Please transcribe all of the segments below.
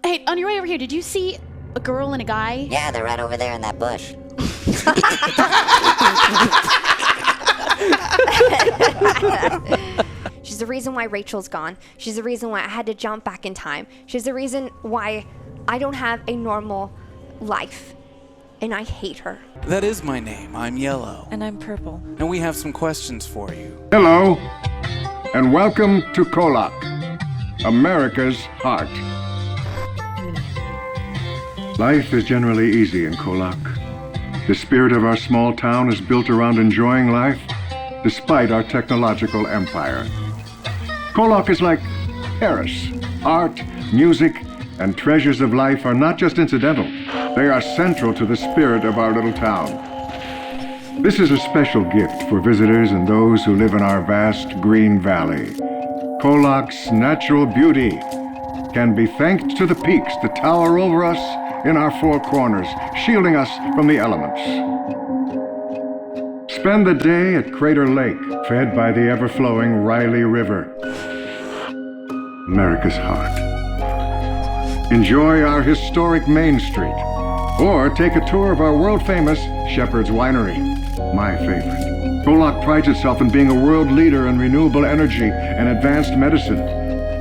Hey, on your way over here, did you see a girl and a guy? Yeah, they're right over there in that bush. She's the reason why Rachel's gone. She's the reason why I had to jump back in time. She's the reason why I don't have a normal life. And I hate her. That is my name. I'm Yellow. And I'm Purple. And we have some questions for you. Hello, and welcome to KOllOK, America's heart. Life is generally easy in KOllOK. The spirit of our small town is built around enjoying life, despite our technological empire. KOllOK is like Paris. Art, music, and treasures of life are not just incidental. They are central to the spirit of our little town. This is a special gift for visitors and those who live in our vast green valley. KOllOK's natural beauty can be thanked to the peaks that tower over us in our four corners, shielding us from the elements. Spend the day at Crater Lake, fed by the ever-flowing Riley River. America's heart. Enjoy our historic Main Street, or take a tour of our world-famous Shepherd's Winery, my favorite. KOllOK prides itself in being a world leader in renewable energy and advanced medicine,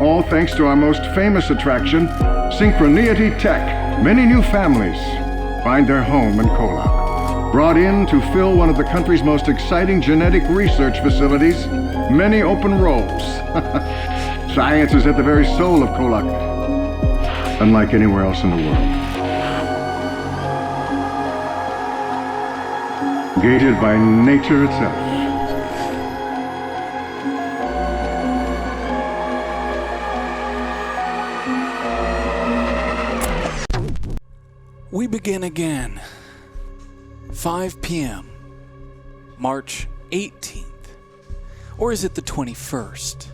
all thanks to our most famous attraction, Synchronity Tech. Many new families find their home in KOllOK. Brought in to fill one of the country's most exciting genetic research facilities, many open roles. Science is at the very soul of KOllOK, unlike anywhere else in the world. Gated by nature itself. We begin again. 5 p.m. March 18th. Or is it the 21st?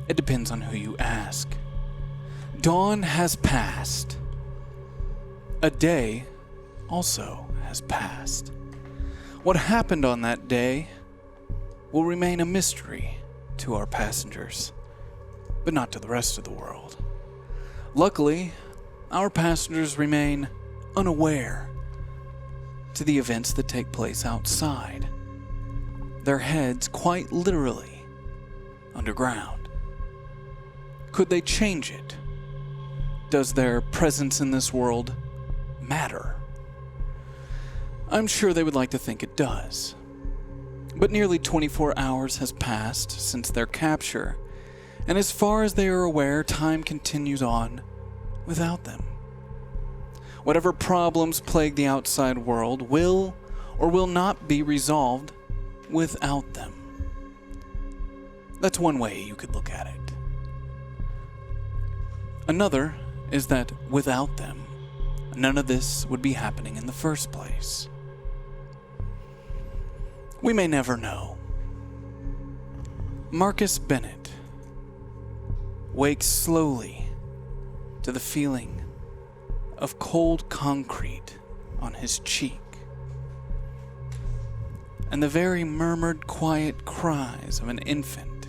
It depends on who you ask. Dawn has passed. A day also has passed. What happened on that day will remain a mystery to our passengers, but not to the rest of the world. Luckily, our passengers remain unaware to the events that take place outside. Their heads quite literally underground. Could they change it? Does their presence in this world matter? I'm sure they would like to think it does. But nearly 24 hours has passed since their capture, and as far as they are aware, time continues on without them. Whatever problems plague the outside world will or will not be resolved without them. That's one way you could look at it. Another is that without them, none of this would be happening in the first place. We may never know. Marcus Bennett wakes slowly to the feeling of cold concrete on his cheek and the very murmured, quiet cries of an infant.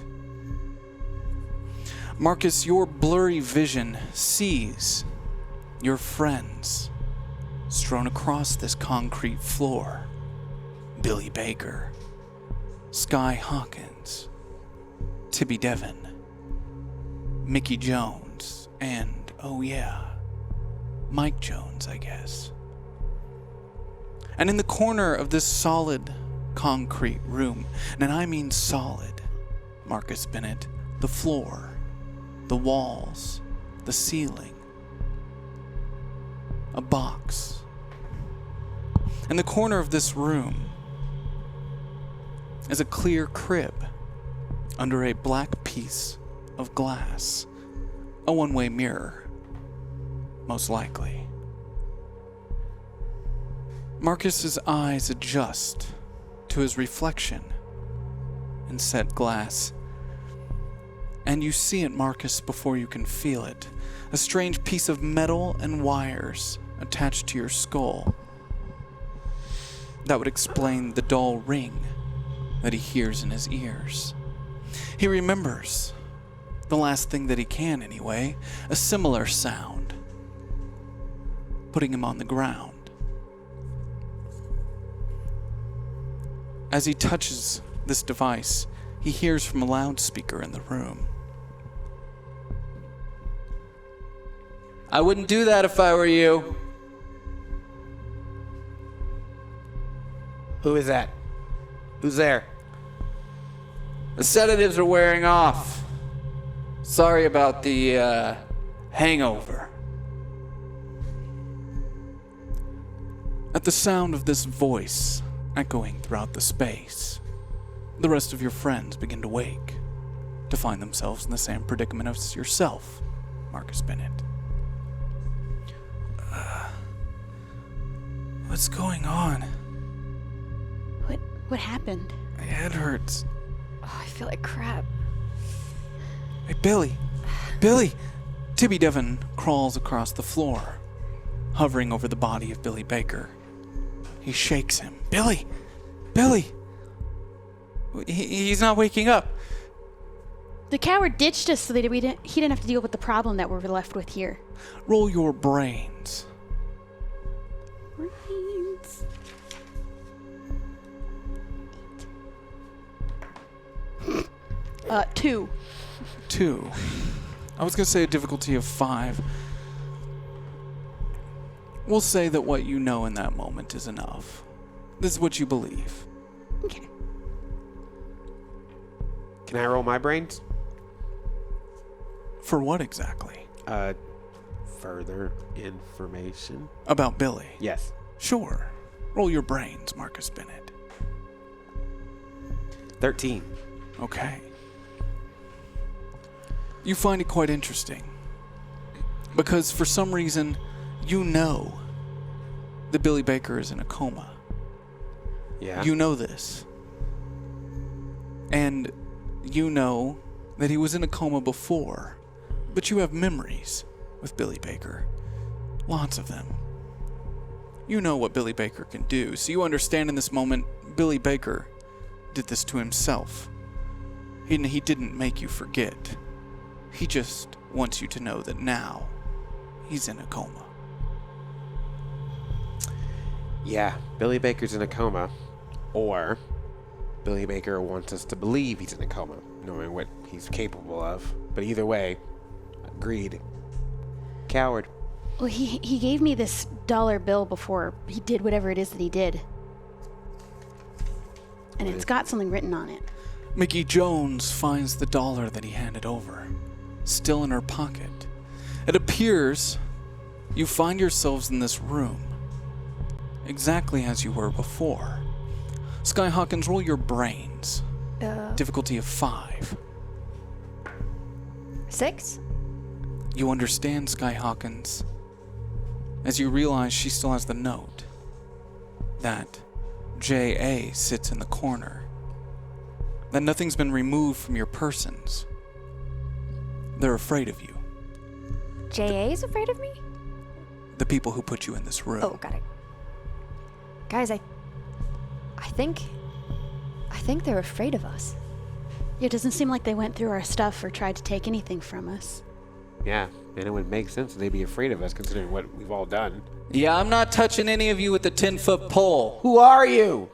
Marcus, your blurry vision sees your friends strewn across this concrete floor. Billy Baker, Skye Hawkins, Tibby Devon, Mickey Jones, and, oh yeah, Mike Jones, I guess. And in the corner of this solid concrete room, and I mean solid, Marcus Bennett, the floor, the walls, the ceiling, a box. In the corner of this room is a clear crib under a black piece of glass, a one-way mirror, most likely. Marcus's eyes adjust to his reflection in said glass, and you see it, Marcus, before you can feel it. A strange piece of metal and wires attached to your skull. That would explain the dull ring that he hears in his ears. He remembers The last thing that he can, anyway. A similar sound. Putting him on the ground. As he touches this device, he hears from a loudspeaker in the room. I wouldn't do that if I were you. Who is that? Who's there? The sedatives are wearing off. Sorry about the hangover. At the sound of this voice echoing throughout the space, the rest of your friends begin to wake, to find themselves in the same predicament as yourself, Marcus Bennett. What's going on? What happened? My head hurts. Oh, I feel like crap. Hey, Billy! Billy! Tibby Devon crawls across the floor, hovering over the body of Billy Baker. He shakes him. Billy! Billy! He's not waking up. The coward ditched us so that he didn't have to deal with the problem that we're left with here. Roll your brains. Brains. 2. 2. I was going to say a difficulty of 5. We'll say that what you know in that moment is enough. This is what you believe. Okay. Can I roll my brains? For what exactly? Further information. About Billy? Yes. Sure. Roll your brains, Marcus Bennett. 13. Okay. You find it quite interesting. Because for some reason, you know that Billy Baker is in a coma. Yeah. You know this. And you know that he was in a coma before. But you have memories with Billy Baker. Lots of them. You know what Billy Baker can do, so you understand in this moment Billy Baker did this to himself. He didn't make you forget. He just wants you to know that now he's in a coma. Yeah, Billy Baker's in a coma. Or Billy Baker wants us to believe he's in a coma, knowing what he's capable of. But either way, agreed. Coward. Well, he gave me this $1 bill before he did whatever it is that he did. And it's got something written on it. Mickey Jones finds the $1 that he handed over, still in her pocket. It appears you find yourselves in this room, exactly as you were before. Skye Hawkins, roll your brains. Difficulty of 5. 6? You understand, Skye Hawkins, as you realize she still has the note, that J.A. sits in the corner, that nothing's been removed from your persons. They're afraid of you. J.A.'s afraid of me? The people who put you in this room. Oh, got it. Guys, I think they're afraid of us. Yeah, it doesn't seem like they went through our stuff or tried to take anything from us. Yeah, and it would make sense that they'd be afraid of us considering what we've all done. Yeah, I'm not touching any of you with the 10-foot pole. Who are you?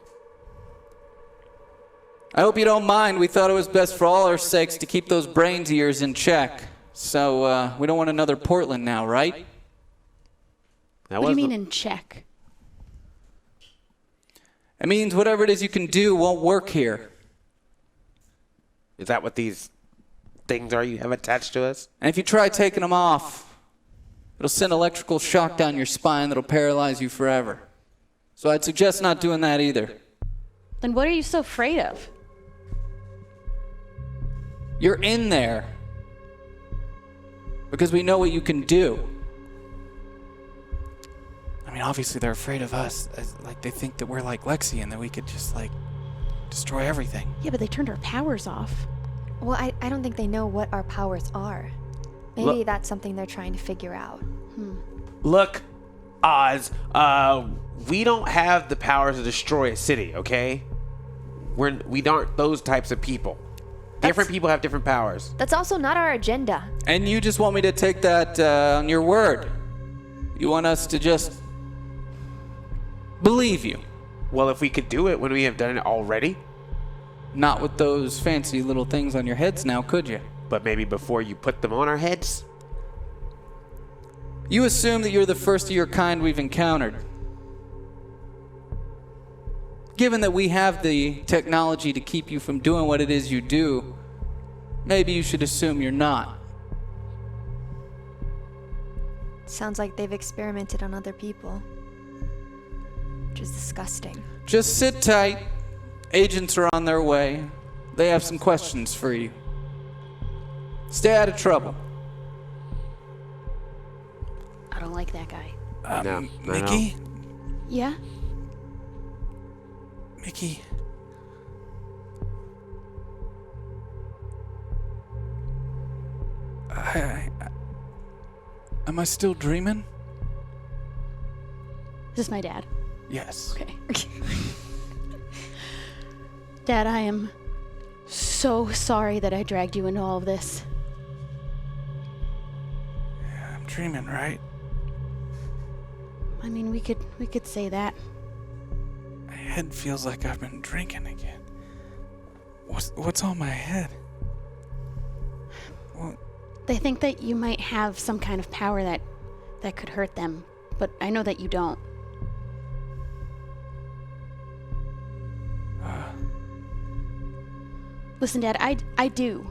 I hope you don't mind. We thought it was best for all our sakes to keep those brains of yours in check. So, we don't want another Portland now, right? That What do you wasn't- mean in check? It means whatever it is you can do won't work here. Is that what these things are you have attached to us? And if you try taking them off, it'll send electrical shock down your spine that'll paralyze you forever. So I'd suggest not doing that either. Then what are you so afraid of? You're in there because we know what you can do. I mean, obviously they're afraid of us. Like, they think that we're like Lexi and that we could just, like, destroy everything. Yeah, but they turned our powers off. Well, I don't think they know what our powers are. Maybe that's something they're trying to figure out. Look, Oz, we don't have the power to destroy a city, okay? We aren't those types of people. Different people have different powers. That's also not our agenda. And you just want me to take that on your word? You want us to just believe you? Well, if we could do it when we have done it already, Not with those fancy little things on your heads now, could you? but maybe before you put them on our heads. You assume that you're the first of your kind we've encountered. Given that we have the technology to keep you from doing what it is you do, maybe you should assume you're not. Sounds like they've experimented on other people. Which is disgusting. Just sit tight. Agents are on their way. They have some questions for you. Stay out of trouble. I don't like that guy. No, Mickey? Yeah? Mickey? Am I still dreaming? Is this my dad? Yes. Okay. Dad, I am so sorry that I dragged you into all of this. I'm dreaming, right? I mean, we could say that. My head feels like I've been drinking again. What's on my head? They think that you might have some kind of power that could hurt them, but I know that you don't. Listen, Dad, I do.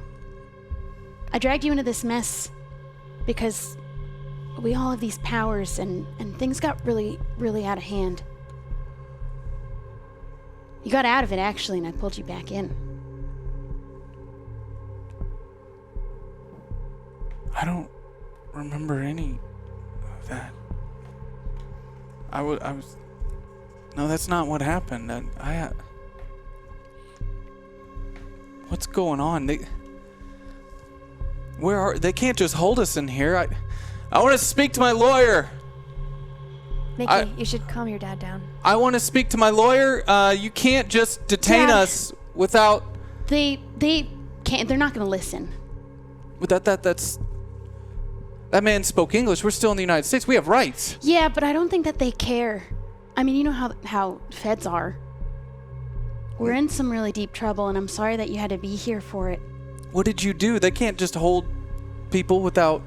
I dragged you into this mess because we all have these powers and things got really, really out of hand. You got out of it, actually, and I pulled you back in. I don't remember any of that. I was. No, that's not what happened. What's going on? They can't just hold us in here. I want to speak to my lawyer. Mickey, you should calm your dad down. I want to speak to my lawyer. You can't just detain Dad. us without. They can't. They're not going to listen. That man spoke English. We're still in the United States. We have rights. Yeah, but I don't think that they care. I mean, you know how feds are. We're in some really deep trouble, and I'm sorry that you had to be here for it. What did you do? They can't just hold people without.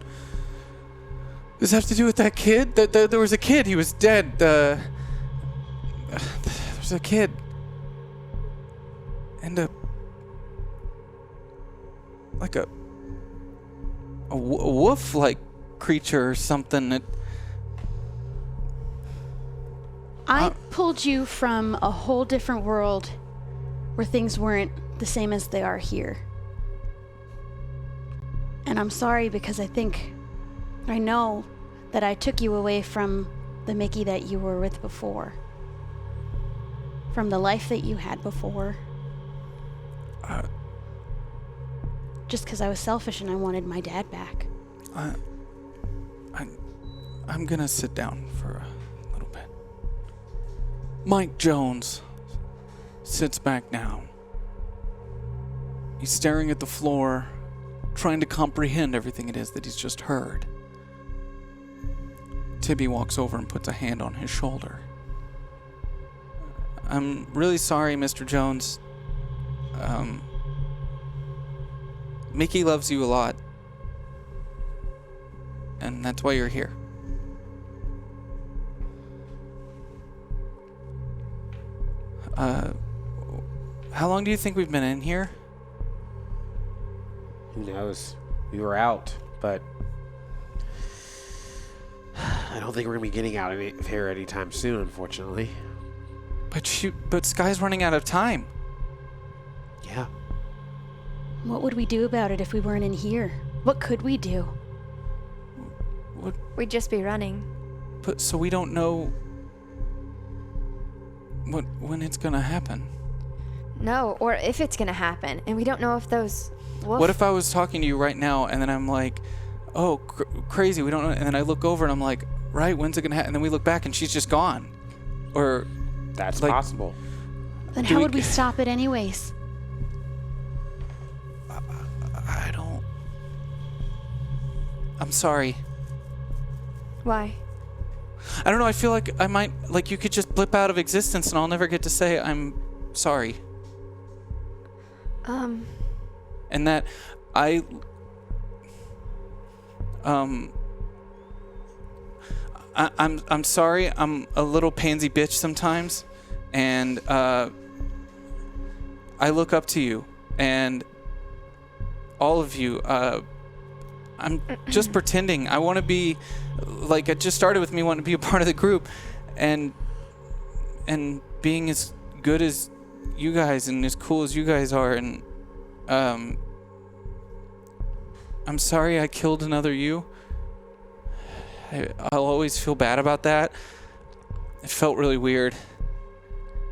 Does it have to do with that kid? There was a kid. He was dead. There's a kid. And a wolf-like creature or something. I pulled you from a whole different world where things weren't the same as they are here. And I'm sorry because I know that I took you away from the Mickey that you were with before. From the life that you had before. Just because I was selfish and I wanted my dad back. I'm gonna sit down for a little bit. Mike Jones sits back down. He's staring at the floor, trying to comprehend everything it is that he's just heard. Tibby walks over and puts a hand on his shoulder. I'm really sorry, Mr. Jones. Mickey loves you a lot. And that's why you're here. How long do you think we've been in here? Who knows? We were out, but I don't think we're gonna be getting out of here anytime soon, unfortunately. But Skye's running out of time. Yeah. What would we do about it if we weren't in here? What could we do? We'd just be running. But so we don't know when it's gonna happen. No, or if it's gonna happen, and we don't know if those wolf... What if I was talking to you right now and then I'm like, oh, crazy, we don't know, and then I look over and I'm like, right, when's it gonna happen? And then we look back and she's just gone. Or That's like, possible. Then how would we stop it anyways? I'm sorry. Why? I don't know, I feel like I might, like you could just blip out of existence and I'll never get to say I'm sorry. And that I'm sorry, I'm a little pansy bitch sometimes, and I look up to you, and all of you, I'm just pretending. I want to be, like, it just started with me wanting to be a part of the group, and being as good as you guys and as cool as you guys are, and I'm sorry I killed another you. I'll always feel bad about that. It felt really weird.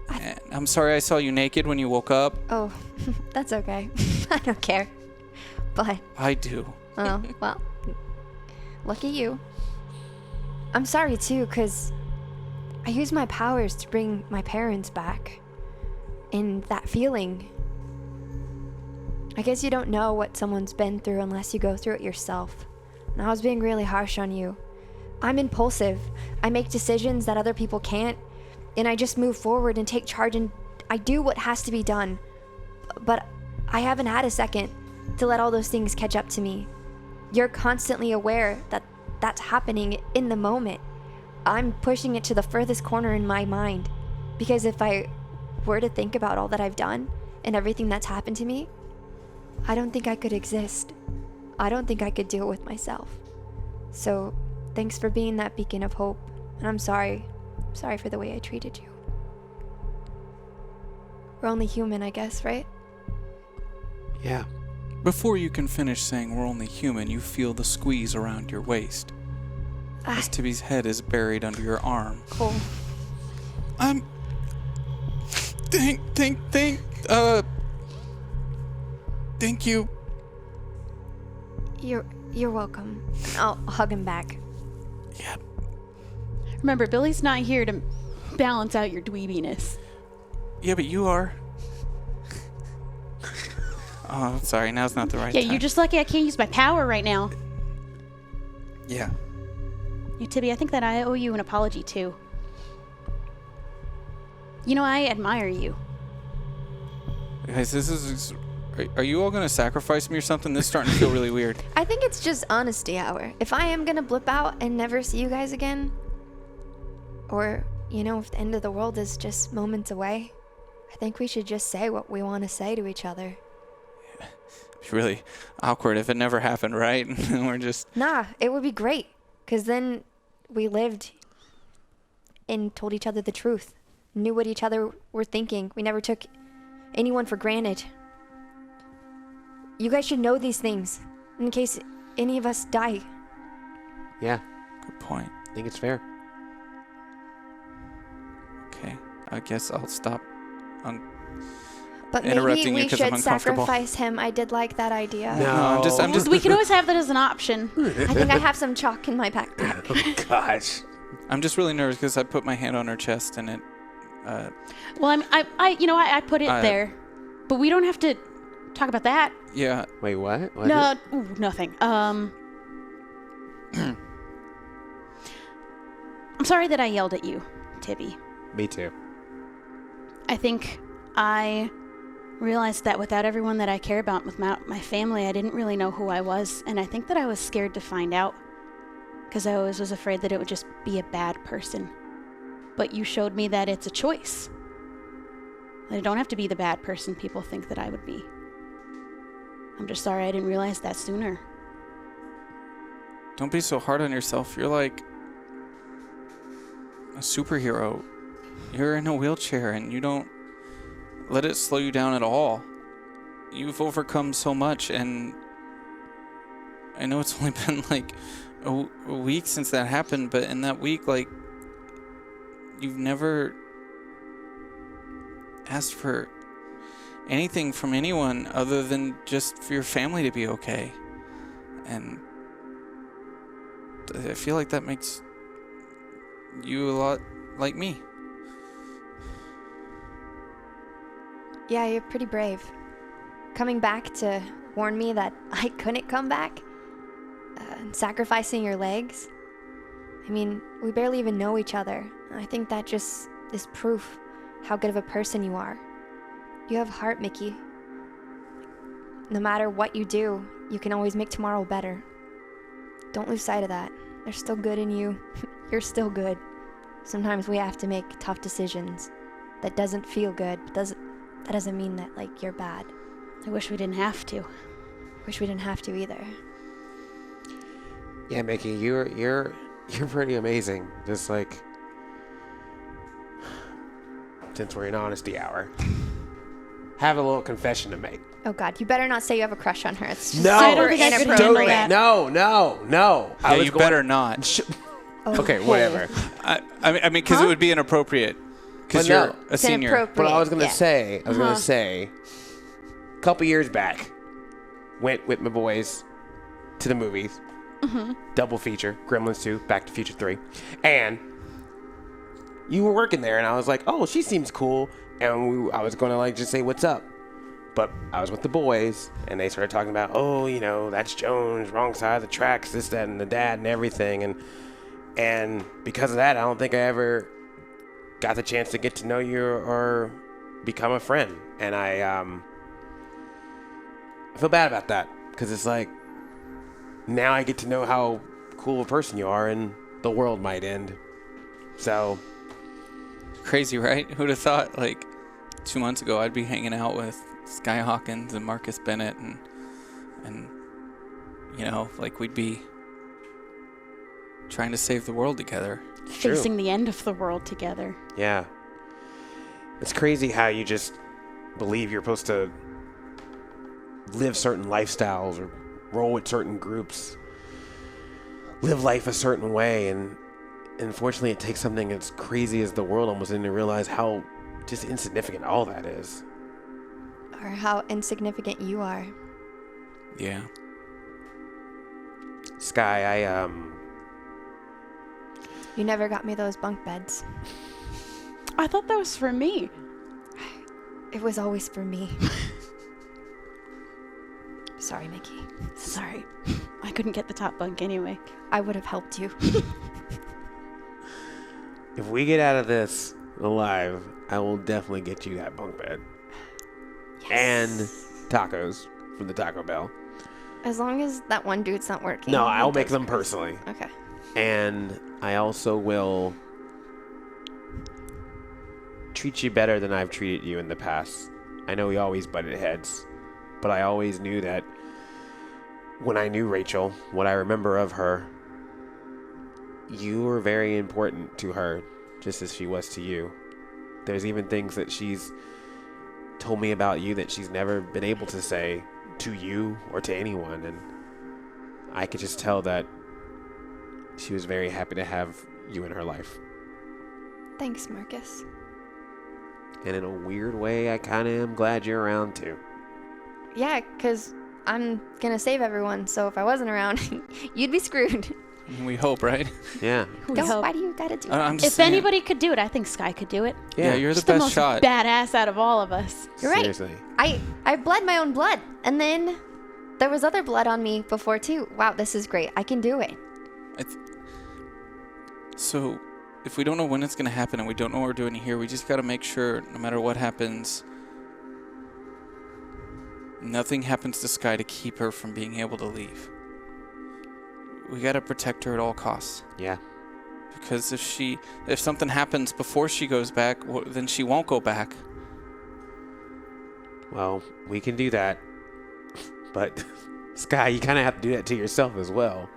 And I'm sorry I saw you naked when you woke up. Oh, that's okay. I don't care. But... I do. Oh, well. Lucky you. I'm sorry, too, because I used my powers to bring my parents back. And that feeling... I guess you don't know what someone's been through unless you go through it yourself. And I was being really harsh on you. I'm impulsive. I make decisions that other people can't. And I just move forward and take charge and I do what has to be done. But I haven't had a second to let all those things catch up to me. You're constantly aware that that's happening in the moment. I'm pushing it to the furthest corner in my mind. Because if I were to think about all that I've done and everything that's happened to me, I don't think I could exist. I don't think I could deal with myself. So, thanks for being that beacon of hope. And I'm sorry. I'm sorry for the way I treated you. We're only human, I guess, right? Yeah. Before you can finish saying we're only human, you feel the squeeze around your waist. As Tibby's head is buried under your arm. Cool. Thank you. You're welcome. I'll hug him back. Yeah. Remember, Billy's not here to balance out your dweebiness. Yeah, but you are. Oh, sorry, now's not the right time. Yeah, you're just lucky I can't use my power right now. Yeah. Yeah, Tibby, I think that I owe you an apology, too. You know, I admire you. Guys, this is... Are you all going to sacrifice me or something? This is starting to feel really weird. I think it's just honesty hour. If I am gonna blip out and never see you guys again, or, you know, if the end of the world is just moments away, I think we should just say what we want to say to each other. It's really awkward if it never happened, right? We're just... Nah, it would be great. Because then we lived and told each other the truth. Knew what each other were thinking. We never took anyone for granted. You guys should know these things in case any of us die. Yeah. Good point. I think it's fair. Okay. I guess I'll stop But interrupting maybe you we 'cause I'm should uncomfortable. sacrifice him. I did like that idea. No. I'm just We can always have that as an option. I think I have some chalk in my backpack. Oh, gosh. I'm just really nervous because I put my hand on her chest and it... Well, I put it there. But we don't have to talk about that. Yeah. Wait, what? No, nothing. I'm sorry that I yelled at you, Tibby. Me too. I think I realized that without everyone that I care about, without my family, I didn't really know who I was. And I think that I was scared to find out because I always was afraid that it would just be a bad person. But you showed me that it's a choice. That I don't have to be the bad person people think that I would be. I'm just sorry I didn't realize that sooner. Don't be so hard on yourself. You're like a superhero. You're in a wheelchair and you don't let it slow you down at all. You've overcome so much, and I know it's only been like a week since that happened, but in that week, like, you've never asked for anything from anyone other than just for your family to be okay. And I feel like that makes you a lot like me. Yeah, you're pretty brave. Coming back to warn me that I couldn't come back. sacrificing your legs. I mean, we barely even know each other. I think that just is proof how good of a person you are. You have heart, Mickey. No matter what you do, you can always make tomorrow better. Don't lose sight of that. There's still good in you. You're still good. Sometimes we have to make tough decisions. That doesn't feel good, but that doesn't mean that, like, you're bad. I wish we didn't have to. Wish we didn't have to either. Yeah, Mickey, you're pretty amazing. Just like, since we're in honesty hour, have a little confession to make. Oh God, you better not say you have a crush on her. It's just No, super think I could inappropriate. handle that. No. Yeah, you better not. Okay, whatever. I mean, because it would be inappropriate. Because But no. you're a It's senior. inappropriate. But I was gonna Yeah. say, a couple years back, went with my boys to the movies. Double feature, Gremlins 2, Back to Future 3. And you were working there, and I was like, oh, she seems cool. And I was going to, like, just say, what's up? But I was with the boys, and they started talking about, oh, you know, that's Jones, wrong side of the tracks, this, that, and the dad, and everything. And because of that, I don't think I ever got the chance to get to know you or become a friend. And I feel bad about that, because it's like, now I get to know how cool a person you are, and the world might end. So Crazy, right? Who'd have thought, like, 2 months ago I'd be hanging out with Skye Hawkins and Marcus Bennett and you know, like, we'd be trying to save the world together. Facing the end of the world together. yeah, it's crazy how you just believe you're supposed to live certain lifestyles or roll with certain groups, live life a certain way, and unfortunately it takes something as crazy as the world almost in to realize how just insignificant all that is. Or how insignificant you are. Yeah. Skye, You never got me those bunk beds. I thought that was for me. It was always for me. Sorry, Mickey. Sorry. I couldn't get the top bunk anyway. I would have helped you. if we get out of this alive, I will definitely get you that bunk bed. And tacos from the Taco Bell. As long as that one dude's not working. No, I'll It make does them work. personally. Okay. And I also will treat you better than I've treated you in the past. I know we always butted heads, but I always knew that when I knew Rachel, what I remember of her, you were very important to her, just as she was to you. There's even things that she's told me about you that she's never been able to say to you or to anyone, and I could just tell that she was very happy to have you in her life. Thanks, Marcus. And in a weird way, I kind of am glad you're around too. Yeah, because I'm going to save everyone, so if I wasn't around, you'd be screwed. We hope, right? Yeah. Why do you got to do that? I'm just If saying. anybody could do it, I think Skye could do it. Yeah, you're the She's the best most shot. badass out of all of us. You're right. Seriously. I bled my own blood, and then there was other blood on me before too. Wow, this is great. I can do it. So, if we don't know when it's going to happen and we don't know what we're doing here, we just got to make sure, no matter what happens, nothing happens to Skye to keep her from being able to leave. We got to protect her at all costs. Yeah. Because if something happens before she goes back, then she won't go back. Well, we can do that. But, Skye, you kind of have to do that to yourself as well.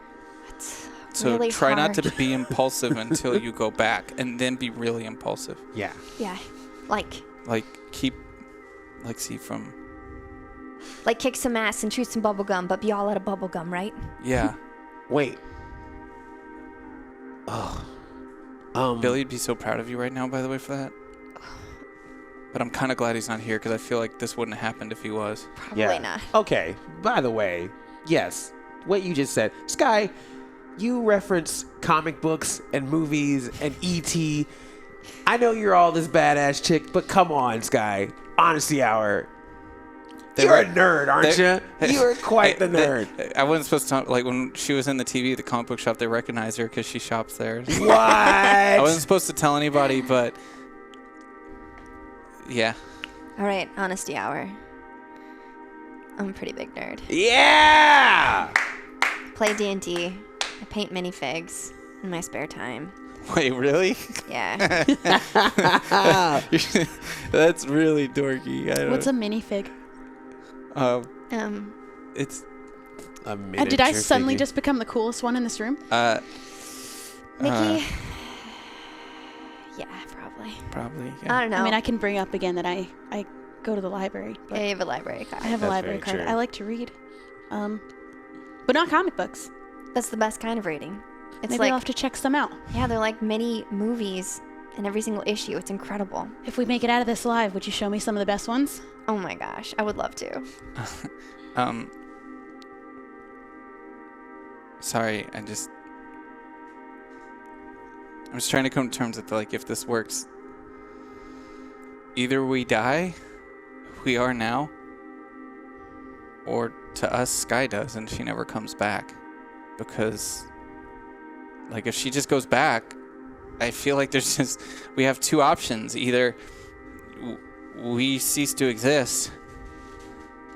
So really try not hard. to be impulsive until you go back, and then be really impulsive. Yeah. Yeah, like Keep Lexi from... kick some ass and chew some bubble gum, but be all out of bubble gum, right? Yeah. Wait. Billy would be so proud of you right now, by the way, for that. But I'm kind of glad he's not here, because I feel like this wouldn't have happened if he was. Probably not. Okay. By the way, yes, what you just said. Skye, you reference comic books and movies and E.T. I know you're all this badass chick, but come on, Skye. Honesty hour. You're a nerd, aren't you? You are quite the nerd. I wasn't supposed to talk, like when she was in the TV, the comic book shop, they recognized her because she shops there. What? I wasn't supposed to tell anybody, but yeah. All right, honesty hour. I'm a pretty big nerd. Yeah! Play D&D. I paint minifigs in my spare time. Wait, really? Yeah. That's really dorky. What's a minifig? It's A miniature Did I suddenly figure. just become the coolest one in this room? Mickey? Yeah, probably. probably. I Yeah. don't know. I mean, I can bring up again that I go to the library. But I have a library card. I have a That's library very card. true. I like to read. But not comic books. That's the best kind of reading. It's Maybe like, I'll have to check some out. yeah, they're like mini movies in every single issue. It's incredible. If we make it out of this live, would you show me some of the best ones? Oh my gosh, I would love to. Sorry, I'm just trying to come to terms with, like, if this works, either we die, we are now, or to us, Skye does, and she never comes back. Because, like, if she just goes back, I feel like we have two options. Either we cease to exist,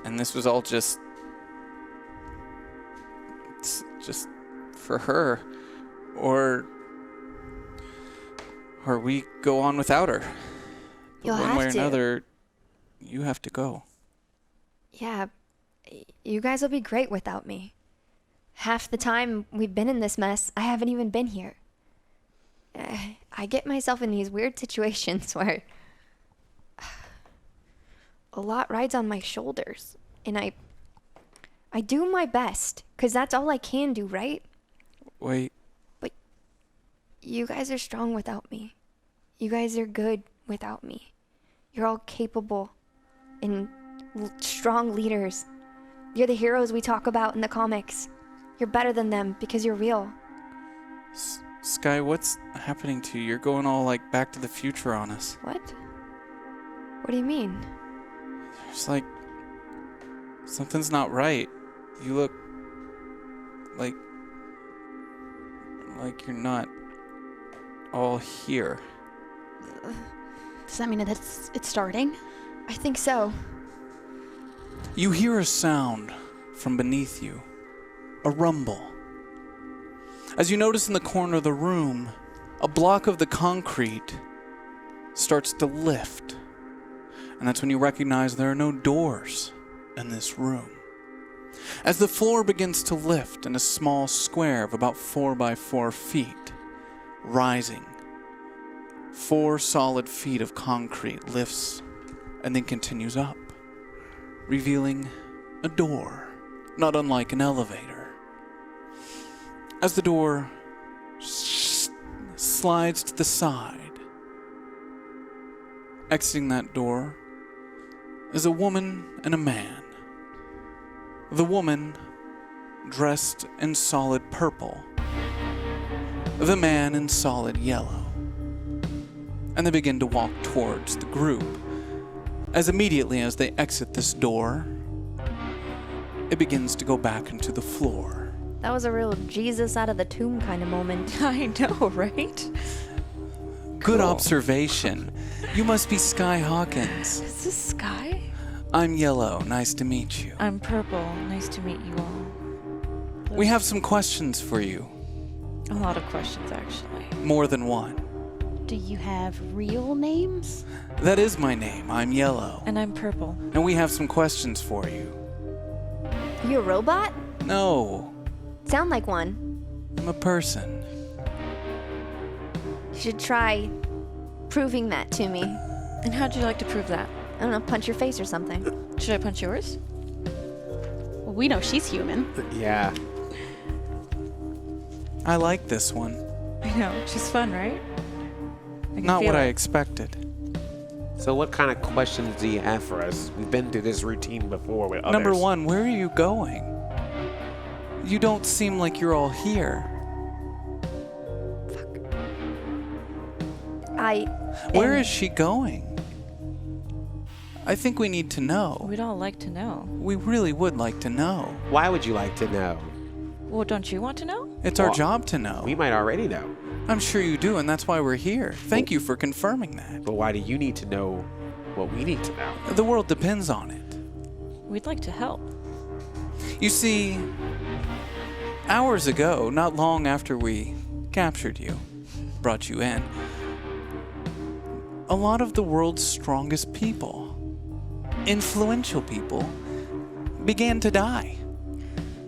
and this was all just for her, or we go on without her. But You'll one have way or to. another, you have to go. Yeah, you guys will be great without me. Half the time we've been in this mess, I haven't even been here. I get myself in these weird situations where a lot rides on my shoulders, and I do my best, because that's all I can do, right? Wait, But you guys are strong without me. You guys are good without me. You're all capable and strong leaders. You're the heroes we talk about in the comics. You're better than them because you're real. Skye, what's happening to you? You're going all, like, Back to the Future on us. What? What do you mean? It's like something's not right. You look like you're not all here. Does that mean that it's starting? I think so. You hear a sound from beneath you, a rumble. As you notice in the corner of the room, a block of the concrete starts to lift. And that's when you recognize there are no doors in this room. As the floor begins to lift in a small square of about 4 by 4 feet, rising, 4 solid feet of concrete lifts and then continues up, revealing a door, not unlike an elevator. As the door slides to the side, exiting that door is a woman and a man. The woman dressed in solid purple, the man in solid yellow. And they begin to walk towards the group. As immediately as they exit this door, it begins to go back into the floor. That was a real Jesus out of the tomb kind of moment. I know, right? Good observation. You must be Skye Hawkins. Is this Skye? I'm Yellow. Nice to meet you. I'm Purple. Nice to meet you all. We have some questions for you. A lot of questions, actually. More than one. Do you have real names? That is my name. I'm Yellow. And I'm Purple. And we have some questions for you. You a robot? No, Sound like one. I'm a person. You should try proving that to me. And how'd you like to prove that? I don't know, punch your face or something. Should I punch yours? Well, we know she's human. Yeah. I like this one. I know. She's fun, right? I can Not feel what I it. expected. So what kind of questions do you have for us? We've been through this routine before with others. Number one, where are you going? You don't seem like you're all here. I Where am- is she going? I think we need to know. We'd all like to know. We really would like to know. Why would you like to know? Well, don't you want to know? It's our job to know. We might already know. I'm sure you do, and that's why we're here. Thank you for confirming that. But why do you need to know what we need to know? The world depends on it. We'd like to help. You see, hours ago, not long after we captured you, brought you in, a lot of the world's strongest people, influential people, began to die.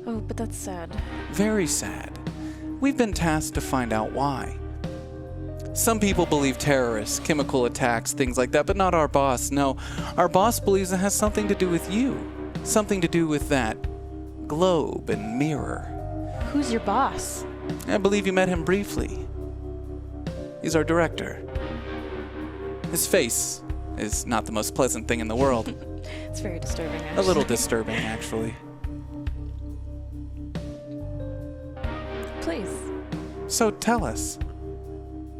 Oh, but that's sad. Very sad. We've been tasked to find out why. Some people believe terrorists, chemical attacks, things like that, but not our boss. No, our boss believes it has something to do with you. Something to do with that globe and mirror. Who's your boss? I believe you met him briefly. He's our director. His face is not the most pleasant thing in the world. It's very disturbing, A actually. little disturbing, actually. Please. So tell us,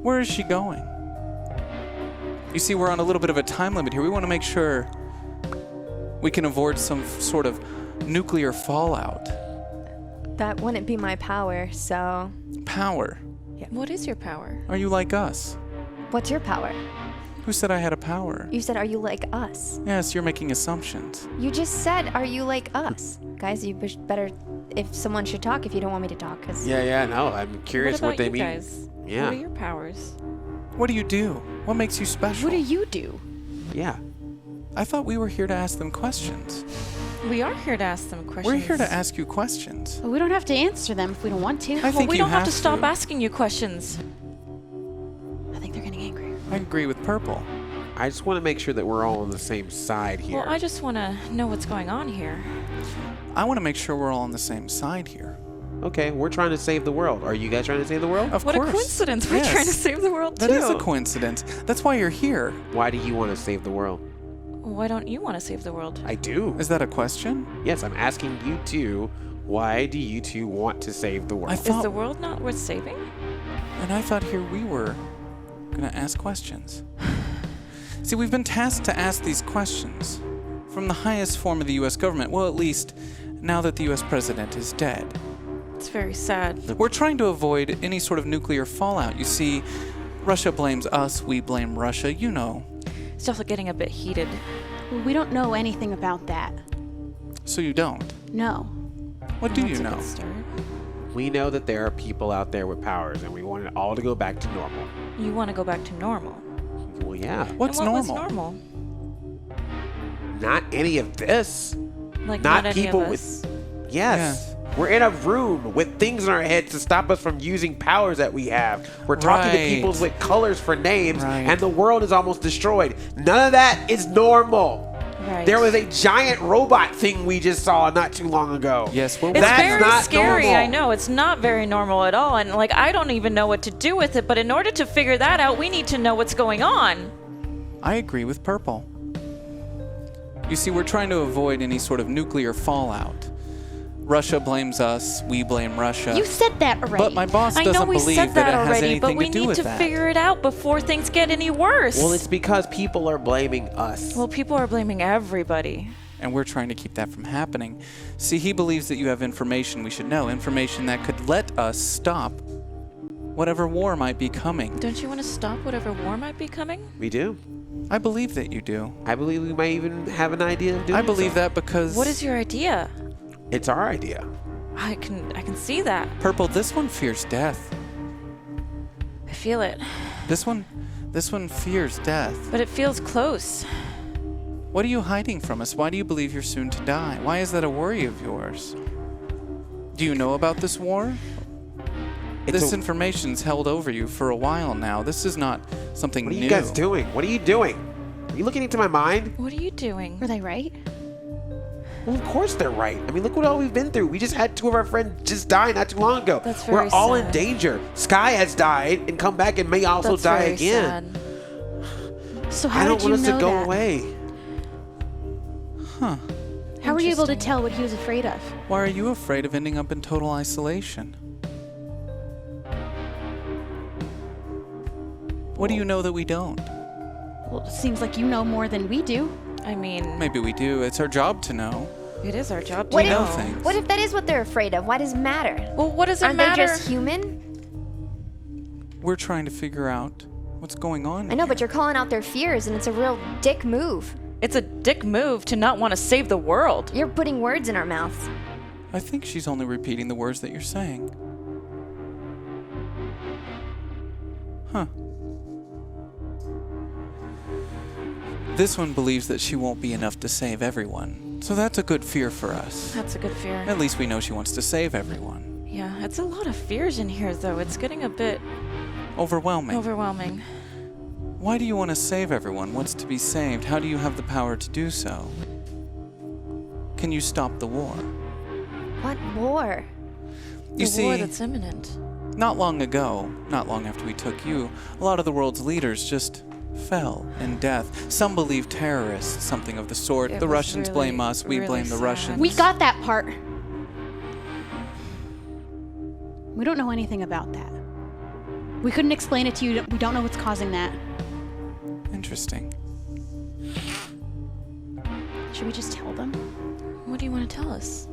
where is she going? You see, we're on a little bit of a time limit here. We want to make sure we can avoid some sort of nuclear fallout. That wouldn't be my power, so... Power. What is your power? Are you like us? What's your power? Who said I had a power? You said, are you like us? Yes, you're making assumptions. You just said, are you like us? Guys, you better... If someone should talk, if you don't want me to talk, because... Yeah, no. I'm curious what what about they you mean. guys? Yeah. What are your powers? What do you do? What makes you special? What do you do? Yeah. I thought we were here to ask them questions. We are here to ask them questions. We're here to ask you questions. Well, we don't have to answer them if we don't want to. I think we you don't have to stop asking you questions. I think they're getting angry. I agree with Purple. I just want to make sure that we're all on the same side here. Well, I just want to know what's going on here. I want to make sure we're all on the same side here. Okay, we're trying to save the world. Are you guys trying to save the world? Of What course. a coincidence. We're Yes. trying to save the world, That too. is a coincidence. That's why you're here. Why do you want to save the world? Why don't you want to save the world? I do. Is that a question? Yes, I'm asking you two. Why do you two want to save the world? I Is thought, the world not worth saving? and I thought here we were gonna ask questions. See, we've been tasked to ask these questions from the highest form of the U.S. government. Well, at least now that the U.S. president is dead. It's very sad. We're trying to avoid any sort of nuclear fallout. You see, Russia blames us, we blame Russia. You know. It's definitely getting a bit heated. Well, we don't know anything about that. So you don't. No. What do That's you a know? good start. We know that there are people out there with powers, and we want it all to go back to normal. You want to go back to normal. Well, yeah. What's And what normal? was normal? Not any of this. Like Not any people of with- us? Yes. We're in a room with things in our heads to stop us from using powers that we have. We're talking to Right. people with colors for names, Right. and the world is almost destroyed. None of that is normal. Right. There was a giant robot thing we just saw not too long ago. Yes, we're It's That's very not scary, normal. I know. It's not very normal at all. And, like, I don't even know what to do with it. But in order to figure that out, we need to know what's going on. I agree with Purple. You see, we're trying to avoid any sort of nuclear fallout. Russia blames us, we blame Russia. You said that already. But my boss I doesn't know we believe said that it has already, but anything we to do need with to that. figure it out before things get any worse. Well, it's because people are blaming us. Well, people are blaming everybody. And we're trying to keep that from happening. See, he believes that you have information we should know, information that could let us stop whatever war might be coming. Don't you want to stop whatever war might be coming? We do. I believe that you do. I believe we might even have an idea of doing I believe so. that because What is your idea? It's our idea. I can see that. Purple, this one fears death. I feel it. This one fears death. But it feels close. What are you hiding from us? Why do you believe you're soon to die? Why is that a worry of yours? Do you know about this war? This information's held over you for a while now. This is not something What are new. you guys doing? What are you doing? Are you looking into my mind? What are you doing? Were they right? Well, of course they're right. I mean, look what all we've been through. We just had two of our friends just die not too long ago. That's We're very all in sad. danger. Skye has died and come back and may also That's die very again. sad. So how I don't did you want us know to go that? away. How were you able to Interesting. tell what he was afraid of? Why are you afraid of ending up in total isolation? What do you know that we don't? Well, it seems like you know more than we do. I mean, Maybe we do. It's our job to know. it is our job to What know. know things. What if that is what they're afraid of? Why does it matter? Well, what does it Aren't matter? they just human? We're trying to figure out what's going on I know, here. but you're calling out their fears, and it's a real dick move. It's a dick move to not want to save the world. You're putting words in our mouths. I think she's only repeating the words that you're saying. Huh. This one believes that she won't be enough to save everyone. So that's a good fear for us. That's a good fear. At least we know she wants to save everyone. Yeah, it's a lot of fears in here, though. It's getting a bit Overwhelming. overwhelming. Why do you want to save everyone? What's to be saved? How do you have the power to do so? Can you stop the war? What war? You The see, war that's imminent. not long ago, not long after we took you, a lot of the world's leaders just fell in death. Some believe terrorists, something of the sort. It The was Russians really, blame us, we really blame the sad. Russians. We got that part. We don't know anything about that. We couldn't explain it to you. We don't know what's causing that. Interesting. Should we just tell them? What do you want to tell us?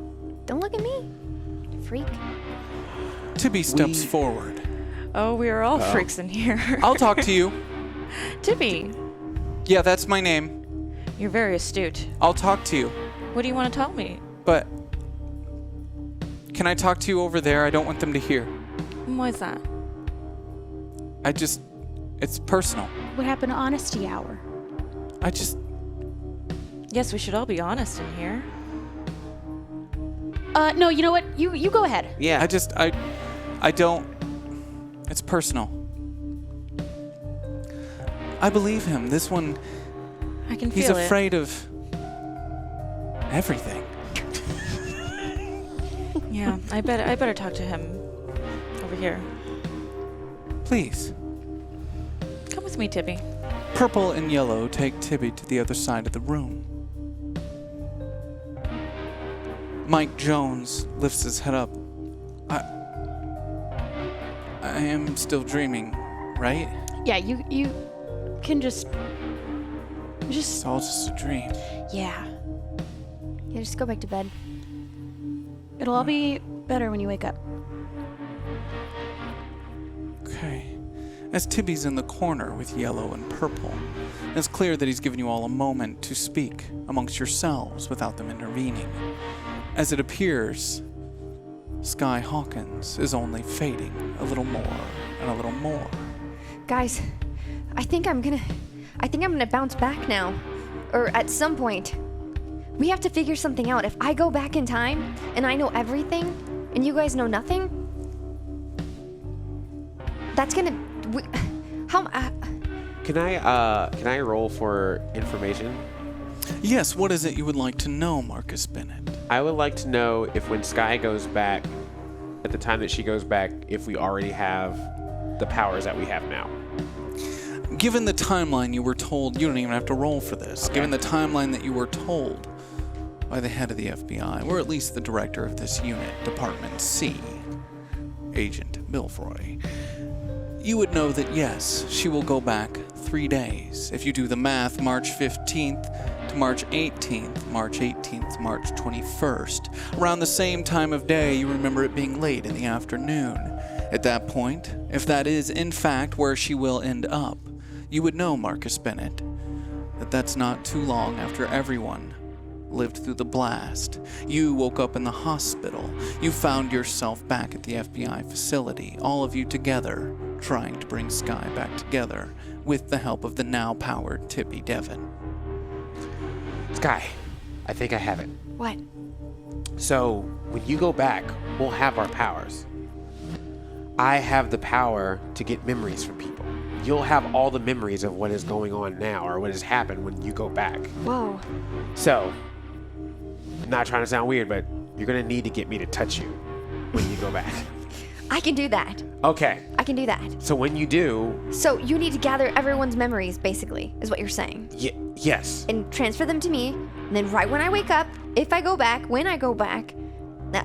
Don't look at me. Freak. Tibby steps forward. Oh, we are all freaks in here. I'll talk to you. Tippy, Yeah, that's my name. you're very astute. I'll talk to you. What do you want to tell me? But can I talk to you over there? I don't want them to hear. Why is that? It's personal. What happened to Honesty Hour? Yes, we should all be honest in here. No, you know what? You go ahead. Yeah. I don't. It's personal. I believe him. This one, I can he's feel afraid of everything. it. Yeah, I better talk to him over here. Please. Come with me, Tippy. Purple and yellow take Tibby to the other side of the room. Mike Jones lifts his head up. I am still dreaming, right? Yeah, you can just It's all just a dream. yeah. Yeah, just go back to bed. It'll all be better when you wake up. Okay. As Tibby's in the corner with yellow and purple, it's clear that he's given you all a moment to speak amongst yourselves without them intervening. As it appears, Skye Hawkins is only fading a little more and a little more. Guys, I think I'm gonna bounce back now. Or at some point. We have to figure something out. If I go back in time and I know everything and you guys know nothing, that's gonna Can I roll for information? Yes, what is it you would like to know, Marcus Bennett? I would like to know if when Skye goes back, at the time that she goes back, if we already have the powers that we have now. Given the timeline you were told, you don't even have to roll for this. Okay. Given the timeline that you were told by the head of the FBI, or at least the director of this unit, Department C, Agent Milfroy, you would know that yes, she will go back 3 days. If you do the math, March 15th to March 18th, March 18th, March 21st. Around the same time of day, you remember it being late in the afternoon. At that point, if that is in fact where she will end up, you would know, Marcus Bennett, that that's not too long after everyone lived through the blast. You woke up in the hospital. You found yourself back at the FBI facility, all of you together, trying to bring Skye back together with the help of the now-powered Tippy Devon. Skye, I think I have it. what? So, when you go back, we'll have our powers. I have the power to get memories from people. You'll have all the memories of what is going on now or what has happened when you go back. Whoa. So, I'm not trying to sound weird, but you're going to need to get me to touch you when you go back. I can do that. Okay, I can do that. so when you do, So you need to gather everyone's memories, basically, is what you're saying. yes. And transfer them to me. And then right when I wake up, if I go back, when I go back,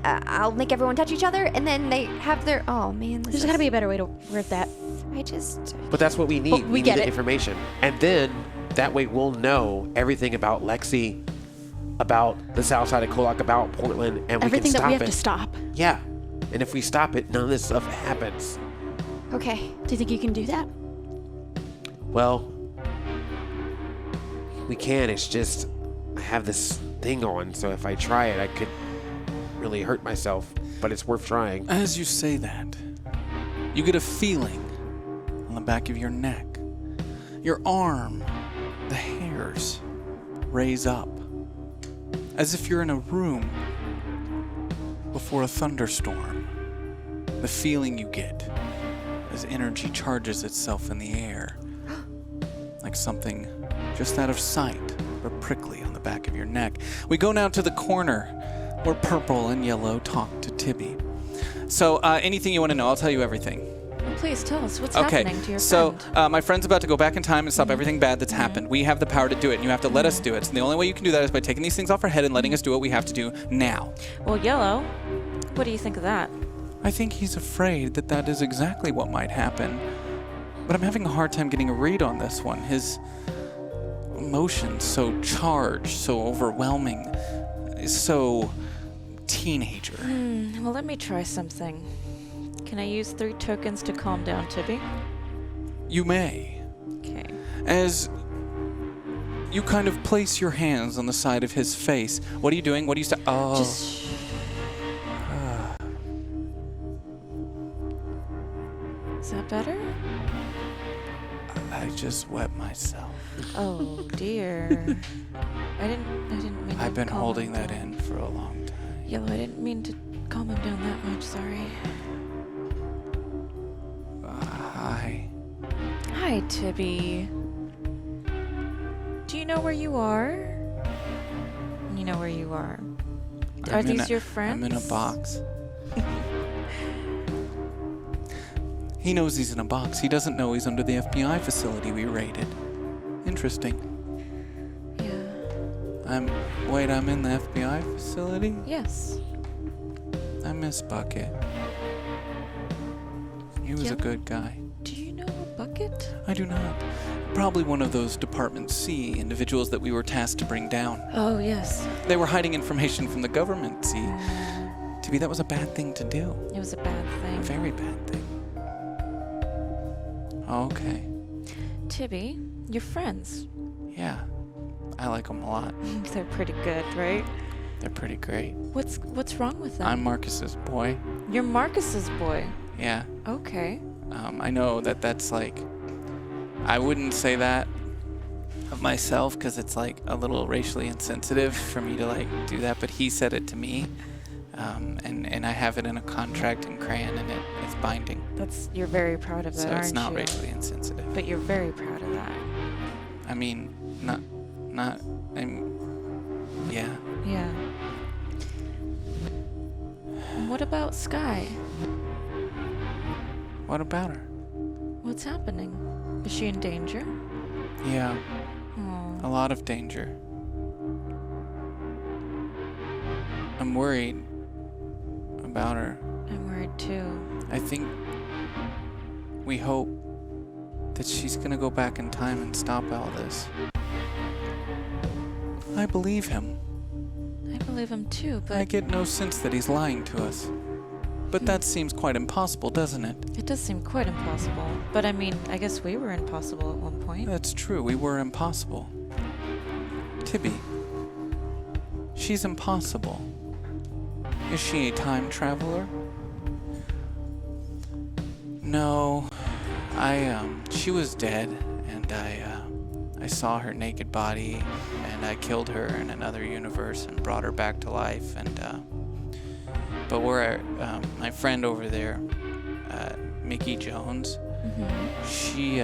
I'll make everyone touch each other. And then they have their... Oh, man. There's got to be a better way to word that. I just... But that's what we need. But we need get the it. information. And then That way we'll know everything about Lexi, about the south side of KOllOK, about Portland, and Everything we can that stop we have it. to stop. Yeah. And if we stop it, none of this stuff happens. Okay. Do you think you can do that? Well, we can. It's just I have this thing on, so if I try it, I could really hurt myself, but it's worth trying. As you say that, you get a feeling on the back of your neck. Your arm, the hairs, raise up, as if you're in a room before a thunderstorm. The feeling you get as energy charges itself in the air, like something just out of sight, but prickly on the back of your neck. We go now to the corner where Purple and Yellow talk to Tibby. So anything you want to know, I'll tell you everything. Well, please tell us what's Okay, happening to your so friend. my friend's about to go back in time and stop everything bad that's happened. We have the power to do it, and you have to let us do it. So the only way you can do that is by taking these things off our head and letting us do what we have to do now. Well, Yellow, what do you think of that? I think he's afraid that that is exactly what might happen. But I'm having a hard time getting a read on this one. His emotions so charged, so overwhelming, so teenager. Well, let me try something. Can I use 3 tokens to calm down Tibby? You may. Okay. As you kind of place your hands on the side of his face. What are you doing? What are you Oh. Just Is that better? I just wet myself. Oh dear. I didn't mean to I've been calm holding him that down. in for a long time. Yellow, I didn't mean to calm him down that much, sorry. Hi. Hi, Tibby. Do you know where you are? You know where you are. Are I'm in these your friends? I'm in a box. He knows he's in a box. He doesn't know he's under the FBI facility we raided. Interesting. Yeah. I'm in the FBI facility? Yes. I miss Bucket. He was Yeah. a good guy. Do you know a Bucket? I do not. Probably one of those Department C individuals that we were tasked to bring down. Oh, yes. They were hiding information from the government, see? To me, that was a bad thing to do. It was a bad A thing. very bad thing. Okay. Tibby, your friends. Yeah. I like them a lot. They're pretty good, right? They're pretty great. What's wrong with them? I'm Marcus's boy. You're Marcus's boy. Yeah. Okay. I know that that's like... I wouldn't say that of myself because it's like a little racially insensitive for me to like do that, but he said it to me. And I have it in a contract in crayon and it's binding. You're very proud of that, So aren't it's not you? racially insensitive. But you're very proud of that. I mean, yeah. Yeah. And what about Skye? What about her? What's happening? Is she in danger? Yeah, Oh. a lot of danger. I'm worried about her. I'm worried too. I think we hope that she's gonna go back in time and stop all this. I believe him. I believe him too, but I get no sense that he's lying to us. But that seems quite impossible, doesn't it? it does seem quite impossible. But I mean, I guess we were impossible at one point. That's true, we were impossible. Tibby, she's impossible. Is she a time traveler? No, she was dead, and I saw her naked body, and I killed her in another universe and brought her back to life, but my friend over there, Mickey Jones, she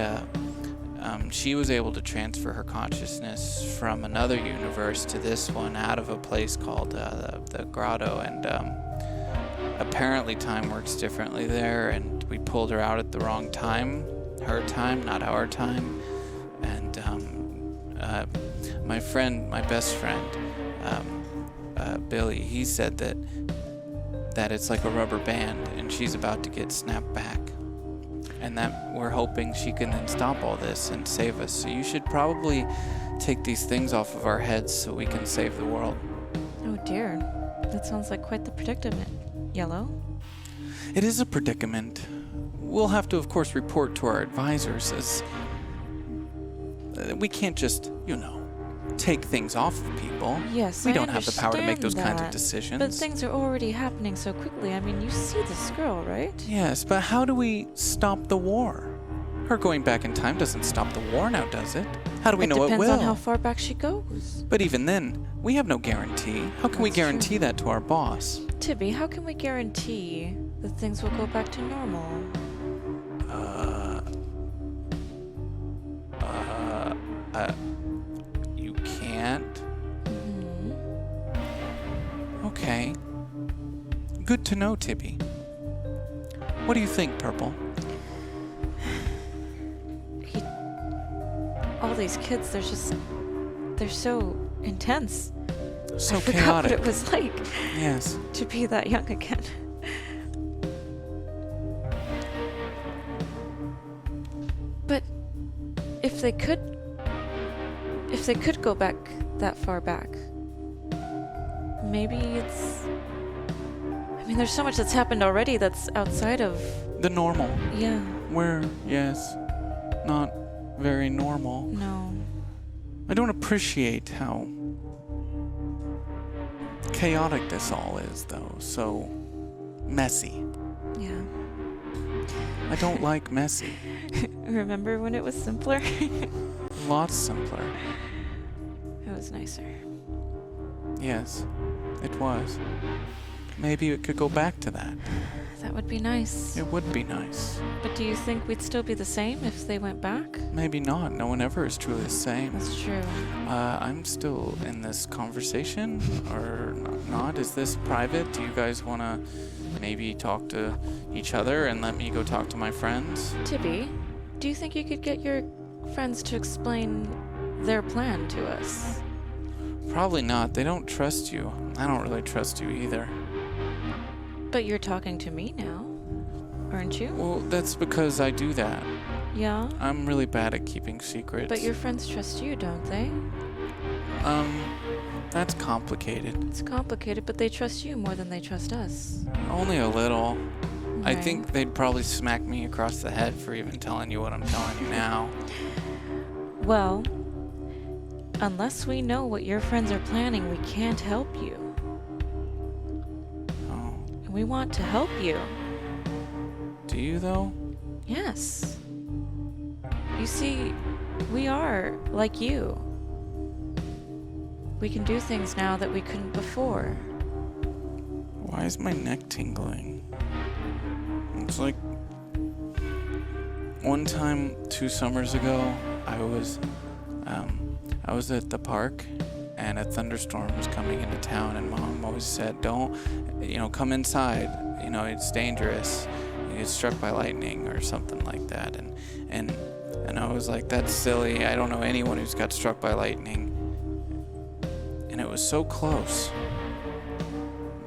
was able to transfer her consciousness from another universe to this one out of a place called the Grotto, and apparently time works differently there, and we pulled her out at the wrong time, her time, not our time, and my best friend, Billy, he said that it's like a rubber band, and she's about to get snapped back. and that we're hoping she can then stop all this and save us. So you should probably take these things off of our heads so we can save the world. Oh dear. That sounds like quite the predicament. Yellow? It is a predicament. We'll have to, of course, report to our advisors, as we can't just, take things off of people. Yes, we I don't have the power to make those kinds of understand decisions. that, But things are already happening so quickly. I mean, you see this girl, right? Yes, but how do we stop the war? Her going back in time doesn't stop the war now, does it? How do we know it will? Depends on how far back she goes. But even then, we have no guarantee. How can we That's guarantee true. that to our boss? Tibby, how can we guarantee that things will go back to normal? You can't? Okay. Good to know, Tibby. What do you think, Purple? All these kids, they're so intense. So I forgot chaotic. what it was like Yes. to be that young again. But if they could go back that far back, maybe it's... I mean, there's so much that's happened already that's outside of... The normal. Yeah, We're, yes, not very normal. no. I don't appreciate how chaotic this all is, though. So messy. Yeah. I don't like messy. Remember when it was simpler? Lots simpler. It was nicer. Yes, it was. Maybe it could go back to that. That would be nice. It would be nice. But do you think we'd still be the same if they went back? Maybe not. No one ever is truly the same. That's true. I'm still in this conversation, or not? Is this private? Do you guys want to maybe talk to each other and let me go talk to my friends? Tibby, do you think you could get your friends to explain their plan to us? Probably not. They don't trust you. I don't really trust you either. But you're talking to me now, aren't you? Well, that's because I do that. Yeah? I'm really bad at keeping secrets. But your friends trust you, don't they? That's complicated. It's complicated, but they trust you more than they trust us. Only a little. I Right. think they'd probably smack me across the head for even telling you what I'm telling you now. Well, unless we know what your friends are planning, we can't help you. Oh, And we want to help you. do you though? Yes. You see, we are like you. We can do things now that we couldn't before. Why is my neck tingling? It's like one time 2 summers ago, I was at the park and a thunderstorm was coming into town, and Mom always said, don't, come inside, it's dangerous. You get struck by lightning or something like that. And I was like, that's silly. I don't know anyone who's got struck by lightning. And it was so close.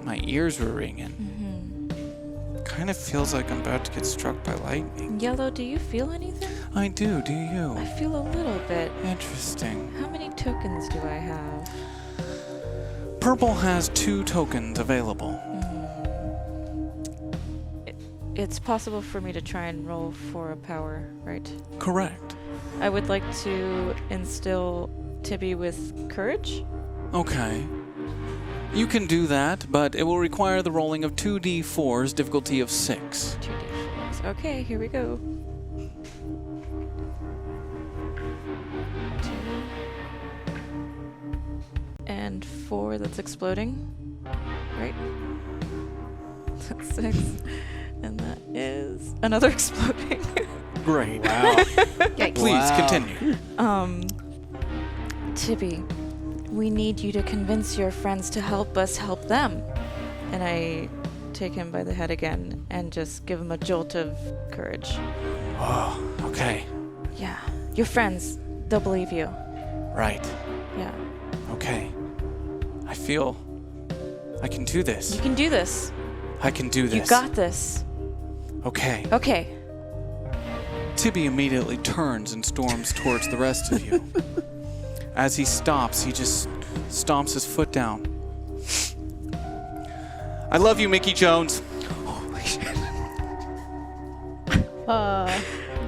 My ears were ringing. Kind of feels like I'm about to get struck by lightning. Yellow, do you feel anything? I do you? I feel a little bit. Interesting. How many tokens do I have? Purple has 2 tokens available. It's possible for me to try and roll for a power, right? Correct. I would like to instill Tibby with courage. Okay. You can do that, but it will require the rolling of 2d4s, difficulty of 6. 2d4s. Okay, here we go. 2 and 4, that's exploding. Right? That's 6. And that is another exploding. Great. Wow. Please continue. Tibby, we need you to convince your friends to help us help them. And I take him by the head again and just give him a jolt of courage. Oh, okay. Yeah. Your friends, they'll believe you. Right. Yeah. Okay. I feel I can do this. You can do this. I can do this. You got this. Okay. Okay. Tibby immediately turns and storms towards the rest of you. As he stops, he just stomps his foot down. I love you, Mickey Jones. Holy shit.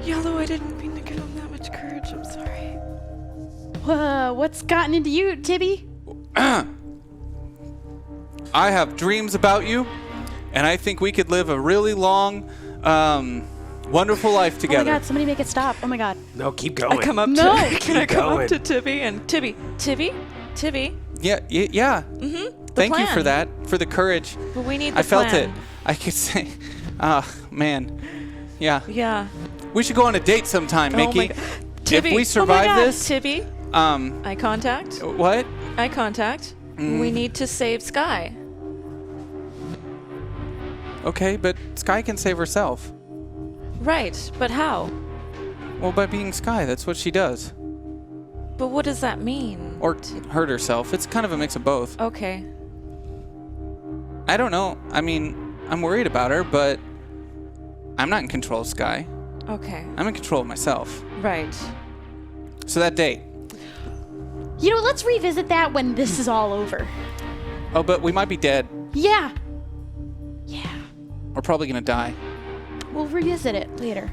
Yellow, I didn't mean to give him that much courage. I'm sorry. What's gotten into you, Tibby? I have dreams about you, and I think we could live a really long, wonderful life Oh together. my god, somebody make it stop. Oh my god. No, keep going. I come up No. to Can I come going. up to Tibby and Tibby? Yeah. Mm-hmm. Thank you for that, for the courage. But we need the I felt plan. it. I could say, man. Yeah. Yeah. We should go on a date sometime, Oh my Mickey. God. Tibby. If we survive oh my God. this, Tibby. um, Eye contact. what? Eye contact. We need to save Skye. Okay, but Skye can save herself. Right, but how? Well, by being Skye, that's what she does. But what does that mean? Or hurt herself. It's kind of a mix of both. Okay. I don't know. I mean, I'm worried about her, but I'm not in control of Skye. Okay. I'm in control of myself. Right. So that date. You know, let's revisit that when this is all over. Oh, but we might be dead. Yeah. Yeah. We're probably gonna die. We'll revisit it later.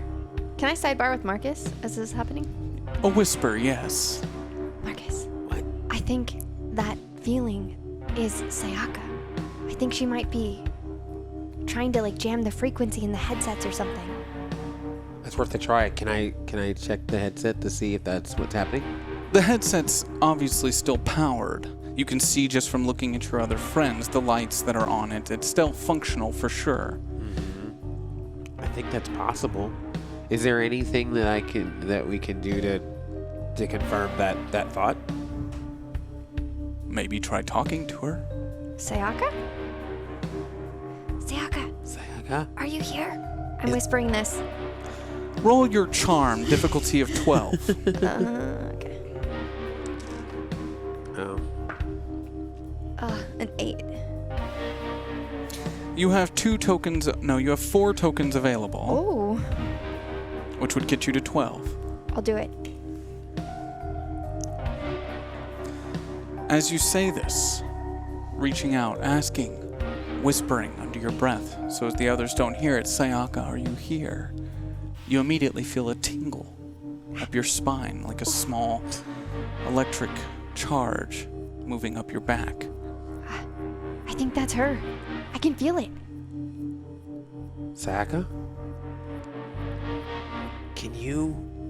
Can I sidebar with Marcus as this is happening? A whisper, yes. Marcus. What? I think that feeling is Sayaka. I think she might be trying to like jam the frequency in the headsets or something. That's worth a try. Can I check the headset to see if that's what's happening? The headset's obviously still powered. You can see just from looking at your other friends the lights that are on it. It's still functional for sure. I think that's possible. Is there anything that we can do to confirm that thought? Maybe try talking to her. Sayaka? Sayaka, Sayaka? are you here? I'm whispering this. Roll your charm, difficulty of 12. Okay. Oh. An 8. You have 4 tokens available, Oh, which would get you to 12. I'll do it. As you say this, reaching out, asking, whispering under your breath, so as the others don't hear it, Sayaka, are you here? You immediately feel a tingle up your spine, like a small electric charge moving up your back. I think that's her. I can feel it. Sayaka?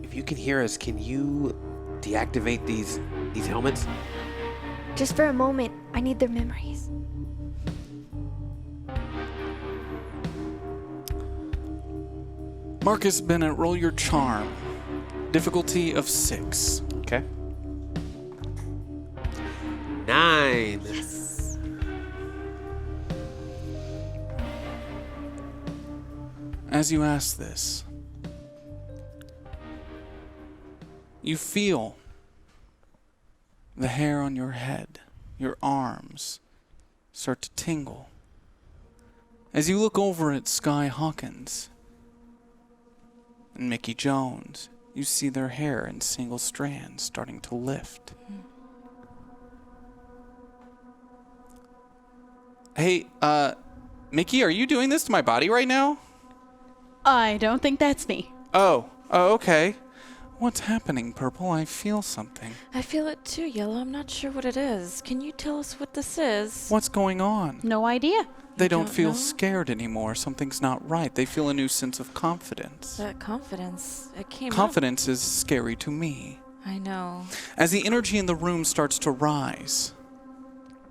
If you can hear us, can you deactivate these helmets? Just for a moment, I need their memories. Marcus Bennett, roll your charm. Difficulty of 6. Okay. 9. As you ask this, you feel the hair on your head, your arms, start to tingle. As you look over at Skye Hawkins and Mickey Jones, you see their hair in single strands starting to lift. Hey, Mickey, are you doing this to my body right now? I don't think that's me. Oh, okay. What's happening, Purple? I feel something. I feel it too, Yellow. I'm not sure what it is. Can you tell us what this is? What's going on? No idea. They don't don't feel know? scared anymore. Something's not right. They feel a new sense of confidence. That confidence. It came Confidence is scary to me. up. I know. As the energy in the room starts to rise,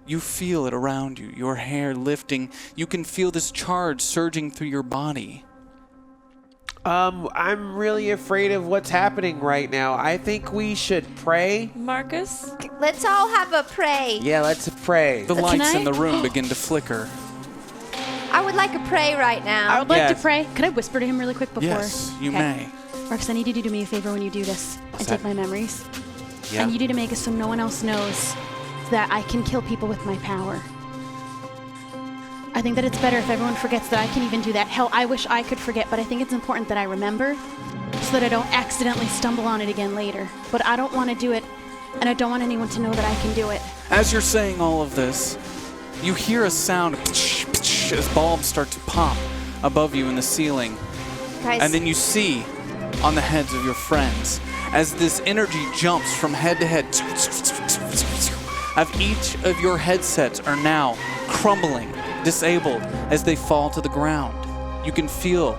you feel it around you, your hair lifting. You can feel this charge surging through your body. I'm really afraid of what's happening right now. I think we should pray. Marcus? Let's all have a pray. Yeah, let's pray. The lights in I? the room begin to flicker. I would like a pray right I now. would like to Yes. pray. Could I whisper to him really quick before? Yes, you Okay. may. Marcus, I need you to do me a favor when you do this and take that? my memories. Yeah. I need you to make it so no one else knows that I can kill people with my power. I think that it's better if everyone forgets that I can even do that. Hell, I wish I could forget, but I think it's important that I remember so that I don't accidentally stumble on it again later. But I don't want to do it, and I don't want anyone to know that I can do it. As you're saying all of this, you hear a sound as bulbs start to pop above you in the ceiling. Guys, And then you see on the heads of your friends as this energy jumps from head to head. Of each of your headsets are now crumbling, disabled as they fall to the ground. You can feel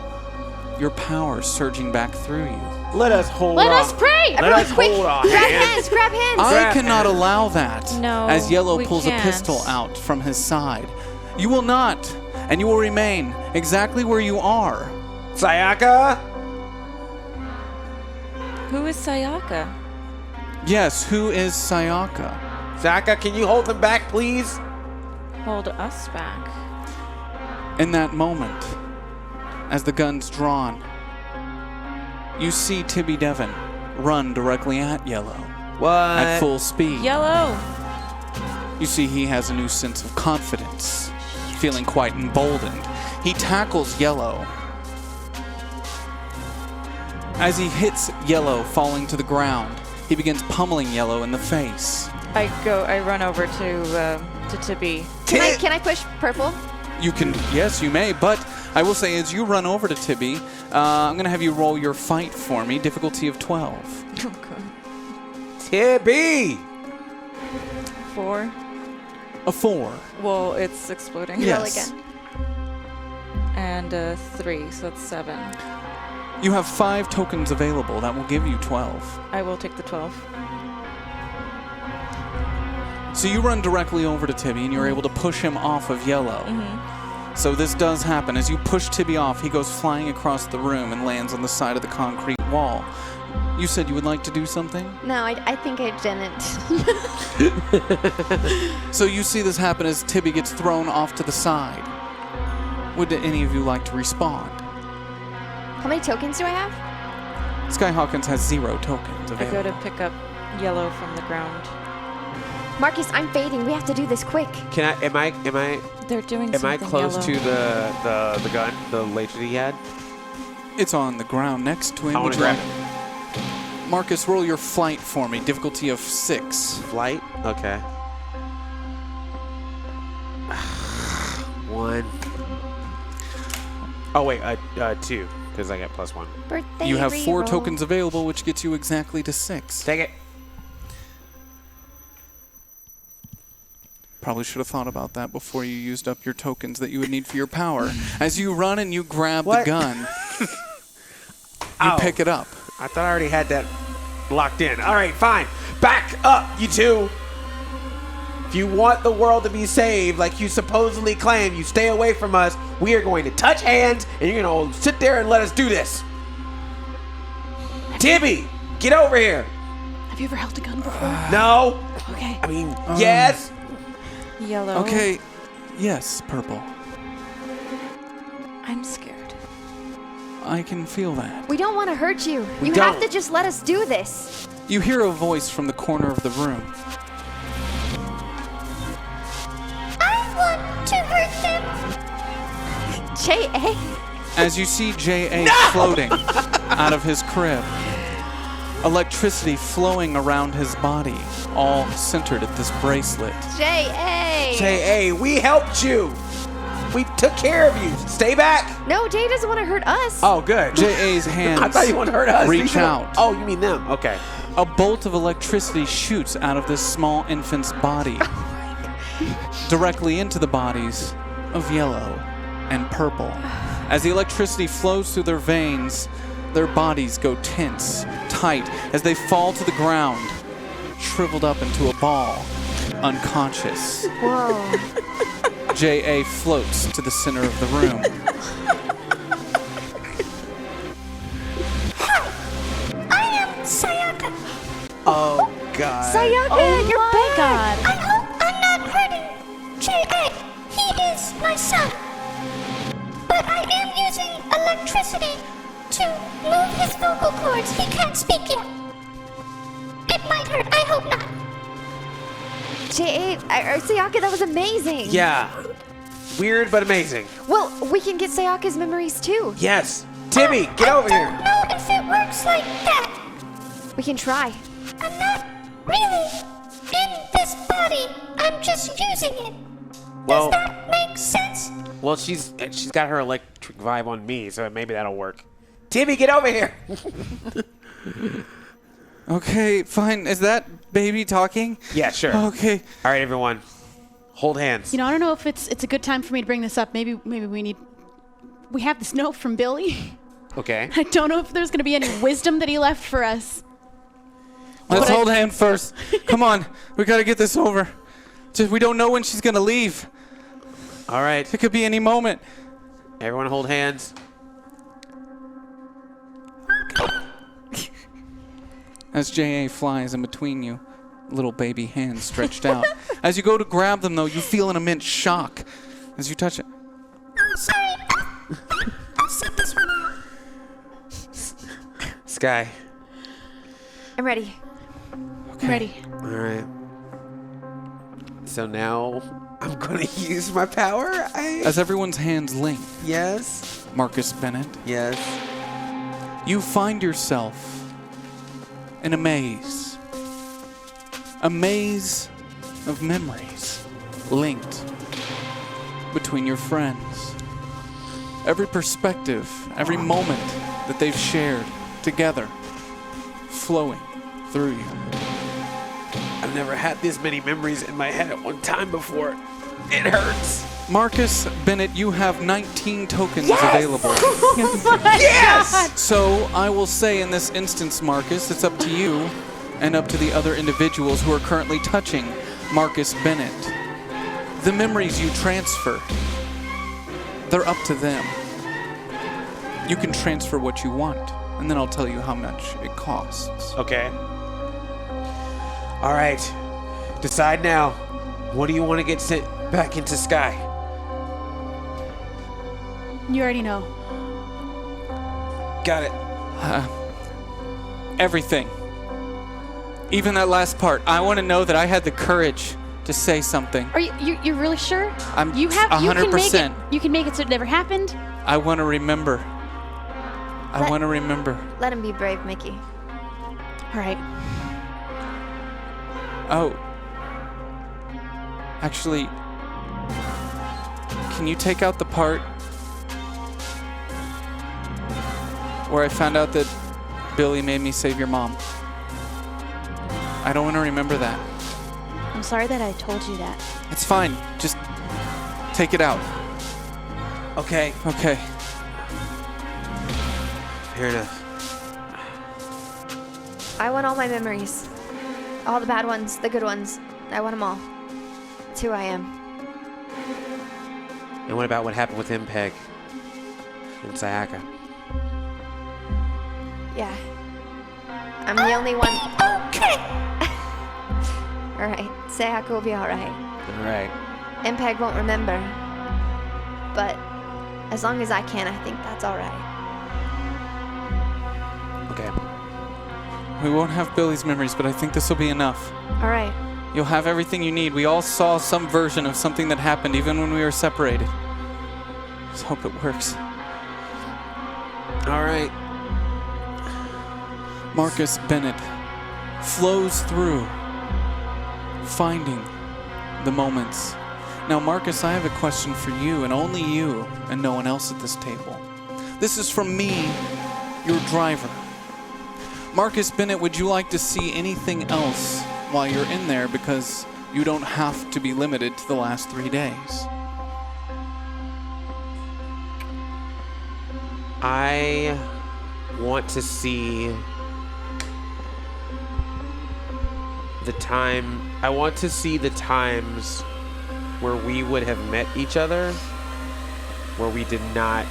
your power surging back through you. Let us hold Let our- us pray! Let us hold our grab hands. hands, grab hands. I cannot allow that. No, As Yellow we pulls can't. a pistol out from his side. You will not, and you will remain exactly where you are. Sayaka? Who is Sayaka? Yes, who is Sayaka? Sayaka, can you hold them back, please? Hold us back. In that moment, as the gun's drawn, you see Tibby Devon run directly at Yellow What? at full speed. Yellow! You see he has a new sense of confidence, feeling quite emboldened. He tackles Yellow. As he hits Yellow falling to the ground, he begins pummeling Yellow in the face. I run over to Tibby. Can I push Purple? You can, yes, you may, but I will say as you run over to Tibby, I'm going to have you roll your fight for me, difficulty of 12. Tibby! 4. A 4. Well, it's exploding. Yes. again. And 3, so that's 7. You have 5 tokens available. That will give you 12. I will take the 12. So you run directly over to Tibby, and you're able to push him off of Yellow. So this does happen. As you push Tibby off, he goes flying across the room and lands on the side of the concrete wall. You said you would like to do something? No, I think I didn't. So you see this happen as Tibby gets thrown off to the side. Would any of you like to respond? How many tokens do I have? Skye Hawkins has 0 tokens I go available. to pick up Yellow from the ground. Marcus, I'm fading. We have to do this quick. Can I? Am I? They're doing Am I something close yellow. to the gun, the laser he had? It's on the ground next to him. I want Would to you grab like- it. Marcus, roll your flight for me. Difficulty of 6. Flight? Okay. 1. Oh wait, 2, because I got +1. Birthday You have 4 reroll. tokens available, which gets you exactly to 6. Take it. Probably should have thought about that before you used up your tokens that you would need for your power. As you run and you grab the What? gun, you Ow. pick it up. I thought I already had that locked in. All right, fine. Back up, you two. If you want the world to be saved, like you supposedly claim, you stay away from us. We are going to touch hands, and you're going to sit there and let us do this. Tibby, get over here. Have you ever held a gun before? No. Okay. I mean, yes. Yellow. Okay, yes, Purple. I'm scared. I can feel that. We don't want to hurt you. We You have don't. to just let us do this. You hear a voice from the corner of the room. I want to hurt them. J.A.? As you see J.A. floating out of his crib. Electricity flowing around his body, all centered at this bracelet. J.A.? Hey, we helped you. We took care of you. Stay back. No, Jay doesn't want to hurt us. Oh, good. J.A.'s hands I thought you wanted to hurt us. reach out. Oh, you mean them? Okay. A bolt of electricity shoots out of this small infant's body, directly into the bodies of Yellow and Purple. As the electricity flows through their veins, their bodies go tense, tight, as they fall to the ground, shriveled up into a ball, unconscious. Whoa. J.A. floats to the center of the room. Oh, God. Sayaka, you're my back. God. I hope I'm not hurting J.A. He is my son. But I am using electricity to move his vocal cords. He can't speak yet. It might hurt. I hope not. J.A., Sayaka, that was amazing. Yeah. Weird, but amazing. Well, we can get Sayaka's memories too. Yes. Timmy, get over here. I don't know if it works like that. We can try. I'm not really in this body. I'm just using it. Well, Does that make sense? well, she's got her electric vibe on me, so maybe that'll work. Timmy, get over here. Okay, fine. Is that baby talking? Yeah, sure. Okay. All right, everyone, hold hands. You know, I don't know if it's a good time for me to bring this up. Maybe we have this note from Billy. Okay. I don't know if there's going to be any wisdom that he left for us. Let's hold hands first. Come on. We got to get this over. Just, we don't know when she's going to leave. All right. It could be any moment. Everyone hold hands. As J.A. flies in between you, little baby hands stretched out. As you go to grab them, though, you feel an immense shock as you touch it. Oh, sorry. I'll set this one out. Skye. I'm ready. Okay. Ready. All right. So now I'm going to use my power. As everyone's hands link, Yes. Marcus Bennett, Yes. you find yourself in a maze. A maze of memories linked between your friends. Every perspective, every moment that they've shared together, flowing through you. I've never had this many memories in my head at one time before. It hurts. Marcus Bennett, you have 19 tokens available. Yes! So I will say in this instance, Marcus, it's up to you and up to the other individuals who are currently touching Marcus Bennett. The memories you transfer, they're up to them. You can transfer what you want, and then I'll tell you how much it costs. Okay. All right. Decide now. What do you want to get sent back into Skye? You already know. Got it. Everything. Even that last part. I want to know that I had the courage to say something. Are you're really sure? I'm You can make 100%. it. You can make it so it never happened. I want to remember. I Let- want to remember. Let him be brave, Mickey. All right. Oh. Actually, can you take out the part where I found out that Billy made me save your mom? I don't want to remember that. I'm sorry that I told you that. It's fine. Just take it out. Okay. Okay. Fair enough. I want all my memories. All the bad ones, the good ones. I want them all. It's who I am. And what about what happened with MPEG and Sayaka? Yeah. I'm the only one. Okay. Alright, Sayaka will be alright. All right. MPEG won't remember. But as long as I can, I think that's alright. Okay. We won't have Billy's memories, but I think this will be enough. Alright. You'll have everything you need. We all saw some version of something that happened even when we were separated. Let's hope it works. All right. Marcus Bennett flows through, finding the moments. Now, Marcus, I have a question for you, and only you, and no one else at this table. This is from me, your driver. Marcus Bennett, would you like to see anything else while you're in there, because you don't have to be limited to the last 3 days? I want to see the time. I want to see the times where we would have met each other, where we did not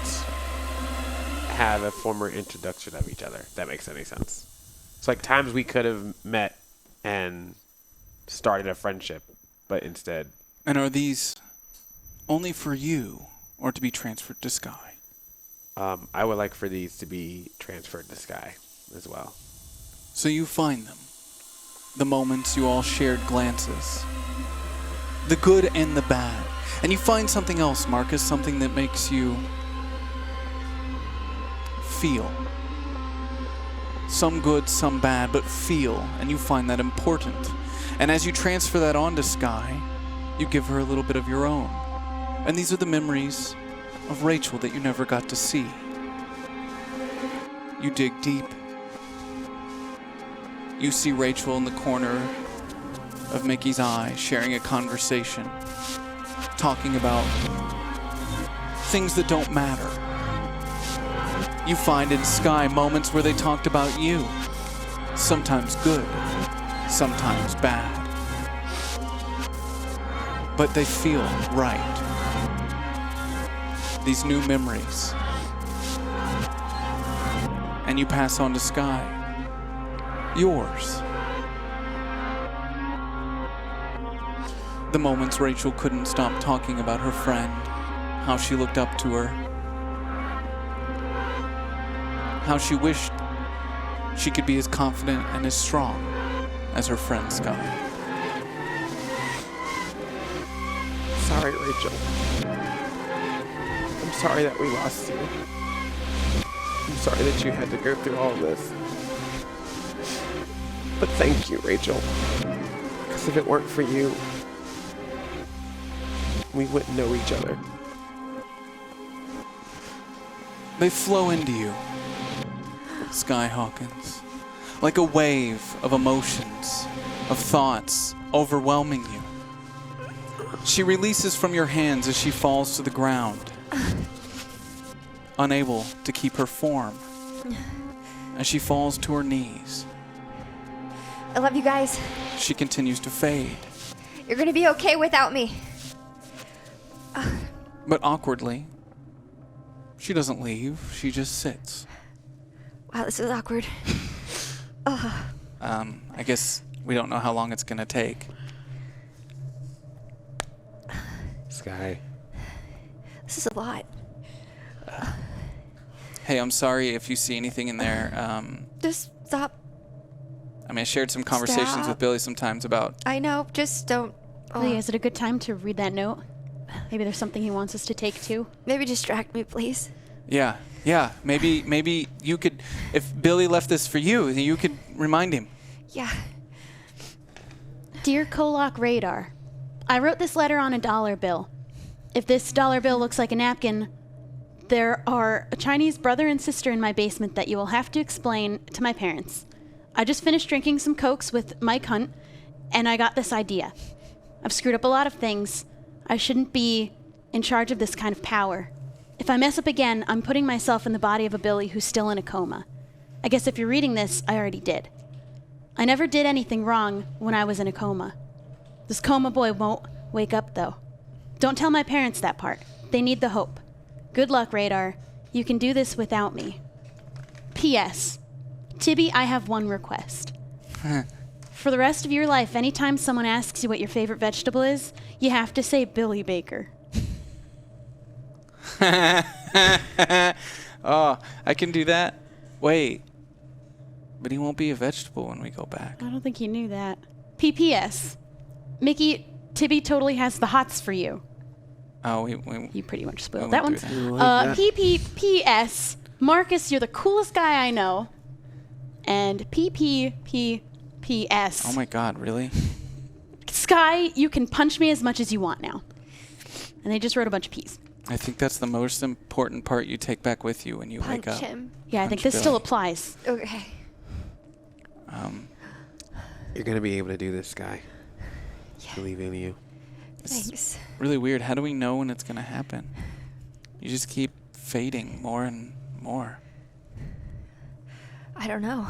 have a former introduction of each other. If that makes any sense. It's like times we could have met and started a friendship, but instead. And are these only for you, or to be transferred to Skye? I would like for these to be transferred to Skye as well. So you find them. The moments you all shared glances. The good and the bad. And you find something else, Marcus, something that makes you feel. Some good, some bad, but feel, and you find that important. And as you transfer that onto Skye, you give her a little bit of your own. And these are the memories of Rachel that you never got to see. You dig deep. You see Rachel in the corner of Mickey's eye, sharing a conversation, talking about things that don't matter. You find in Skye moments where they talked about you, sometimes good, sometimes bad. But they feel right. These new memories. And you pass on to Skye. Yours. The moments Rachel couldn't stop talking about her friend, how she looked up to her, how she wished she could be as confident and as strong as her friend Skye. Sorry, Rachel. I'm sorry that we lost you. I'm sorry that you had to go through all this. But thank you, Rachel. Because if it weren't for you, we wouldn't know each other. They flow into you, Skye Hawkins, like a wave of emotions, of thoughts overwhelming you. She releases from your hands as she falls to the ground, unable to keep her form, as she falls to her knees. I love you guys. She continues to fade. You're gonna be okay without me. But awkwardly, she doesn't leave, she just sits. Wow, this is awkward. I guess we don't know how long it's gonna take. Skye. This is a lot. Hey, I'm sorry if you see anything in there. Just stop. I mean, I shared some conversations Stop. with Billy sometimes about... I know, just don't. Billy, is it a good time to read that note? Maybe there's something he wants us to take too. Maybe distract me, please. Yeah. Maybe you could... If Billy left this for you, then you could remind him. Yeah. Dear KOllOK Radar, I wrote this letter on a dollar bill. If this dollar bill looks like a napkin, there are a Chinese brother and sister in my basement that you will have to explain to my parents. I just finished drinking some Cokes with Mike Hunt, and I got this idea. I've screwed up a lot of things. I shouldn't be in charge of this kind of power. If I mess up again, I'm putting myself in the body of a Billy who's still in a coma. I guess if you're reading this, I already did. I never did anything wrong when I was in a coma. This coma boy won't wake up, though. Don't tell my parents that part. They need the hope. Good luck, Radar. You can do this without me. P.S. Tibby, I have one request. For the rest of your life, anytime someone asks you what your favorite vegetable is, you have to say Billy Baker. Oh, I can do that? Wait. But he won't be a vegetable when we go back. I don't think you knew that. P.P.S. Mickey, Tibby totally has the hots for you. Oh, You pretty much spoiled we that one. went through that. P.P.P.S. Marcus, you're the coolest guy I know. And P.P.P.P.S. Oh my God, really? Skye, you can punch me as much as you want now. And they just wrote a bunch of P's. I think that's the most important part you take back with you when you wake Punch up. him. Yeah, I think Punch this still Billy. applies. Okay. You're going to be able to do this, Skye. Yeah. Believe in you. Thanks. Really weird. How do we know when it's going to happen? You just keep fading more and more. I don't know.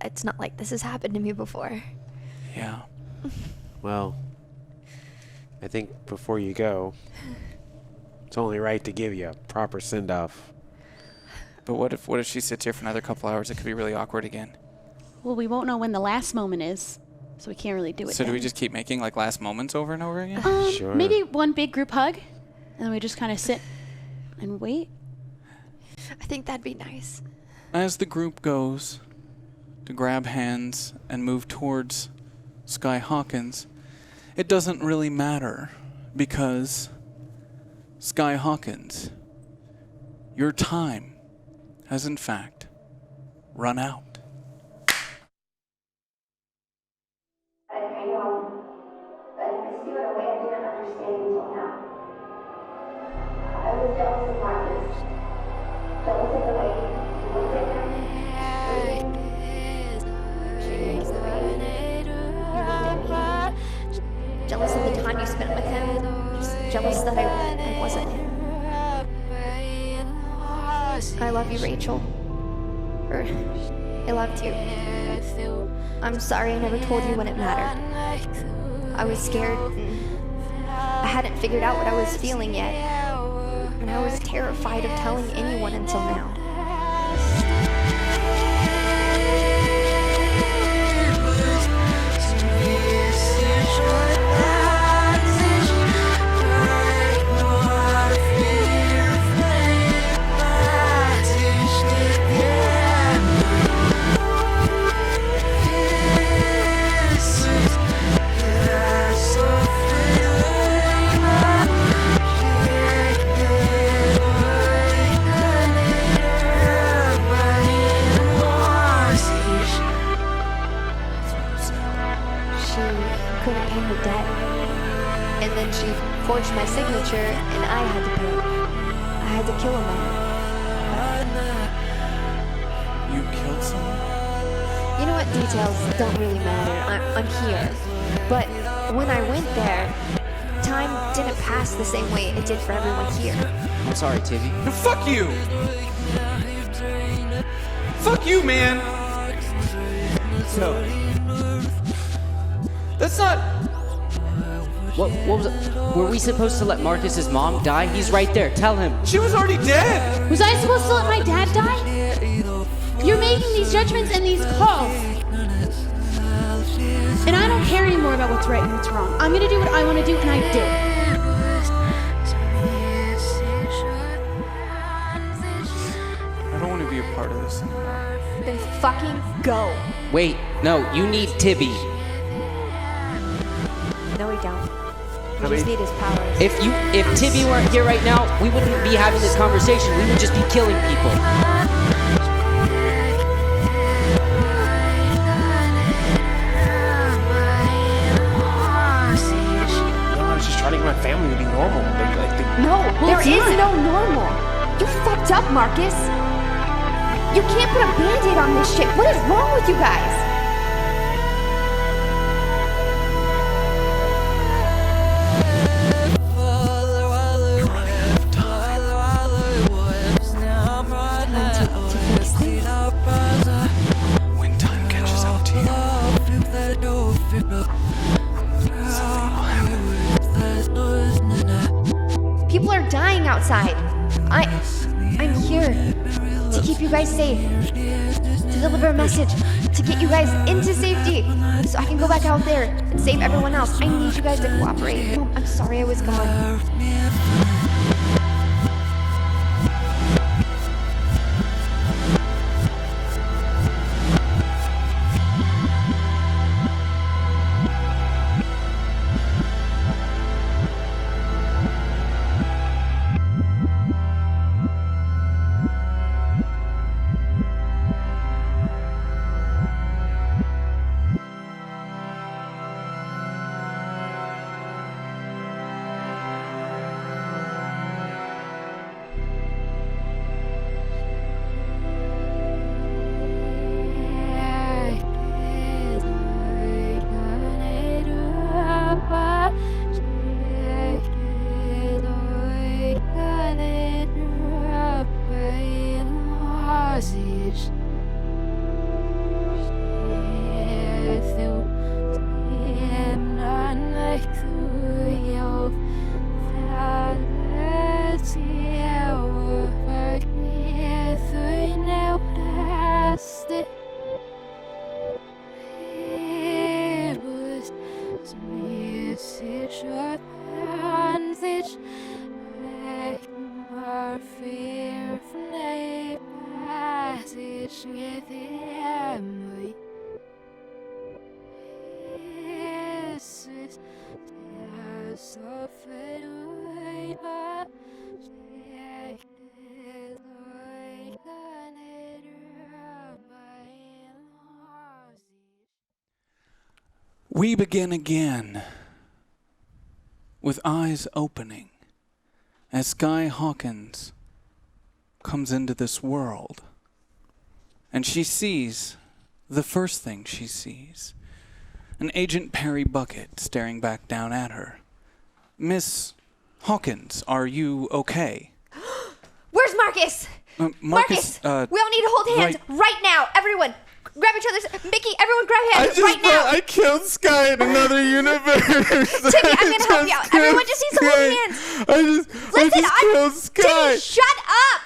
It's not like this has happened to me before. Yeah. Well, I think before you go, it's only right to give you a proper send-off. But what if she sits here for another couple hours? It could be really awkward again. Well, we won't know when the last moment is, so we can't really do it. So do we then. just keep making like last moments over and over again? Sure. Maybe one big group hug, and then we just kind of sit and wait. I think that'd be nice. As the group goes to grab hands and move towards Skye Hawkins, it doesn't really matter because Skye Hawkins, your time has in fact run out. own, but in a stupid way I didn't understand until now. I was jealous of Marcus. Jealous of the way he looked at him. Jealous of the way you looked at me. Jealous of the time you spent with him. Just jealous that I wasn't him. I love you, Rachel. Or, I loved you. I'm sorry I never told you when it mattered. I was scared and I hadn't figured out what I was feeling yet. And I was terrified of telling anyone until now. Forged my signature, and I had to pay. I had to kill him all. You killed someone? You know what? Details don't really matter. I'm here. But when I went there, time didn't pass the same way it did for everyone here. I'm sorry, Tivy. No, fuck you! Fuck you, man! So, that's not... What was it? Were we supposed to let Marcus's mom die? He's right there. Tell him. She was already dead! Was I supposed to let my dad die? You're making these judgments and these calls. And I don't care anymore about what's right and what's wrong. I'm gonna do what I want to do, and I did. I don't want to be a part of this anymore. Then fucking go. Wait, no, you need Tibby. No, we don't. We just need his powers. If Tibby weren't here right now, we wouldn't be having this conversation. We would just be killing people. I was just trying to get my family to be normal. No, there is no normal. You fucked up, Marcus. You can't put a band-aid on this shit. What is wrong with you guys? When time catches up to you, something will happen. People are dying outside. I'm here to keep you guys safe, to deliver a message, to get you guys into safety, so I can go back out there and save everyone else. I need you guys to cooperate. Mom, I'm sorry I was gone. We begin again with eyes opening as Skye Hawkins comes into this world. And she sees the first thing she sees. An Agent Perry Bucket staring back down at her. Miss Hawkins, are you okay? Where's Marcus? Marcus, we all need to hold hands right now. Everyone, grab each other's. Mickey, everyone, grab hands right now. I killed Skye in another universe. Timmy, I'm gonna help you out. Everyone just needs to hold hands. Listen, killed Skye. Timmy, shut up.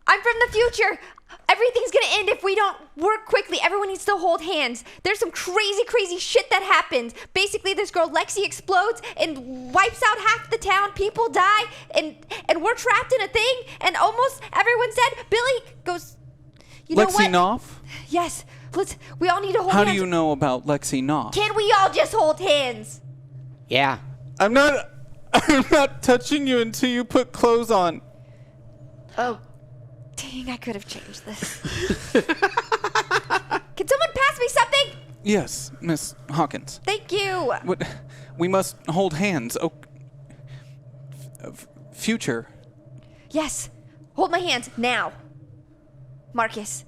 I'm from the future. Everything's gonna end if we don't work quickly. Everyone needs to hold hands. There's some crazy shit that happens. Basically, this girl Lexi explodes and wipes out half the town. People die, and we're trapped in a thing. And almost everyone's dead. Billy goes. You know what? Lexi Knopf? Yes. We all need to hold How hands. do you know about Lexi Knopf? Can we all just hold hands? Yeah. I'm not touching you until you put clothes on. Oh. Dang, I could have changed this. Can someone pass me something? Yes, Miss Hawkins. Thank you. What? We must hold hands. Oh, future. Yes. Hold my hands now. Marcus,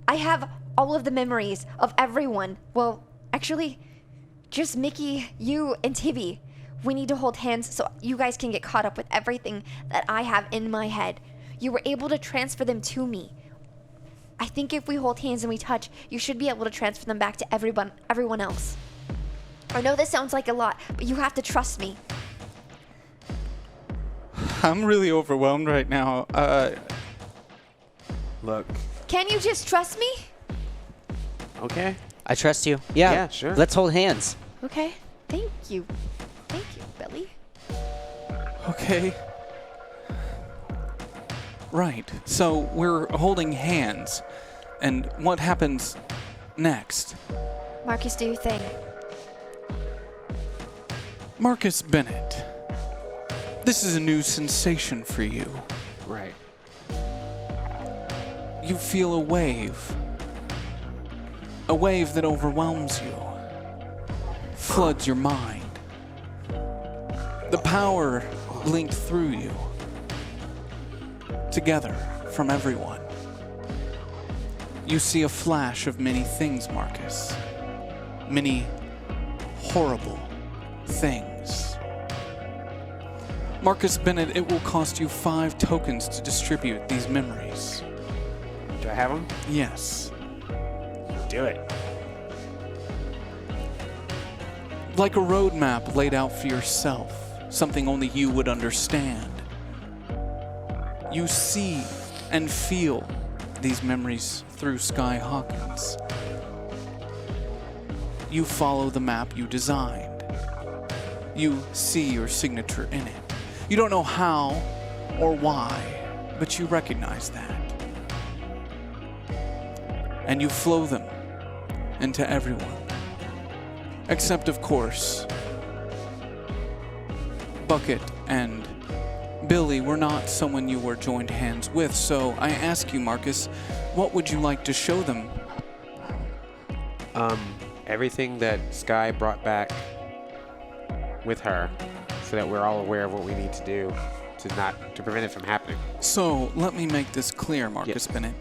I have all of the memories of everyone. Well, actually, just Mickey, you, and Tibby. We need to hold hands so you guys can get caught up with everything that I have in my head. You were able to transfer them to me. I think if we hold hands and we touch, you should be able to transfer them back to everyone else. I know this sounds like a lot, but you have to trust me. I'm really overwhelmed right now. Look. Can you just trust me? Okay. I trust you. Yeah. Yeah, sure. Let's hold hands. Okay. Thank you. Thank you, Billy. Okay. Right. So we're holding hands. And what happens next? Marcus, do your thing. Marcus Bennett. This is a new sensation for you. Right. You feel a wave. A wave that overwhelms you. Floods your mind. The power linked through you. Together from everyone. You see a flash of many things, Marcus. Many horrible things. Marcus Bennett, it will cost you 5 tokens to distribute these memories. Do I have them? Yes. Do it. Like a roadmap laid out for yourself. Something only you would understand. You see and feel these memories through Skye Hawkins. You follow the map you designed. You see your signature in it. You don't know how or why, but you recognize that. And you flow them into everyone. Except, of course, Bucket and Billy were not someone you were joined hands with, so I ask you, Marcus, what would you like to show them? Everything that Skye brought back with her, so that we're all aware of what we need to do to prevent it from happening. So, let me make this clear, Marcus Bennett.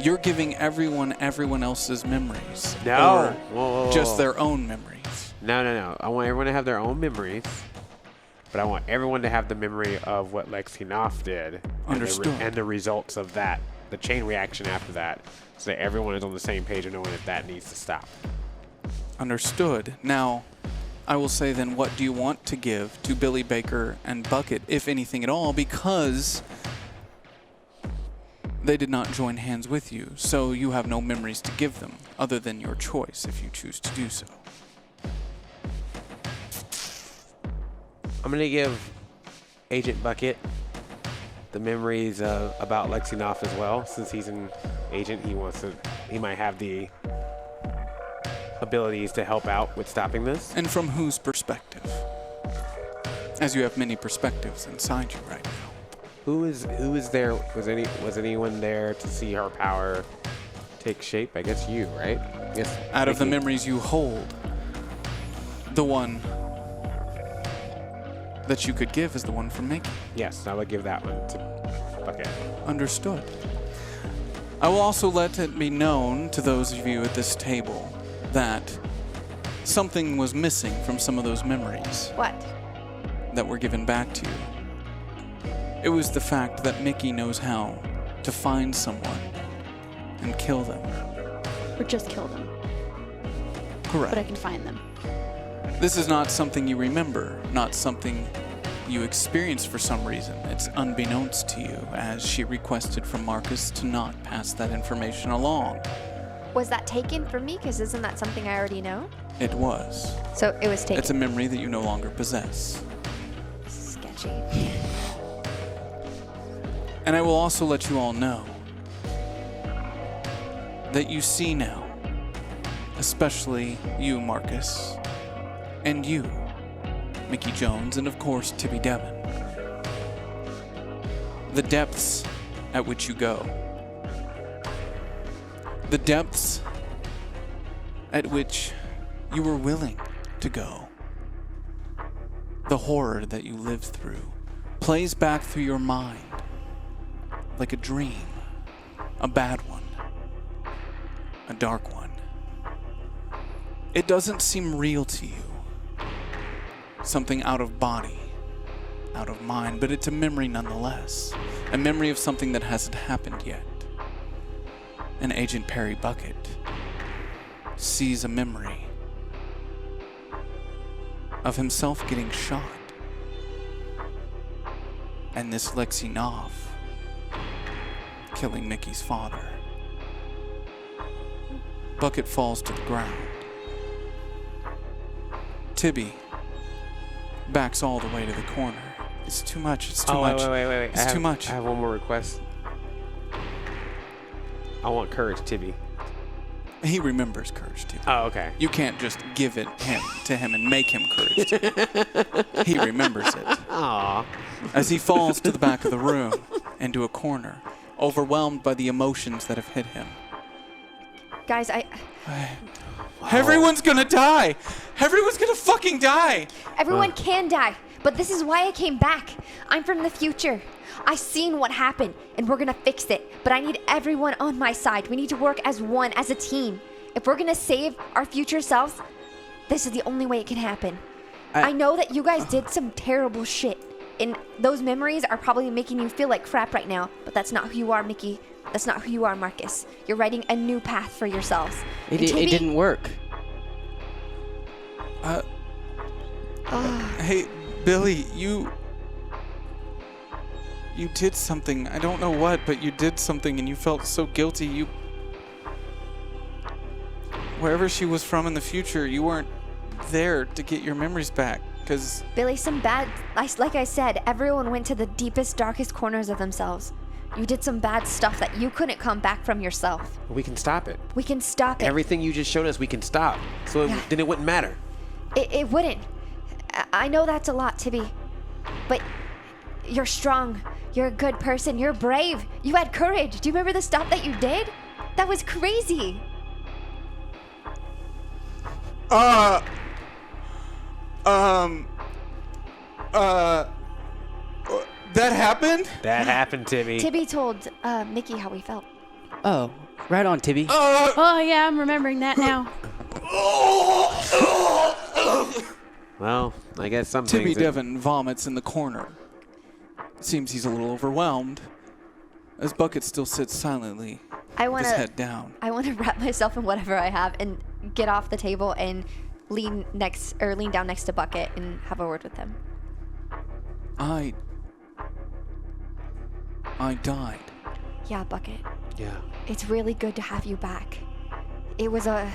You're giving everyone else's memories. No. Or just their own memories. No. I want everyone to have their own memories, but I want everyone to have the memory of what Lexi Knopf did. Understood. And the results of that, the chain reaction after that, so that everyone is on the same page of knowing that needs to stop. Understood. Now, I will say then, what do you want to give to Billy Baker and Bucket, if anything at all, because they did not join hands with you, so you have no memories to give them, other than your choice, if you choose to do so. I'm going to give Agent Bucket the memories about Lexi Knopf as well. Since he's an agent, he might have the abilities to help out with stopping this. And from whose perspective? As you have many perspectives inside you right now. Who is there? Was anyone there to see her power take shape? I guess you, right? Yes. Out of the memories you hold, The one that you could give is the one from Mickey. Yes, I would give that one to Bucket. Understood. I will also let it be known to those of you at this table that something was missing from some of those memories What? that were given back to you. It was the fact that Mickey knows how to find someone and kill them. Or just kill them. Correct. But I can find them. This is not something you remember, not something you experienced for some reason. It's unbeknownst to you, as she requested from Marcus to not pass that information along. Was that taken from me? Because isn't that something I already know? It was. So it was taken. It's a memory that you no longer possess. Sketchy. And I will also let you all know that you see now, especially you, Marcus, and you, Mickey Jones, and of course, Tibby Devon, the depths at which you go. The depths at which you were willing to go. The horror that you lived through plays back through your mind like a dream, a bad one, a dark one. It doesn't seem real to you. Something out of body, out of mind, but it's a memory nonetheless. A memory of something that hasn't happened yet. And Agent Perry Bucket sees a memory of himself getting shot. And this Lexi Knopf killing Mickey's father. Bucket falls to the ground. Tibby backs all the way to the corner. It's too much. It's too much. Wait. It's too much. I have one more request. I want Courage Tibby. He remembers Courage Tibby. Oh, okay. You can't just give it to him and make him Courage Tibby. He remembers it. Aww. As he falls to the back of the room, into a corner, overwhelmed by the emotions that have hit him. Guys, Everyone's gonna die! Everyone's gonna fucking die! everyone can die, but this is why I came back. I'm from the future. I seen what happened, and we're gonna fix it. But I need everyone on my side. We need to work as one, as a team. If we're gonna save our future selves, this is the only way it can happen. I know that you guys did some terrible shit, and those memories are probably making you feel like crap right now, but that's not who you are, Mickey. That's not who you are, Marcus. You're writing a new path for yourselves. It And Tibby- didn't work. Hey, Billy, you did something. I don't know what, but you did something and you felt so guilty. Wherever she was from in the future, you weren't there to get your memories back, because... Billy, like I said, everyone went to the deepest, darkest corners of themselves. You did some bad stuff that you couldn't come back from yourself. We can stop it. We can stop it. Everything you just showed us, we can stop. So Yeah. then it wouldn't matter. It wouldn't. I know that's a lot, Tibby. But you're strong. You're a good person. You're brave. You had courage. Do you remember the stuff that you did? That was crazy. That happened? That happened, Tibby. Tibby told Mickey how he felt. Oh, right on, Tibby. Oh, yeah, I'm remembering that now. Well, I guess some Tibby things... Devon vomits in the corner. Seems he's a little overwhelmed, as Bucket still sits silently, with his head down. I want to wrap myself in whatever I have and get off the table and lean down next to Bucket and have a word with him. I died. Yeah, Bucket. Yeah. It's really good to have you back. It was a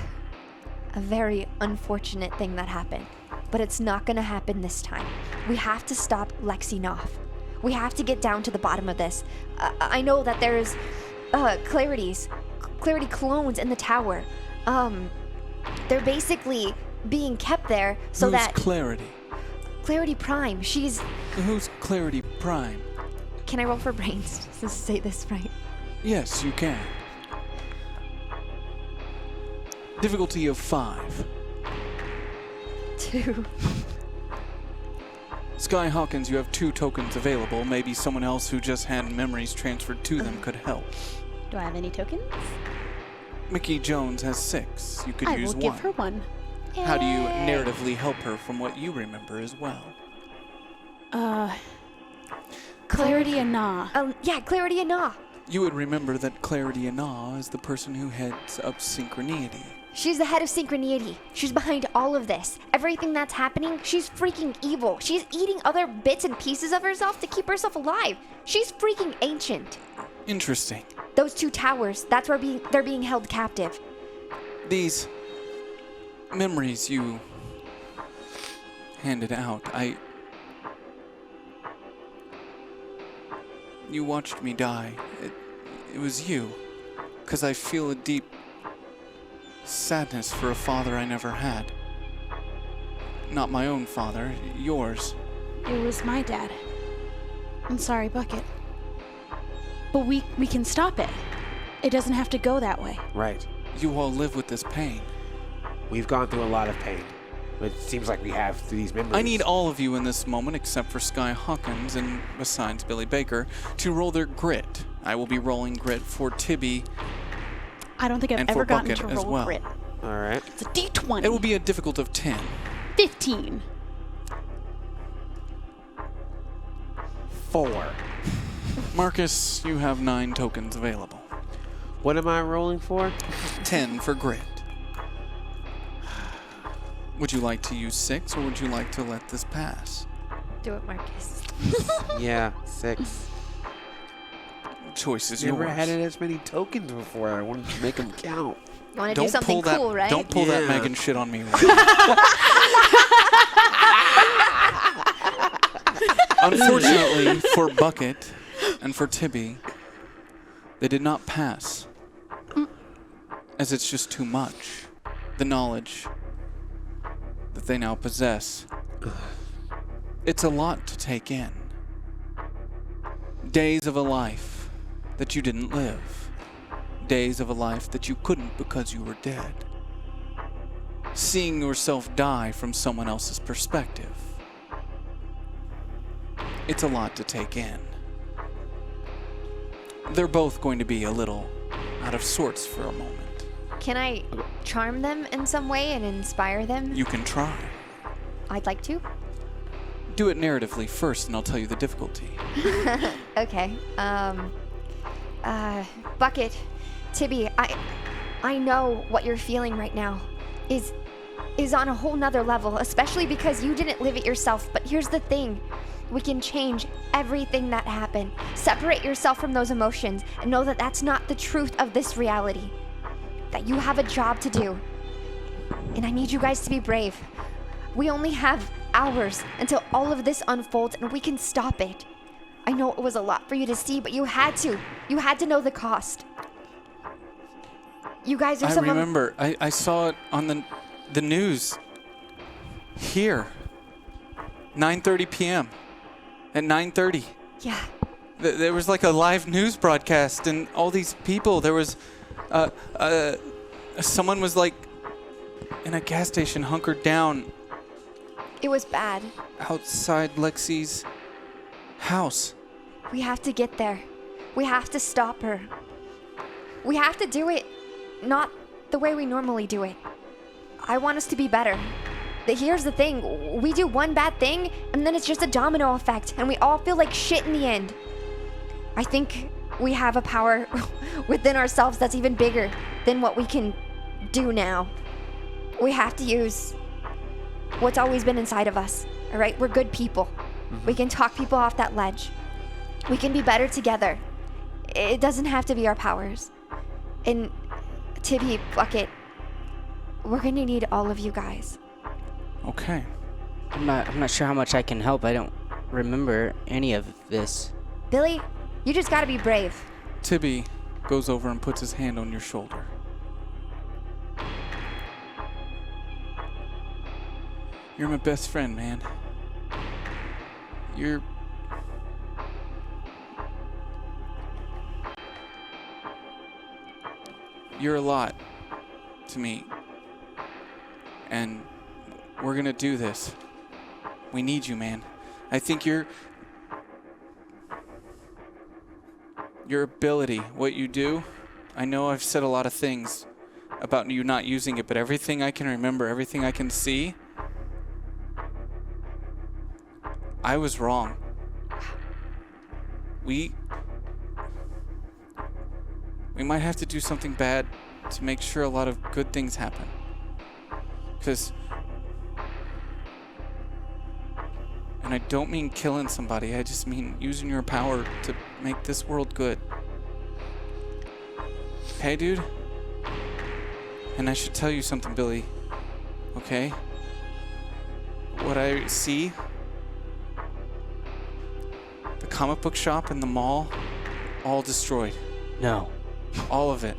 very unfortunate thing that happened, but it's not gonna happen this time. We have to stop Lexi Knopf. We have to get down to the bottom of this. I know that there's Clarity clones in the tower. They're basically being kept there so Who's that Clarity? Clarity Prime. Who's Clarity Prime? Can I roll for brains to say this right? Yes, you can. Difficulty of 5. 2. Skye Hawkins, you have 2 tokens available. Maybe someone else who just had memories transferred to them could help. Do I have any tokens? Mickey Jones has 6. You could I use will 1. give her 1. How do you narratively help her from what you remember as well? Clarity and Nah. Yeah, Clarity and Nah. You would remember that Clarity Anah is the person who heads up Synchronity. She's the head of Synchronity. She's behind all of this. Everything that's happening, she's freaking evil. She's eating other bits and pieces of herself to keep herself alive. She's freaking ancient. Interesting. Those 2 towers, that's where they're being held captive. These memories you handed out, you watched me die. It was you. 'Cause I feel a deep sadness for a father I never had. Not my own father, yours. It was my dad. I'm sorry, Bucket. But we can stop it. It doesn't have to go that way. Right. You all live with this pain. We've gone through a lot of pain. It seems like we have through these memories. I need all of you in this moment, except for Skye Hawkins and besides Billy Baker, to roll their grit. I will be rolling grit for Tibby. I don't think I've And ever for gotten Bucket to as roll well. grit. All right. It's a D20. It will be a difficult of 10. 15. 4. Marcus, you have 9 tokens available. What am I rolling for? 10 for grit. Would you like to use 6, or would you like to let this pass? Do it, Marcus. Yeah, 6. Choice is Never yours. had it as many tokens before. I wanted to make them count. You want to do something pull cool, that, right? Don't pull that Yeah. Megan shit on me. Unfortunately for Bucket and for Tibby, they did not pass. As it's just too much. The knowledge that they now possess. It's a lot to take in. Days of a life that you didn't live. Days of a life that you couldn't because you were dead. Seeing yourself die from someone else's perspective. It's a lot to take in. They're both going to be a little out of sorts for a moment. Can I charm them in some way and inspire them? You can try. I'd like to. Do it narratively first, and I'll tell you the difficulty. Okay. Bucket, Tibby, I know what you're feeling right now is on a whole nother level, especially because you didn't live it yourself. But here's the thing. We can change everything that happened. Separate yourself from those emotions and know that that's not the truth of this reality. That you have a job to do. And I need you guys to be brave. We only have hours until all of this unfolds and we can stop it. I know it was a lot for you to see, but you had to. You had to know the cost. You guys are I some of... remember. I saw it on the news. Here. 9:30 p.m. At 9:30. Yeah. There was like a live news broadcast, and all these people. There was, someone was like in a gas station, hunkered down It was bad. outside Lexi's house. We have to get there. We have to stop her. We have to do it not the way we normally do it. I want us to be better. Here's the thing. We do one bad thing, and then it's just a domino effect, and we all feel like shit in the end. I think we have a power within ourselves that's even bigger than what we can do now. We have to use what's always been inside of us, all right? We're good people. We can talk people off that ledge. We can be better together. It doesn't have to be our powers. And Tibby, Bucket, we're gonna need all of you guys. Okay. I'm not sure how much I can help. I don't remember any of this. Billy, you just gotta be brave. Tibby goes over and puts his hand on your shoulder. You're my best friend, man. You're a lot to me. And We're gonna do this. We need you, man. I think your ability, what you do, I know I've said a lot of things about you not using it, but everything I can remember, everything I can see, I was wrong. We might have to do something bad to make sure a lot of good things happen. Because, and I don't mean killing somebody, I just mean using your power to make this world good. Okay, dude? And I should tell you something, Billy. Okay? What I see, the comic book shop and the mall, all destroyed. No. All of it.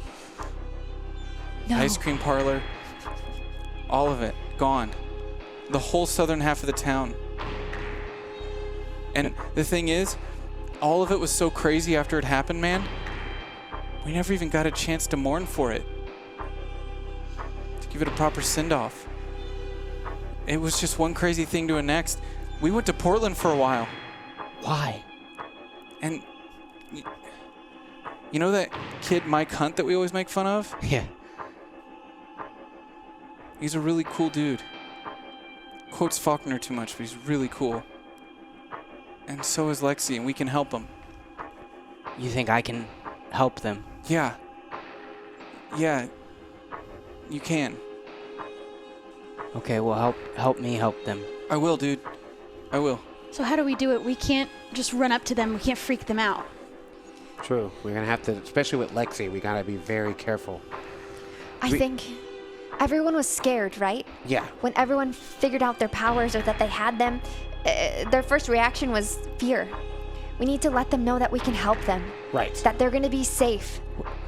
No. Ice cream parlor, all of it, gone. The whole southern half of the town. And the thing is, all of it was so crazy after it happened, man. We never even got a chance to mourn for it. To give it a proper send-off. It was just one crazy thing to the next. We went to Portland for a while. Why? And you know that kid Mike Hunt that we always make fun of? Yeah. He's a really cool dude. Quotes Faulkner too much, but he's really cool. And so is Lexi, and we can help him. You think I can help them? Yeah. Yeah. You can. Okay, well, help me help them. I will, dude. I will. So how do we do it? We can't just run up to them. We can't freak them out. True. We're going to have to, especially with Lexi, we got to be very careful. I think everyone was scared, right? Yeah. When everyone figured out their powers or that they had them, their first reaction was fear. We need to let them know that we can help them. Right. That they're going to be safe.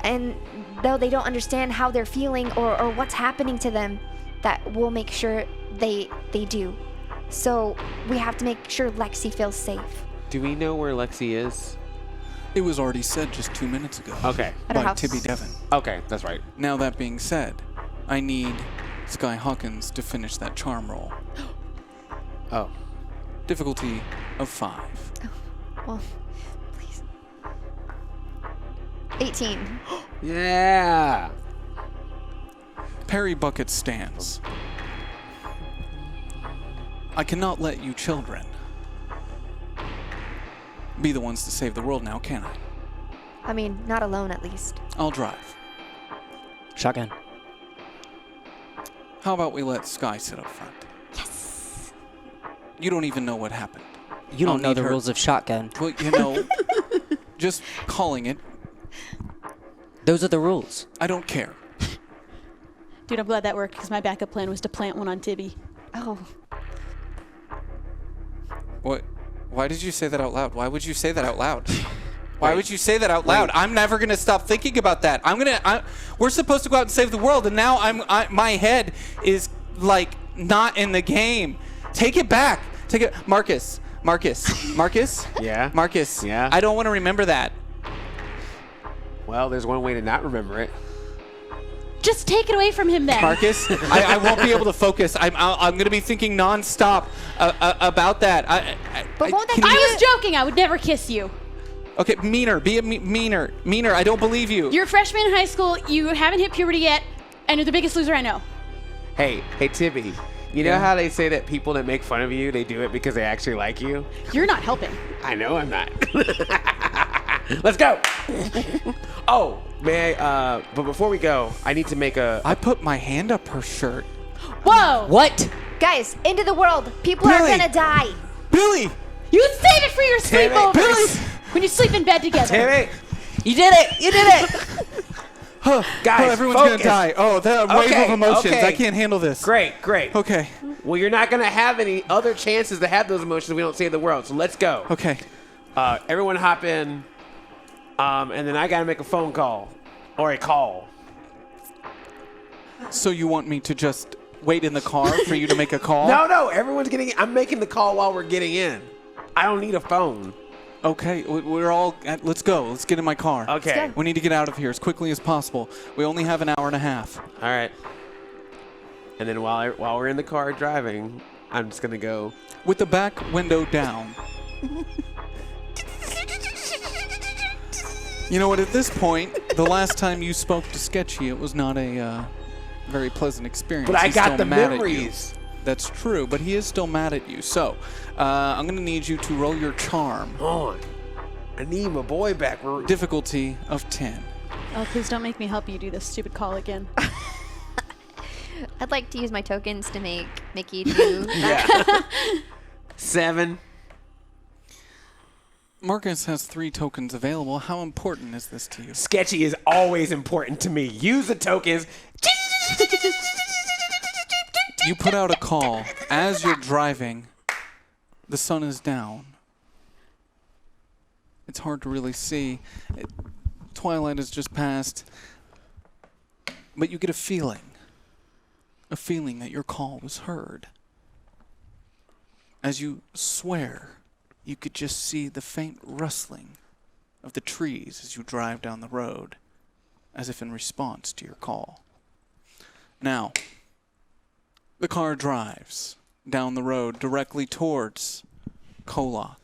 And though they don't understand how they're feeling or what's happening to them, that we'll make sure they do. So we have to make sure Lexi feels safe. Do we know where Lexi is? It was already said just 2 minutes ago. Okay. At her By house. Tibby Devon. Okay, that's right. Now that being said, I need Skye Hawkins to finish that charm roll. Oh. Difficulty of 5. Well, please. 18. Yeah. Perry Bucket stands. I cannot let you children be the ones to save the world now, can I? I mean, not alone at least. I'll drive. Shotgun. How about we let Skye sit up front? Yes. You don't even know what happened. You I'll don't know need the her- rules of shotgun. Well, you know, just calling it, Those are the rules. I don't care. Dude, I'm glad that worked because my backup plan was to plant one on Tibby. Oh. What? Why did you say that out loud? Why would you say that out loud? Why would you say that out loud? I'm never gonna stop thinking about that. We're supposed to go out and save the world, and now my head is like not in the game. Take it back. Take it, Marcus. Yeah? Marcus. Yeah? I don't want to remember that. Well, there's one way to not remember it. Just take it away from him then. Marcus, I won't be able to focus. I'm going to be thinking nonstop about that. But won't that I was joking. I would never kiss you. Okay, meaner. Be meaner. I don't believe you. You're a freshman in high school. You haven't hit puberty yet, and you're the biggest loser I know. Hey, Tibby. You know how they say that people that make fun of you, they do it because they actually like you? You're not helping. I know I'm not. Let's go. Oh, may I, but before we go, I need to make a... I put my hand up her shirt. Whoa! What? Guys, into the world. People are Billy! gonna die. Billy! You save it for your Damn it, sleepovers. Billy! When you sleep in bed together. Damn it. You did it! You did it! Guys, everyone's focus. going to die. Oh, the wave Okay, of emotions. okay. I can't handle this. Great. Okay. Well, you're not going to have any other chances to have those emotions if we don't save the world, so let's go. Okay. Everyone hop in, and then I got to make a phone call or a call. So you want me to just wait in the car for you to make a call? No, everyone's getting in. I'm making the call while we're getting in. I don't need a phone. Okay, we're all... let's go. Let's get in my car. Okay. We need to get out of here as quickly as possible. We only have an hour and a half. All right. And then while we're in the car driving, I'm just gonna go with the back window down. You know what? At this point, the last time you spoke to Sketchy, it was not a very pleasant experience. But I He's got still the mad memories. At you. That's true, but he is still mad at you. So, I'm going to need you to roll your charm. on. I need my boy back. Difficulty of 10. Oh, please don't make me help you do this stupid call again. I'd like to use my tokens to make Mickey do that. Yeah. 7. Marcus has 3 tokens available. How important is this to you? Sketchy is always important to me. Use the tokens. You put out a call. As you're driving, the sun is down. It's hard to really see. Twilight has just passed. But you get a feeling that your call was heard. As you swear, you could just see the faint rustling of the trees as you drive down the road, as if in response to your call. Now, the car drives down the road directly towards KOllOK.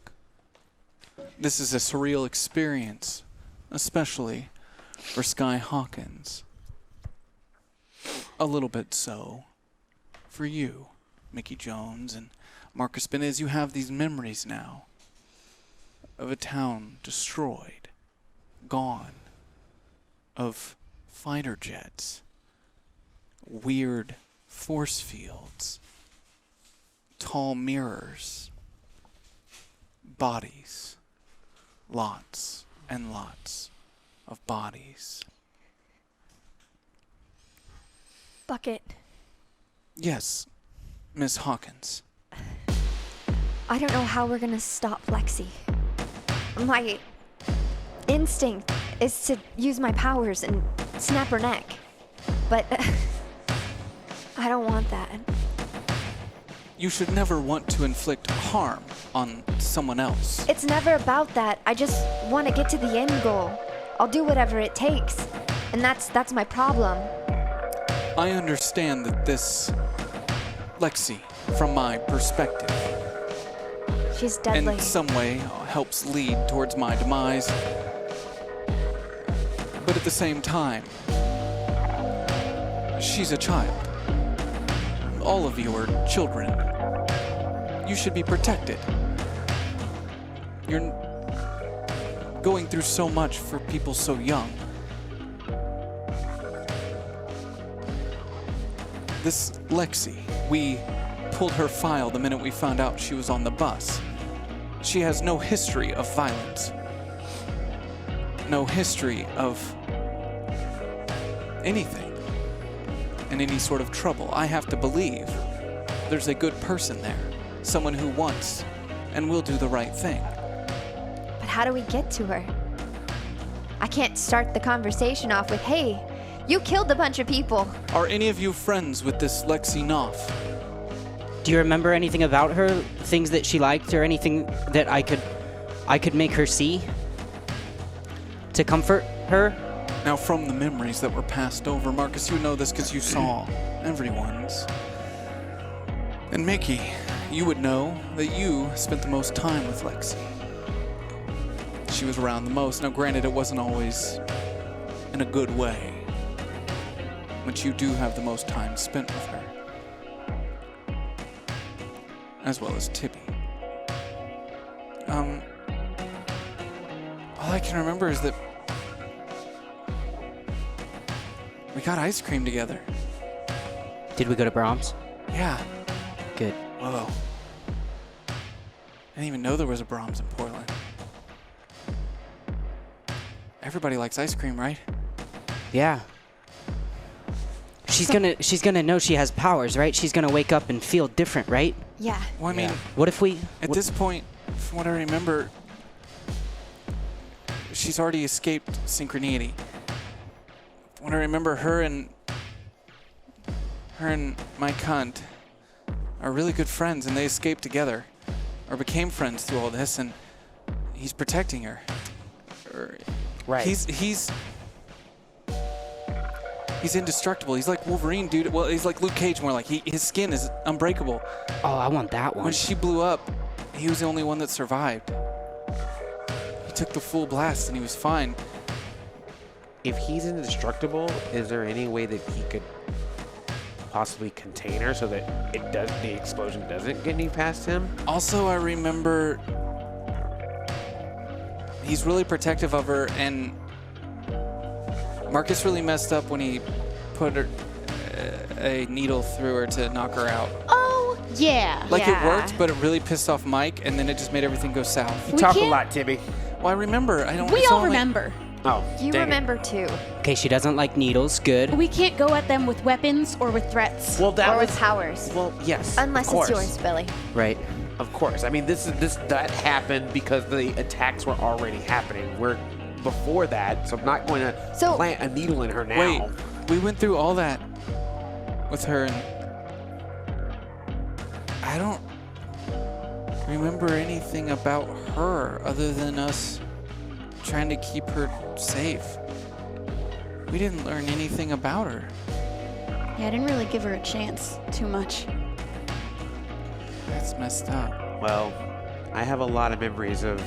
This is a surreal experience, especially for Skye Hawkins. A little bit so for you, Mickey Jones and Marcus Benez. You have these memories now of a town destroyed, gone, of fighter jets, weird force fields, tall mirrors, bodies, lots and lots of bodies. Bucket. Yes, Miss Hawkins. I don't know how we're gonna stop Lexi. My instinct is to use my powers and snap her neck. But I don't want that. You should never want to inflict harm on someone else. It's never about that. I just want to get to the end goal. I'll do whatever it takes. And that's my problem. I understand that this Lexi, from my perspective, She's deadly. in some way helps lead towards my demise. But at the same time, she's a child. All of you are children. You should be protected. You're going through so much for people so young. This Lexi, we pulled her file the minute we found out she was on the bus. She has no history of violence. No history of anything. In any sort of trouble. I have to believe there's a good person there. Someone who wants and will do the right thing. But how do we get to her? I can't start the conversation off with, hey, you killed a bunch of people. Are any of you friends with this Lexi Knopf? Do you remember anything about her? Things that she liked or anything that I could make her see? To comfort her? Now, from the memories that were passed over, Marcus, you know this because you saw everyone's. And Mickey, you would know that you spent the most time with Lexi. She was around the most. Now, granted, it wasn't always in a good way, but you do have the most time spent with her, as well as Tibby. All I can remember is that we got ice cream together. Did we go to Brahms? Yeah. Good. Whoa. I didn't even know there was a Brahms in Portland. Everybody likes ice cream, right? Yeah. She's gonna know she has powers, right? She's gonna wake up and feel different, right? Yeah. Well, I mean, What if we... at this point, from what I remember, she's already escaped synchronity. When I remember her and my cunt are really good friends, and they escaped together, or became friends through all this, and he's protecting her. Right. He's He's indestructible. He's like Wolverine, dude. Well, he's like Luke Cage, more like his skin is unbreakable. Oh, I want that one. When she blew up, he was the only one that survived. He took the full blast and he was fine. If he's indestructible, is there any way that he could possibly contain her so that the explosion doesn't get any past him? Also, I remember he's really protective of her, and Marcus really messed up when he put a needle through her to knock her out. Oh, yeah. Like it worked, but it really pissed off Mike, and then it just made everything go south. You talk a lot, Tibby. Well, I remember. I don't. We it's all like- remember. Oh, You dang it. remember too. Okay, she doesn't like needles. Good. We can't go at them with weapons or with threats. Well, that Or was with powers. Well, yes. Unless of course. it's yours, Billy. Right. Of course. I mean, that happened because the attacks were already happening. We're before that, so I'm not going to plant a needle in her now. Wait, we went through all that with her, and I don't remember anything about her other than us trying to keep her safe. We didn't learn anything about her. Yeah, I didn't really give her a chance too much. That's messed up. Well, I have a lot of memories of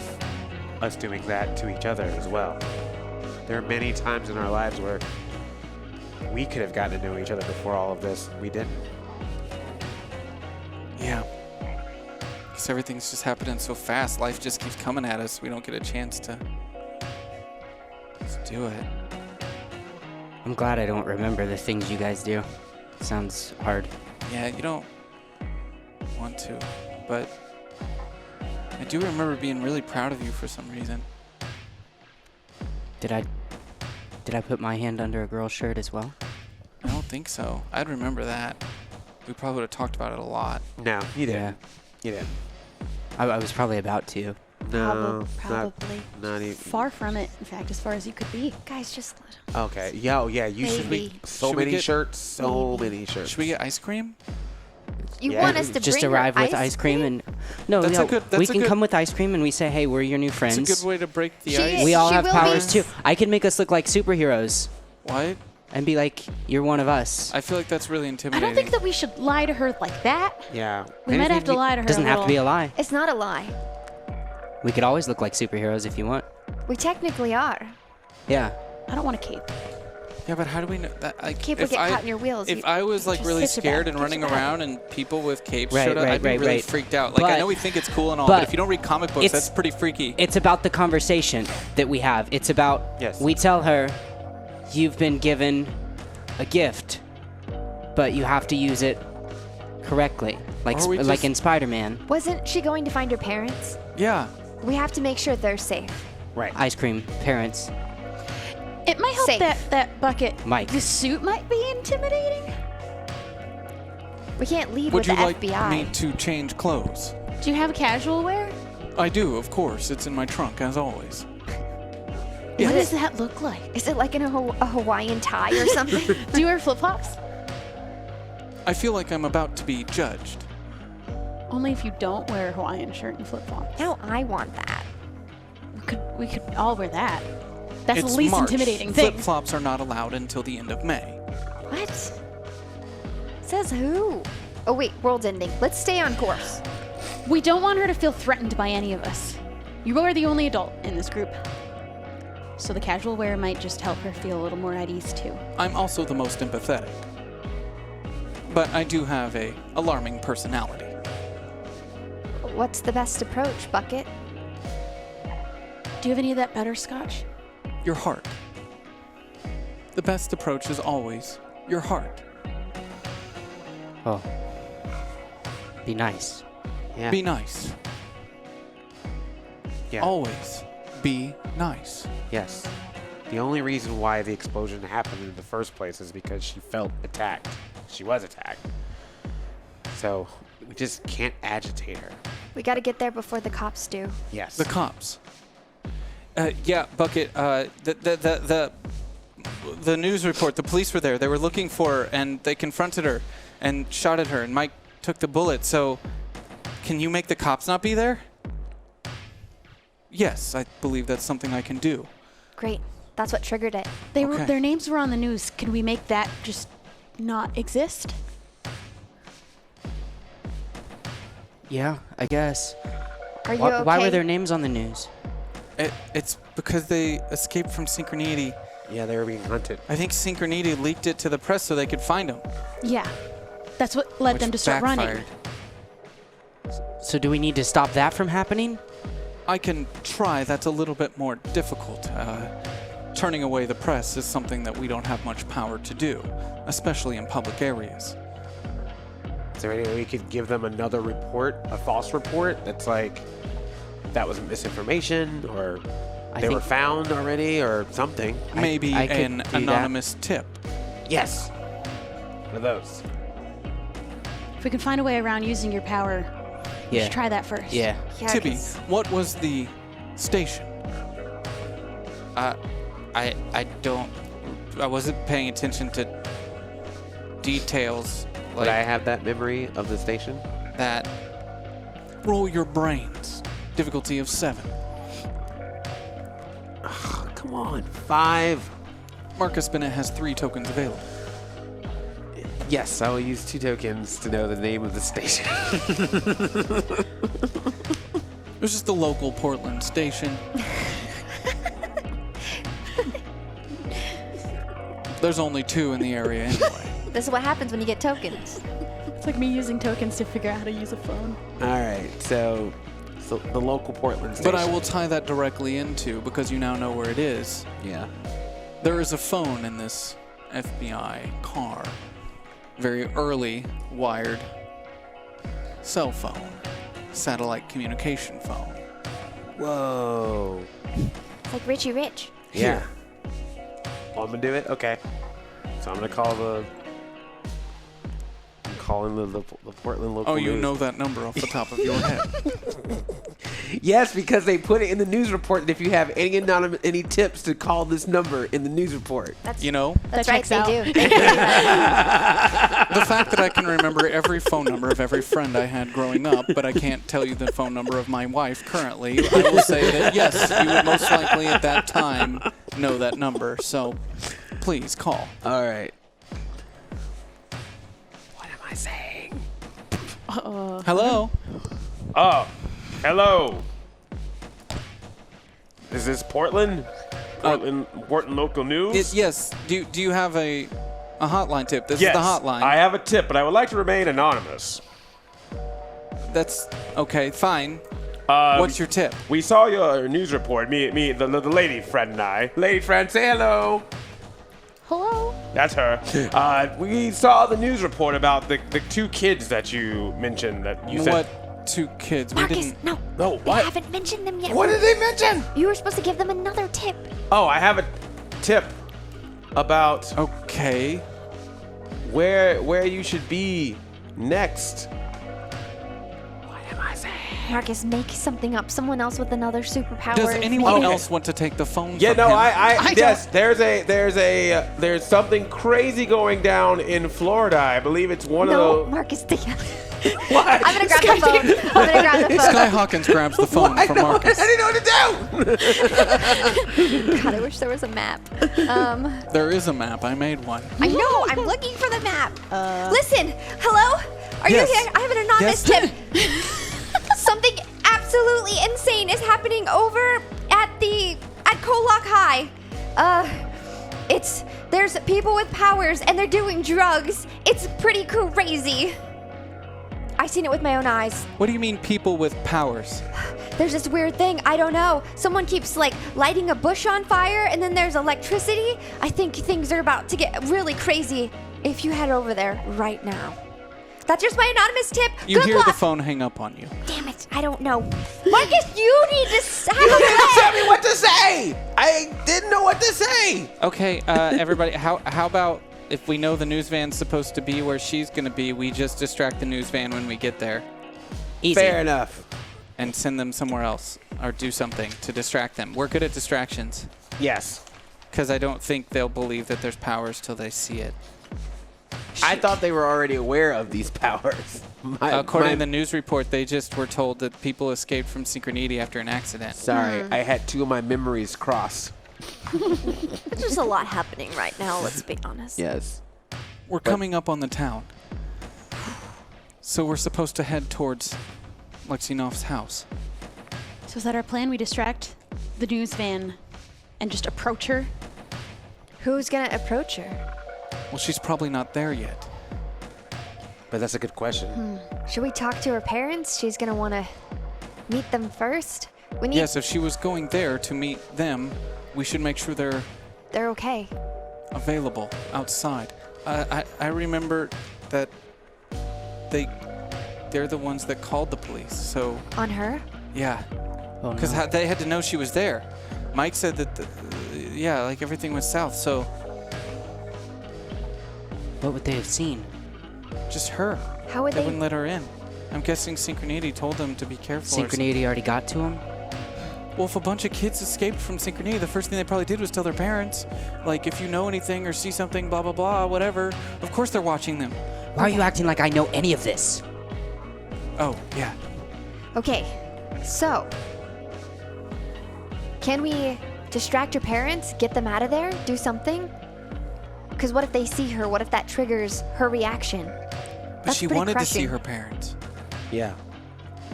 us doing that to each other as well. There are many times in our lives where we could have gotten to know each other before all of this. We didn't. Yeah. Because everything's just happening so fast. Life just keeps coming at us. We don't get a chance to do it. I'm glad I don't remember the things you guys do. Sounds hard. Yeah, you don't want to, but I do remember being really proud of you for some reason. Did I put my hand under a girl's shirt as well? I don't think so. I'd remember that. We probably would have talked about it a lot. No, you didn't. Yeah. You didn't. I was probably about to. No, Probably. not even. Far from it, in fact, as far as you could be. Guys, just let him. Okay. Yeah, you should be. Maybe. So Should we many get- shirts. So many shirts. Should we get ice cream? You Yeah. want us to Just bring her arrive with ice cream and no, That's no, a good- we that's a can good- come with ice cream and we say, hey, we're your new It's friends. a good way to break the She- ice. We all She have will powers be- too. I can make us look like superheroes What? and be like, you're one of us. I feel like that's really I intimidating. don't think that we should lie to her like that. Yeah. We might have to lie to her. Doesn't a have to be little. a lie. It's not a lie. We could always look like superheroes if you want. We technically are. Yeah. I don't want a cape. Yeah, but how do we know that? Like, Cape would if get I, caught in your wheels. If You- I was like Just really hits your scared back, and hits running your back. around and people with capes Right, showed up, right, I'd be right, really right. freaked out. Like, I But- know we think it's cool and all, but but if you don't read comic books, it's- that's pretty freaky. It's about the conversation that we have. It's about, Yes. we tell her, you've been given a gift, but you have to use it correctly. Like, Or we like just- in Spider-Man. Wasn't she going to find her parents? Yeah. We have to make sure they're safe. Right. Ice cream, parents. It might help Safe. that bucket. Mike. The suit might be intimidating. We can't lead Would with you the like FBI. me to change clothes? Do you have casual wear? I do, of course. It's in my trunk, as always. What Yes. does that look like? Is it like in a Hawaiian tie or something? Do you wear flip-flops? I feel like I'm about to be judged. Only if you don't wear a Hawaiian shirt and flip-flops. No, I want that. We could all wear that. That's It's the least March. intimidating thing. Flip-flops are not allowed until the end of May. What? Says who? Oh wait, world's ending. Let's stay on course. We don't want her to feel threatened by any of us. You are the only adult in this group. So the casual wear might just help her feel a little more at ease too. I'm also the most empathetic. But I do have a alarming personality. What's the best approach, Bucket? Do you have any of that butterscotch? Your heart. The best approach is always your heart. Oh. Be nice. Yeah. Be nice. Yeah. Always be nice. Yes. The only reason why the explosion happened in the first place is because she felt attacked. She was attacked. So we just can't agitate her. We gotta get there before the cops do. Yes. The cops. Yeah, Bucket. The news report. The police were there. They were looking for her, and they confronted her, and shot at her. And Mike took the bullet. So, can you make the cops not be there? Yes, I believe that's something I can do. Great. That's what triggered it. Okay. Their names were on the news. Can we make that just not exist? Yeah, I guess. Are you okay? Why were their names on the news? It's because they escaped from Synchronity. Yeah, they were being hunted. I think Synchronity leaked it to the press so they could find them. Yeah. That's what led them to start running. So do we need to stop that from happening? I can try. That's a little bit more difficult. Turning away the press is something that we don't have much power to do, especially in public areas. Is there any way we could give them another report, a false report that's like that was misinformation, or they were found already, or something? Maybe I could an do anonymous tip. Yes. One of those. If we can find a way around using your power, we should try that first. Yeah. Tibby, 'cause what was the station? I wasn't paying attention to details Would I have that memory of the station? that. Roll your brains. Difficulty of 7. Come on, 5. Marcus Bennett has 3 tokens available. Yes, I will use 2 tokens to know the name of the station. It was just the local Portland station. There's only 2 in the area anyway. This is what happens when you get tokens. It's like me using tokens to figure out how to use a phone. All right, so the local Portland station. But I will tie that directly into, because you now know where it is. Yeah. There is a phone in this FBI car. Very early wired cell phone. Satellite communication phone. Whoa. It's like Richie Rich. Yeah. Oh, I'm gonna do it? Okay. So I'm gonna call I'm calling the Portland local Oh, you news. know that number off the top of your head. Yes, because they put it in the news report that if you have any tips to call this number in the news report. You know? That's That right, checks they out. do. They do that. The fact that I can remember every phone number of every friend I had growing up, but I can't tell you the phone number of my wife currently, I will say that yes, you would most likely at that time know that number. So please call. All right. What am I saying? Hello? Oh, hello. Is this Portland? Portland local news? Yes. Do you have a hotline tip? This is the hotline. I have a tip, but I would like to remain anonymous. That's okay. Fine. What's your tip? We saw your news report. Me, the lady friend and I. Lady friend, say hello. Hello? That's her. We saw the news report about the 2 kids that you mentioned that you said. What 2 kids? Marcus, We didn't. no. No, We what? haven't mentioned them yet. What did they mention? You were supposed to give them another tip. Oh, I have a tip about Okay. where you should be next. What am I saying? Marcus, make something up. Someone else with another superpower. Does anyone maybe. else want to take the phone? Yeah, from no, him? I yes. There's something crazy going down in Florida. I believe it's one No, of those. Marcus, What? I'm gonna grab the phone. I'm gonna grab the phone. Skye Hawkins grabs the phone from Marcus. I didn't know what to do. God, I wish there was a map. There is a map. I made one. I know. I'm looking for the map. Listen. Hello? Are Yes. you here? I have an anonymous Yes. tip. Something absolutely insane is happening over at KOllOK High. There's people with powers and they're doing drugs. It's pretty crazy. I seen it with my own eyes. What do you mean, people with powers? There's this weird thing. I don't know. Someone keeps lighting a bush on fire and then there's electricity. I think things are about to get really crazy if you head over there right now. That's just my anonymous tip. You Good hear luck. the phone hang up on you. Damn it. I don't know. Marcus, you need to have a Tell plan. me what to say. I didn't know what to say. Okay, everybody, how about if we know the news van's supposed to be where she's going to be, we just distract the news van when we get there. Easy. Fair enough. And send them somewhere else or do something to distract them. We're good at distractions Yes. because I don't think they'll believe that there's powers till they see it. I thought they were already aware of these powers. According to the news report, they just were told that people escaped from Synchronity after an accident. Sorry, I had 2 of my memories cross. There's just a lot happening right now, let's be honest. Yes. We're coming up on the town. So we're supposed to head towards Lexinov's house. So is that our plan? We distract the news van and just approach her? Who's gonna approach her? Well, she's probably not there yet. But that's a good question. Should we talk to her parents? She's gonna wanna meet them first. We need. Yes, if she was going there to meet them, we should make sure they're They're okay. available outside. I remember that they're the ones that called the police. So On her? yeah, Oh, because no. they had to know she was there. Mike said that like everything was south. So What would they have seen? just her. How would They they? wouldn't let her in. I'm guessing Synchronity told them to be careful. or Synchronity already got to him? Well, if a bunch of kids escaped from Synchronity, the first thing they probably did was tell their parents. Like, if you know anything or see something, blah, blah, blah, whatever. Of course they're watching them. Why are you acting like I know any of this? Oh, yeah. Okay, so can we distract her parents, get them out of there, do something? Because what if they see her? What if that triggers her reaction? But That's she pretty wanted to see crushing. her parents. Yeah.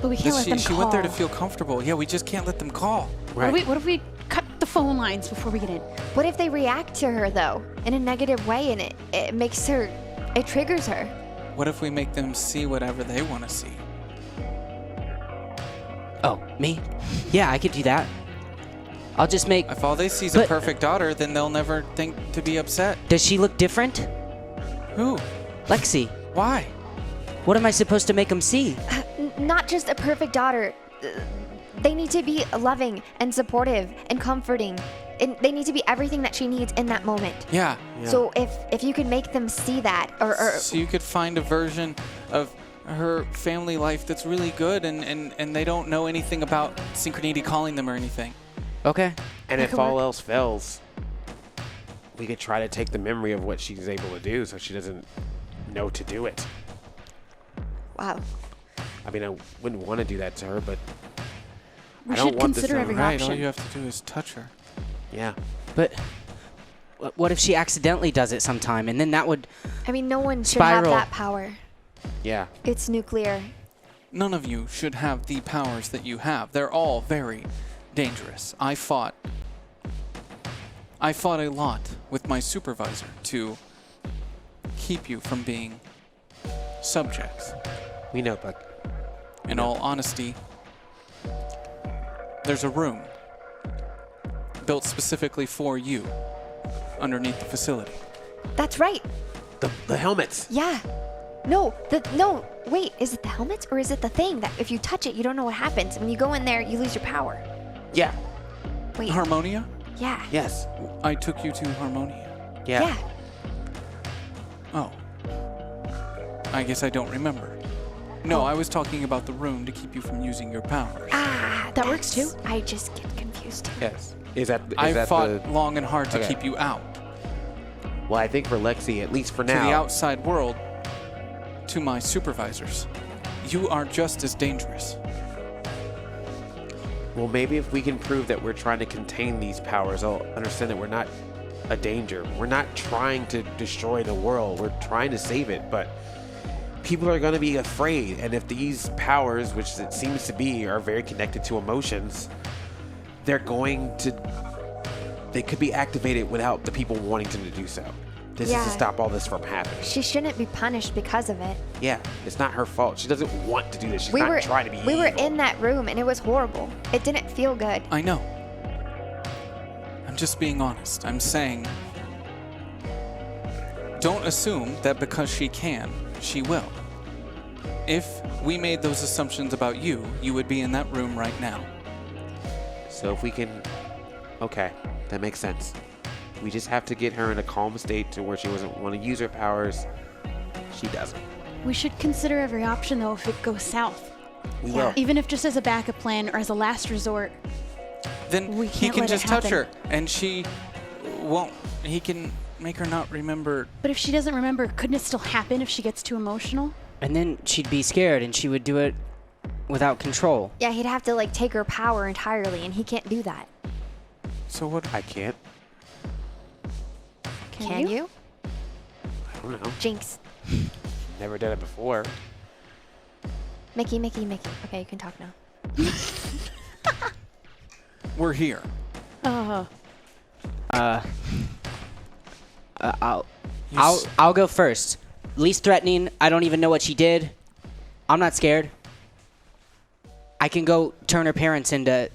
But we can't let them She call. went there to feel comfortable. Yeah, we just can't let them call. Right. What if we cut the phone lines before we get in? What if they react to her though in a negative way and it makes her, it triggers her? What if we make them see whatever they want to see? Oh, me? Yeah, I could do that. I'll just make... If all they see is a But- perfect daughter, then they'll never think to be upset. Does she look different? Who? Lexi, Why? what am I supposed to make them see? Not just a perfect daughter. They need to be loving and supportive and comforting. And they need to be everything that she needs in that moment. Yeah. So if you could make them see that, or So you could find a version of her family life that's really good and they don't know anything about Synchronity calling them or anything. Okay. And if all else fails, we could try to take the memory of what she's able to do so she doesn't know to do it. wow. I mean, I wouldn't want to do that to her, but We I don't should want this consider to every Right, all option. you have to do is touch her. yeah. But what if she accidentally does it sometime, and then that would... I mean, no one should Spiral. have that power. Yeah. It's nuclear. None of you should have the powers that you have. They're all very dangerous. I fought a lot with my supervisor to keep you from being subjects. We know, Buck. In all honesty, there's a room built specifically for you underneath the facility. That's right. The helmets. Yeah. No, wait, is it the helmets or is it the thing that if you touch it, you don't know what happens? When you go in there, you lose your power. Yeah. Wait. Harmonia? Yeah. Yes. I took you to Harmonia. Yeah. Yeah. Oh. I guess I don't remember. No, I was talking about the room to keep you from using your powers. Ah, That works too. I just get confused too. Yes. Is that I fought the... long and hard to Okay. keep you out. Well, I think for Lexi, at least for To now... the outside world, to my supervisors. You are just as dangerous. Well, maybe if we can prove that we're trying to contain these powers, I'll understand that we're not a danger. We're not trying to destroy the world. We're trying to save it, but people are going to be afraid. And if these powers, which it seems to be, are very connected to emotions, they could be activated without the people wanting them to do so. This is Yeah. to stop all this from happening. She shouldn't be punished because of it. Yeah, it's not her fault. She doesn't want to do this. She's we not were trying to be we were evil. in that room and it was horrible. It didn't feel good. I know. I'm just being honest. I'm saying, don't assume that because she can, she will. If we made those assumptions about you, you would be in that room right now. So if we can... Okay, that makes sense. We just have to get her in a calm state to where she doesn't want to use her powers. She doesn't. We should consider every option though if it goes south. We will. Even if just as a backup plan or as a last resort. Then We he can't can let it just touch her, happen. and she won't. He can make her not remember. But if she doesn't remember, couldn't it still happen if she gets too emotional? And then she'd be scared, and she would do it without control. Yeah, he'd have to like take her power entirely and he can't do that. So what? I can't. Can you? I don't know. Jinx. Never did it before. Mickey. Okay, you can talk now. We're here. I'll go first. Least threatening. I don't even know what she did. I'm not scared. I can go turn her parents into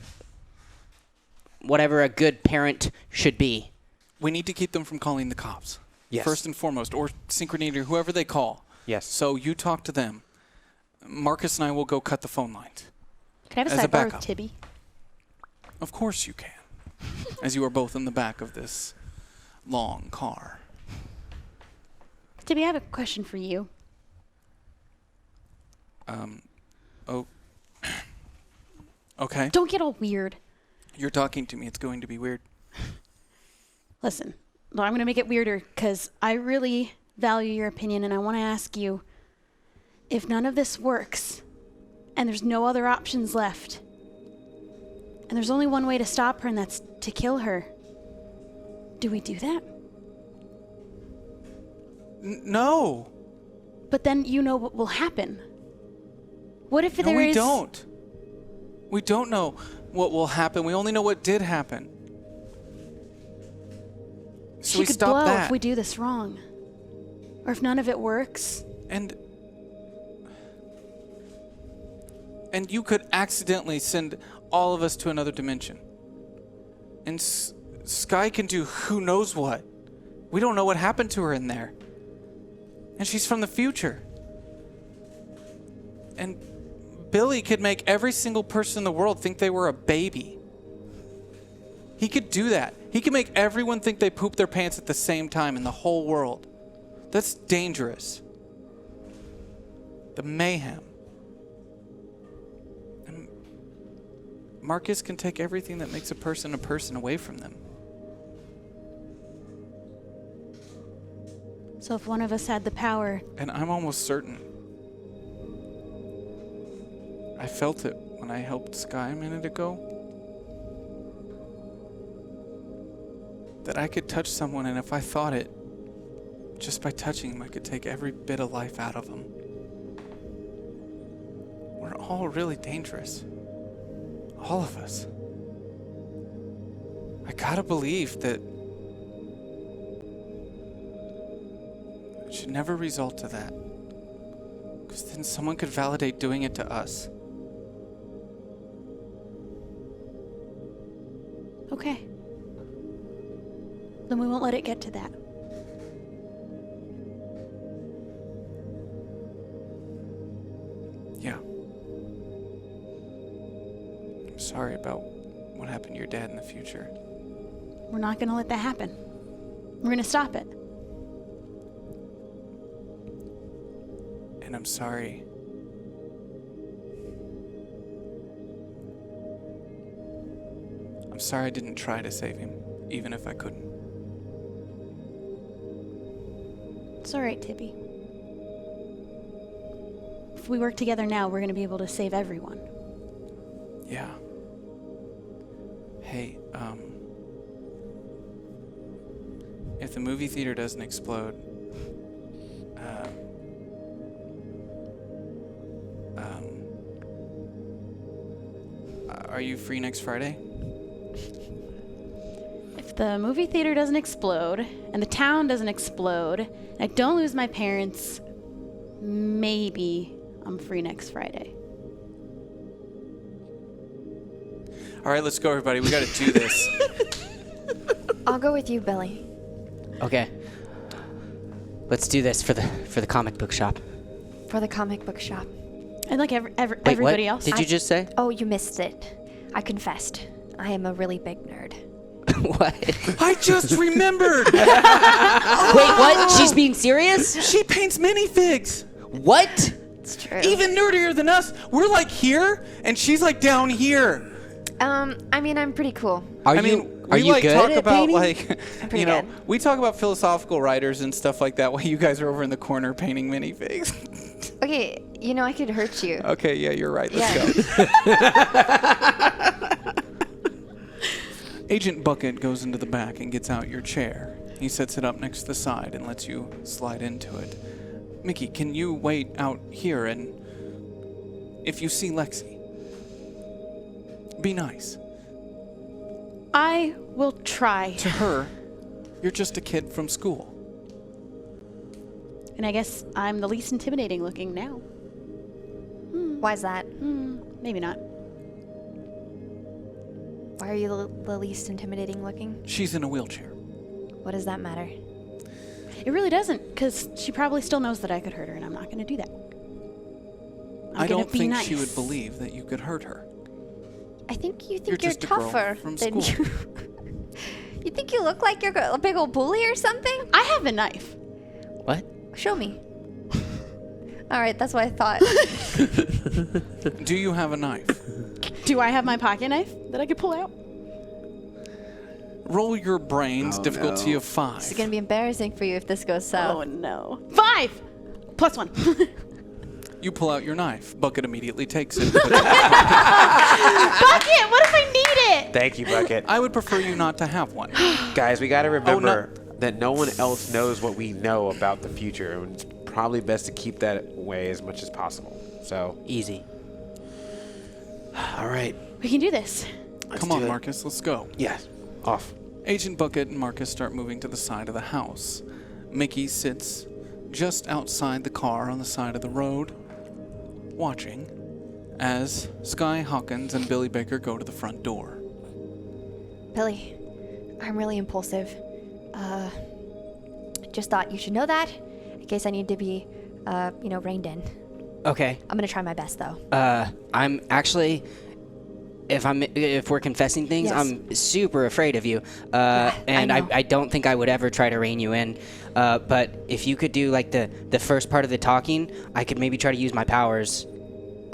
whatever a good parent should be. We need to keep them from calling the cops. Yes. First and foremost, or Synchronity, or whoever they call. Yes. So you talk to them. Marcus and I will go cut the phone lines. Can I have As a a sidebar backup. with Tibby? Of course you can. As you are both in the back of this long car. Tibby, I have a question for you. Oh. Okay. Don't get all weird. You're talking to me. It's going to be weird. Listen, I'm going to make it weirder because I really value your opinion, and I want to ask you, if none of this works and there's no other options left, and there's only one way to stop her, and that's to kill her, do we do that? No. But then you know what will happen. What if No, there is... we don't. We don't know what will happen. We only know what did happen. So She we could stop blow that. if we do this wrong. Or if none of it works. And you could accidentally send all of us to another dimension. And Skye can do who knows what. We don't know what happened to her in there. And she's from the future. And Billy could make every single person in the world think they were a baby. He could do that. He could make everyone think they pooped their pants at the same time in the whole world. That's dangerous. The mayhem. And Marcus can take everything that makes a person away from them. So if one of us had the power... And I'm almost certain. I felt it when I helped Skye a minute ago. That I could touch someone, and if I thought it, just by touching them, I could take every bit of life out of them. We're all really dangerous. All of us. I gotta believe that it should never result to that. Because then someone could validate doing it to us. Okay. Then we won't let it get to that. Yeah. I'm sorry about what happened to your dad in the future. We're not going to let that happen. We're going to stop it. And I'm sorry. I'm sorry I didn't try to save him, even if I couldn't. It's all right, Tibby. If we work together now, we're going to be able to save everyone. Yeah. Hey, if the movie theater doesn't explode, are you free next Friday? If the movie theater doesn't explode, and the town doesn't explode, and I don't lose my parents, maybe I'm free next Friday. All right, let's go, everybody. We got to do this. I'll go with you, Billy. Okay. Let's do this for the comic book shop. For the comic book shop. And like Wait, everybody what else. did you just say? Oh, you missed it. I confessed. I am a really big nerd. What? I just remembered. Wait, what? She's being serious? She paints minifigs. What? It's true. Even nerdier than us. We're like here, and she's like down here. I mean, I'm pretty cool. Are we you like good talk at about painting? like, pretty you know, good. we talk about philosophical writers and stuff like that while you guys are over in the corner painting minifigs. Okay, I could hurt you. Okay, yeah, you're right. Let's go. Agent Bucket goes into the back and gets out your chair. He sets it up next to the side and lets you slide into it. Mickey, can you wait out here and if you see Lexi, be nice. I will try. To her, you're just a kid from school. And I guess I'm the least intimidating looking now. Why's that? Maybe not. Why are you the least intimidating looking? She's in a wheelchair. What does that matter? It really doesn't, because she probably still knows that I could hurt her, and I'm not going to do that. I don't think nice. she would believe that you could hurt her. I think you You're think you're just a girl tougher from than school. you. You think you look like you're a big old bully or something? I have a knife. What? Show me. All right, that's what I thought. Do you have a knife? Do I have my pocket knife that I could pull out? Roll your brains, difficulty of 5. It's gonna be embarrassing for you if this goes south. Oh, no. 5! Plus 1. You pull out your knife. Bucket immediately takes it. But Bucket! What if I need it? Thank you, Bucket. I would prefer you not to have one. Guys, we got to remember no. that no one else knows what we know about the future, and it's probably best to keep that away as much as possible. So, Easy. all right. We can do this. Come on, Marcus, let's go. Yes, off. Agent Bucket and Marcus start moving to the side of the house. Mickey sits just outside the car on the side of the road, watching as Skye Hawkins and Billy Baker go to the front door. Billy, I'm really impulsive. Just thought you should know that in case I need to be, reined in. Okay. I'm gonna try my best though. I'm actually, if we're confessing things, Yes. I'm super afraid of you. And I know. I don't think I would ever try to rein you in. But if you could do like the first part of the talking, I could maybe try to use my powers.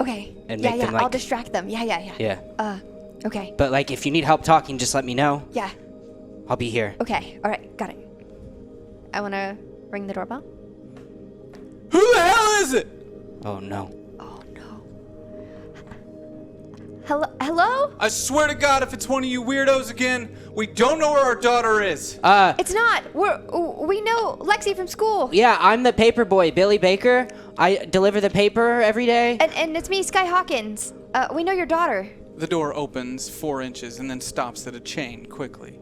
Okay. And yeah, make yeah. them, I'll like- distract them. Yeah. Yeah. Okay. But like if you need help talking, just let me know. Yeah. I'll be here. Okay. All right. Got it. I wanna ring the doorbell. Who the hell is it? Oh no. Oh no. Hello? I swear to God, if it's one of you weirdos again, we don't know where our daughter is. It's not. We know Lexi from school. Yeah, I'm the paper boy, Billy Baker. I deliver the paper every day. And it's me, Skye Hawkins. We know your daughter. The door opens 4 inches and then stops at a chain quickly.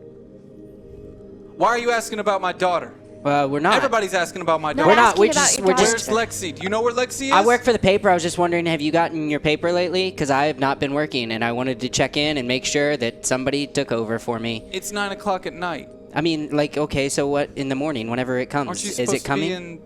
Why are you asking about my daughter? We're not. Everybody's asking about my No, daughter. We're not. asking We about just. your We're daughter. just. Where's Lexi? Do you know where Lexi is? I work for the paper. I was just wondering, have you gotten your paper lately? Because I have not been working, and I wanted to check in and make sure that somebody took over for me. It's 9 o'clock at night. I mean, like, okay, so what in the morning, whenever it comes? Aren't you Is supposed it coming? to be in,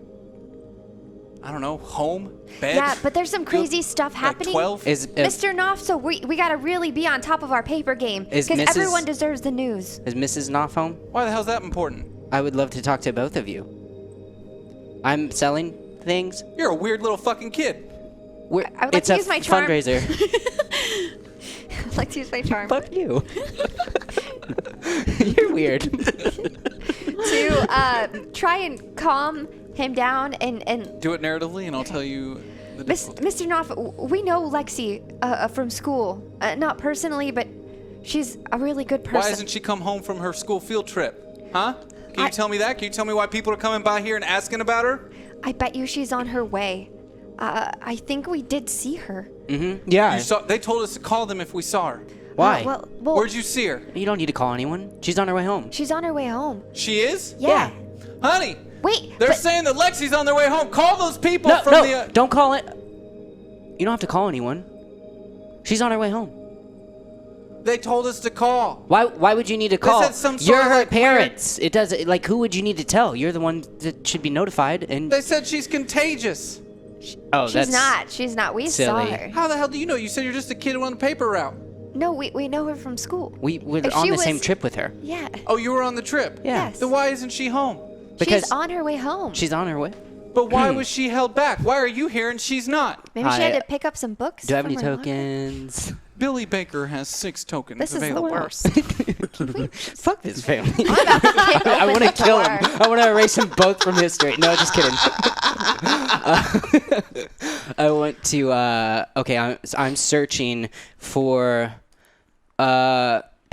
I don't know, home? Bed? Yeah, but there's some crazy stuff Like happening. 12? Mr. Knopf, so we gotta really be on top of our paper game. Is Because Mrs. everyone deserves the news. Is Mrs. Knopf home? Why the hell's that important? I would love to talk to both of you. I'm selling things. You're a weird little fucking kid. I would like It's to a use my charm. fundraiser. I'd like to use my charm. Fuck you. You're weird. To try and calm him down and Do it narratively and I'll tell you the difficulty. Mr. Knopf, we know Lexi from school. Not personally, but she's a really good person. Why hasn't she come home from her school field trip? Huh? Can you tell me that? Can you tell me why people are coming by here and asking about her? I bet you she's on her way. I think we did see her. Mm-hmm. Yeah. They told us to call them if we saw her. Why? Well, Where'd you see her? You don't need to call anyone. She's on her way home. she's on her way home. She is? Yeah. Honey, Wait, they're but saying that Lexi's on their way home. Call those people No, from no, the... don't call it. You don't have to call anyone. She's on her way home. They told us to call. Why would you need to call? said some sort You're of, her like, parents. It does like who would you need to tell? You're the one that should be notified. And They said she's contagious. oh, she's that's not. She's not. We saw silly. her. How the hell do you know? You said you're just a kid on the paper route. No, we know her from school. We were If on she the same was- trip with her. Yeah. Oh, you were on the trip? Yeah. Yes. Then why isn't she home? Because she's on her way home. she's on her way. But why was she held back? Why are you here and she's not? Maybe she had Hi. to pick up some books. Do I have from any her locker. tokens? Billy Baker has 6 tokens This is the available. worst. Fuck this family. I'm about to kick I open want to the kill door. him. I want to erase them both from history. No, just kidding. I want to. Okay, I'm searching for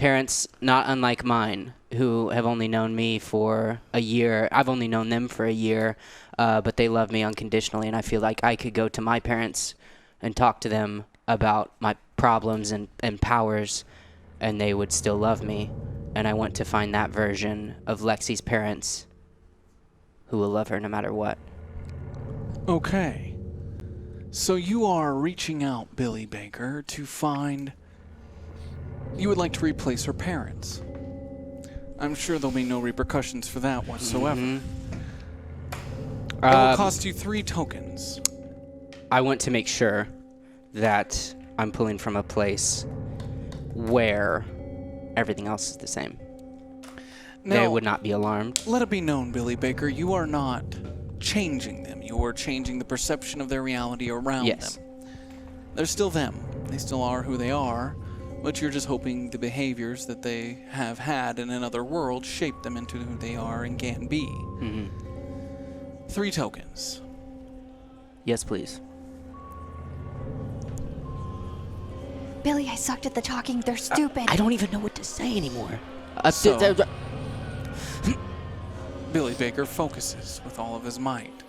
parents, not unlike mine, who have only known me for a year. I've only known them for a year, but they love me unconditionally, and I feel like I could go to my parents and talk to them about my problems and powers, and they would still love me. And I want to find that version of Lexi's parents who will love her no matter what. Okay. So you are reaching out, Billy Baker, to find... You would like to replace her parents. I'm sure there'll be no repercussions for that whatsoever. It will cost you 3 tokens. I want to make sure that I'm pulling from a place where everything else is the same. Now, They would not be alarmed. let it be known, Billy Baker, you are not changing them. You are changing the perception of their reality around Yes. them. They're still them. They still are who they are, but you're just hoping the behaviors that they have had in another world shape them into who they are and can be. 3 tokens. Yes, please. Billy, I sucked at the talking. They're stupid. I don't even know what to say anymore. So- Billy Baker focuses with all of his might.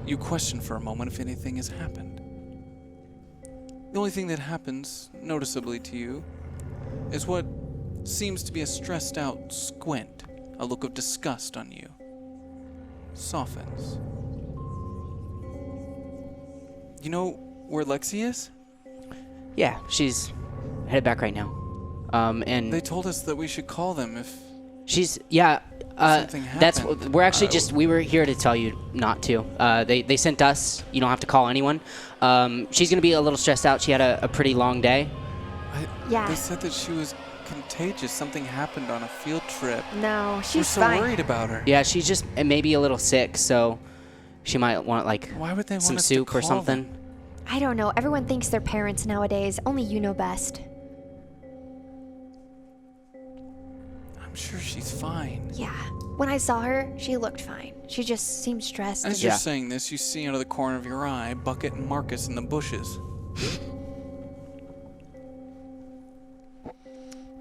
You question for a moment if anything has happened. The only thing that happens, noticeably to you, is what seems to be a stressed out squint, a look of disgust on you. Softens. You know where Lexi is? Yeah, she's headed back right now. And They told us that we should call them if... she's Something that's happened. we're actually we were here to tell you not to. They sent us. You don't have to call anyone. She's gonna be a little stressed out. She had a pretty long day. Yeah. They said that she was contagious. Something happened on a field trip. No, We're she's so fine. worried about her. Yeah, she's just maybe a little sick, so she might want like Why would they some want us soup to or call something. them? I don't know. Everyone thinks they're parents nowadays. Only you know best. I'm sure she's fine. Yeah. When I saw her, she looked fine. She just seemed stressed. As Yeah. you're saying this, you see out of the corner of your eye Bucket and Marcus in the bushes.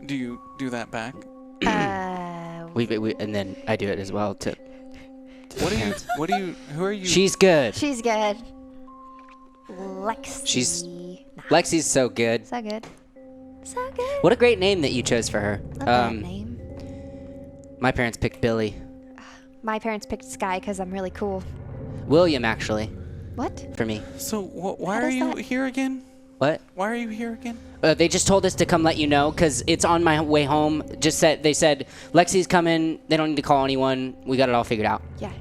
Do you do that back? We and then I do it as well to Who are you? She's good. She's good. Lexi. She's- Nah, Lexi's so good. so good. So good. What a great name that you chose for her. Love that name. My parents picked Billy. My parents picked Skye because I'm really cool. William, actually, What? for me. So why How are does you that- here again? What? Why are you here again? They just told us to come let you know because it's on my way home. They said Lexi's coming. They don't need to call anyone. We got it all figured out. Yeah.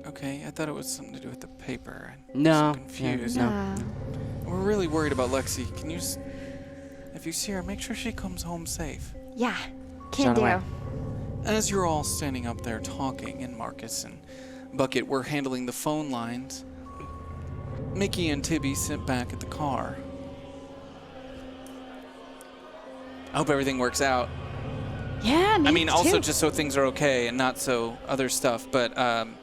Okay, I thought it was something to do with the paper. No, I'm so confused. no. We're really worried about Lexi. Can you, if you see her, make sure she comes home safe. Yeah. She's Can on the do. way. As you're all standing up there talking, and Marcus and Bucket were handling the phone lines, Mickey and Tibby sit back at the car. I hope everything works out. Yeah, me I mean, also too. just so things are okay and not so other stuff, but I'm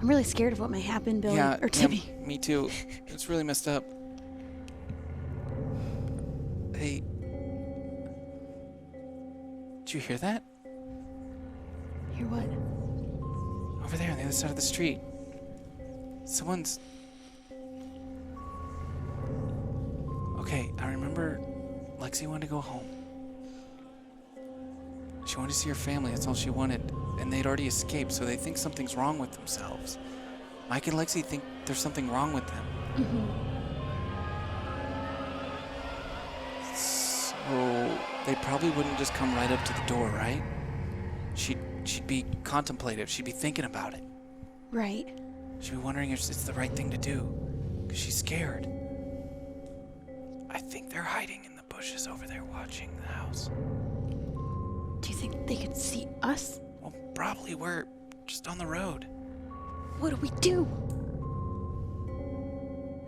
really scared of what might happen, Billy yeah, or Tibby. me too. It's really messed up. Hey, did you hear that? Hear what? Over there on the other side of the street. Someone's... Okay, I remember Lexi wanted to go home. She wanted to see her family, that's all she wanted. And they'd already escaped, so they think something's wrong with themselves. Mike and Lexi think there's something wrong with them. So they probably wouldn't just come right up to the door, right? She'd be contemplative. She'd be thinking about it. Right. She'd be wondering if it's the right thing to do, because she's scared. I think they're hiding in the bushes over there watching the house. Do you think they could see us? Well, probably we're just on the road. What do we do?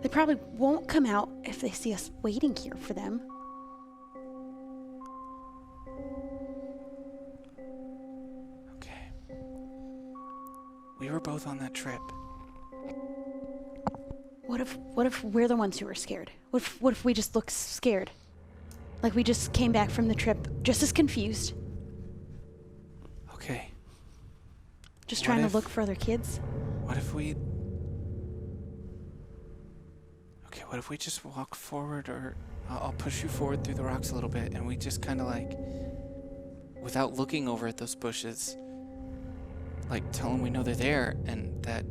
They probably won't come out if they see us waiting here for them. Okay. We were both on that trip. What if we're the ones who were scared? What if we just look scared? Like we just came back from the trip just as confused. Okay. Just trying to look for other kids. What if we... Okay, what if we just walk forward, or I'll push you forward through the rocks a little bit, and we just kind of like, without looking over at those bushes, like tell them we know they're there and that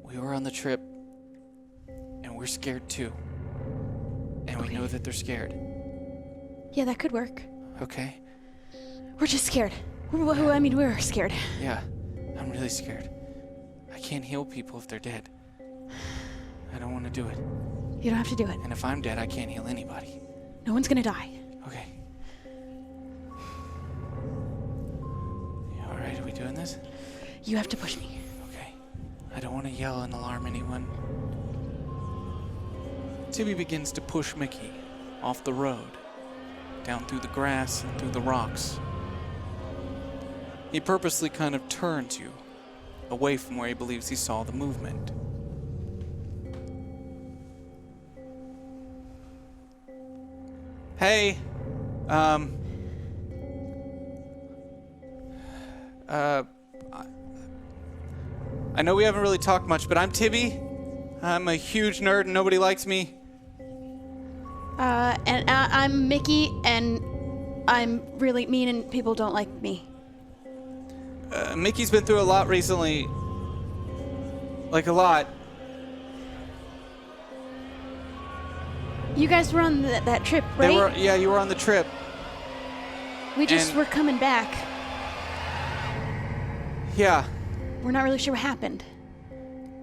we were on the trip and we're scared too. And we know that they're scared. Yeah, that could work. Okay. We're just scared. We're scared. Yeah, I'm really scared. I can't heal people if they're dead. I don't want to do it. You don't have to do it. And if I'm dead, I can't heal anybody. No one's gonna die. Okay. You all right? Are we doing this? You have to push me. Okay. I don't want to yell and alarm anyone. Tibby begins to push Mickey off the road, down through the grass and through the rocks. He purposely kind of turns you away from where he believes he saw the movement. Hey, I know we haven't really talked much, but I'm Tibby. I'm a huge nerd and nobody likes me. And I'm Mickey, and I'm really mean and people don't like me. Mickey's been through a lot recently. Like a lot. You guys were on that trip, right? Yeah, you were on the trip. We just were coming back. Yeah. We're not really sure what happened.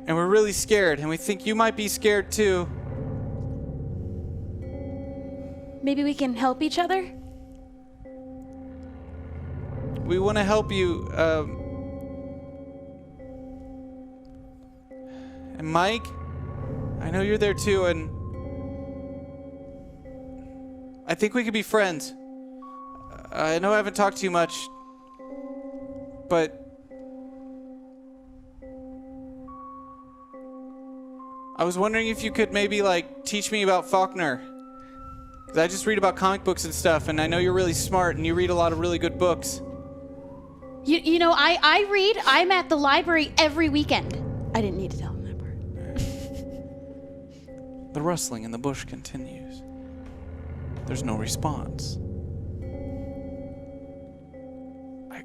And we're really scared, and we think you might be scared too. Maybe we can help each other? We want to help you. And Mike, I know you're there too, and I think we could be friends. I know I haven't talked to you much, but I was wondering if you could maybe like teach me about Faulkner. Because I just read about comic books and stuff, and I know you're really smart and you read a lot of really good books. You know, I read. I'm at the library every weekend. I didn't need to tell him that part. The rustling in the bush continues. There's no response.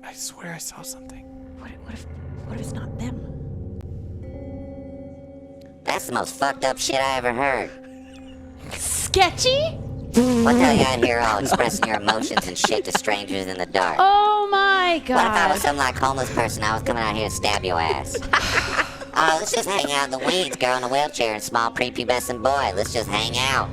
I swear I saw something. What if it's not them? That's the most fucked up shit I ever heard. Sketchy? What the hell you out here all expressing your emotions and shit to strangers in the dark? Oh my god. What if I was some like homeless person? I was coming out here to stab your ass. Oh, let's just hang out in the weeds, girl in a wheelchair and small prepubescent boy. Let's just hang out.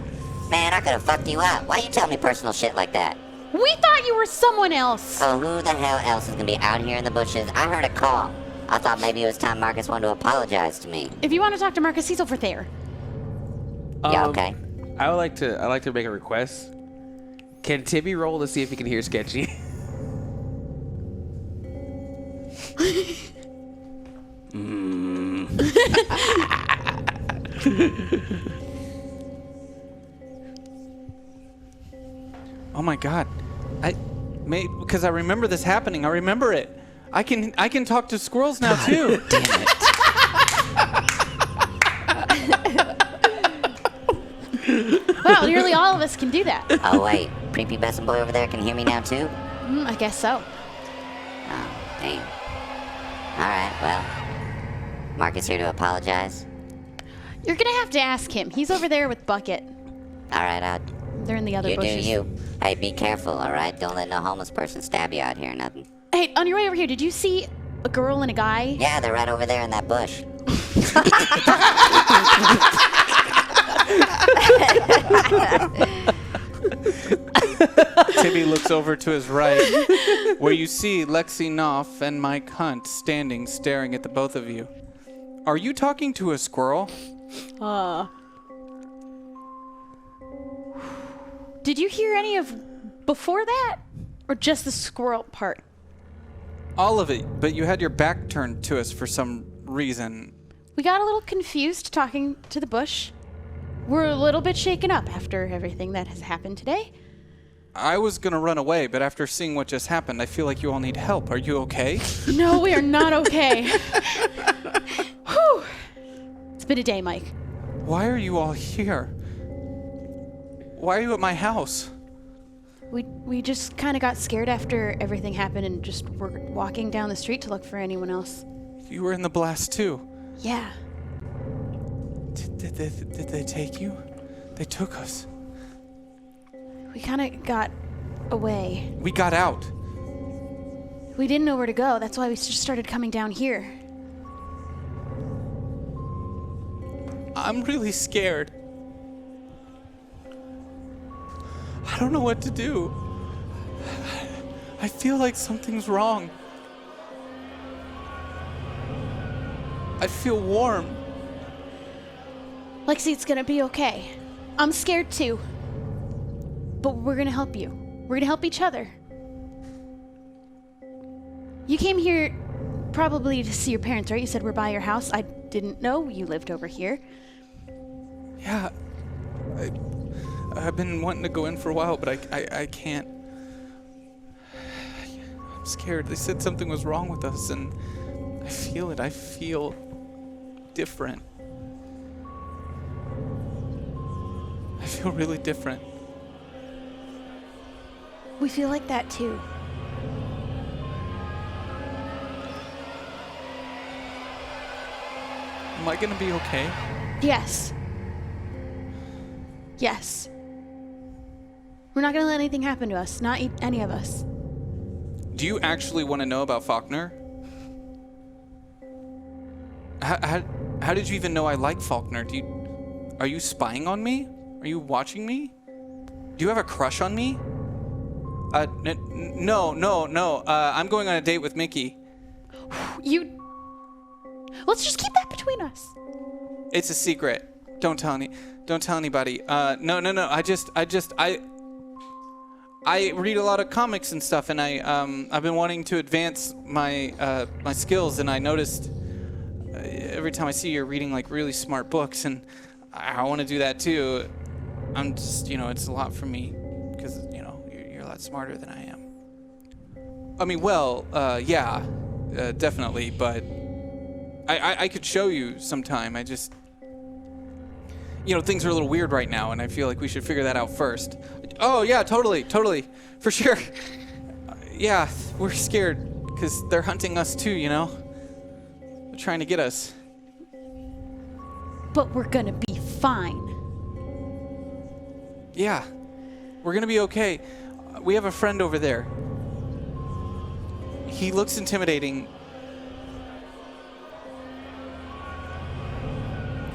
Man, I could have fucked you up. Why you tell me personal shit like that? We thought you were someone else. Oh, who the hell else is gonna be out here in the bushes? I heard a call. I thought maybe it was time Marcus wanted to apologize to me. If you want to talk to Marcus, he's over there. Yeah, okay. I'd like to make a request. Can Tibby roll to see if he can hear Sketchy? Oh my god. Because I remember this happening. I remember it. I can talk to squirrels now too. Damn it. Wow, nearly all of us can do that. Oh, wait. Prepubescent boy over there can hear me now, too? I guess so. Oh, damn. Alright, well. Marcus here to apologize. You're gonna have to ask him. He's over there with Bucket. Alright, They're in the other you bushes. do you. Hey, be careful, alright? Don't let no homeless person stab you out here or nothing. Hey, on your way over here, did you see a girl and a guy? Yeah, they're right over there in that bush. Tibby looks over to his right, where you see Lexi Knopf and Mike Hunt standing staring at the both of you. Are you talking to a squirrel? Did you hear any of before that? Or just the squirrel part? All of it, but you had your back turned to us for some reason. We got a little confused talking to the bush. We're a little bit shaken up after everything that has happened today. I was gonna run away, but after seeing what just happened, I feel like you all need help. Are you okay? No, we are not okay. Whew. It's been a day, Mike. Why are you all here? Why are you at my house? We just kind of got scared after everything happened and just were walking down the street to look for anyone else. You were in the blast too. Yeah. Did they take you? They took us. We kind of got away. We got out. We didn't know where to go. That's why we just started coming down here. I'm really scared. I don't know what to do. I feel like something's wrong. I feel warm. Lexi, it's gonna be okay. I'm scared too. But we're gonna help you. We're gonna help each other. You came here probably to see your parents, right? You said we're by your house. I didn't know you lived over here. Yeah. I've been wanting to go in for a while, but I can't. I'm scared. They said something was wrong with us, and I feel it. I feel different. I feel really different. We feel like that too. Am I gonna be okay? Yes. Yes. We're not gonna let anything happen to us. Not any of us. Do you actually want to know about Faulkner? How did you even know I like Faulkner? Are you spying on me? Are you watching me? Do you have a crush on me? No. I'm going on a date with Mickey. Let's just keep that between us. It's a secret. Don't tell anybody. No. I read a lot of comics and stuff, and I've been wanting to advance my my skills, and I noticed every time I see you're reading like really smart books, and I want to do that too. I'm just, it's a lot for me because you're a lot smarter than I am. I mean, well, yeah, definitely, but I could show you sometime. I just, things are a little weird right now, and I feel like we should figure that out first. Oh, yeah, totally, for sure. Yeah, we're scared because they're hunting us too, They're trying to get us. But we're gonna be fine. Yeah, we're gonna be okay. We have a friend over there. He looks intimidating.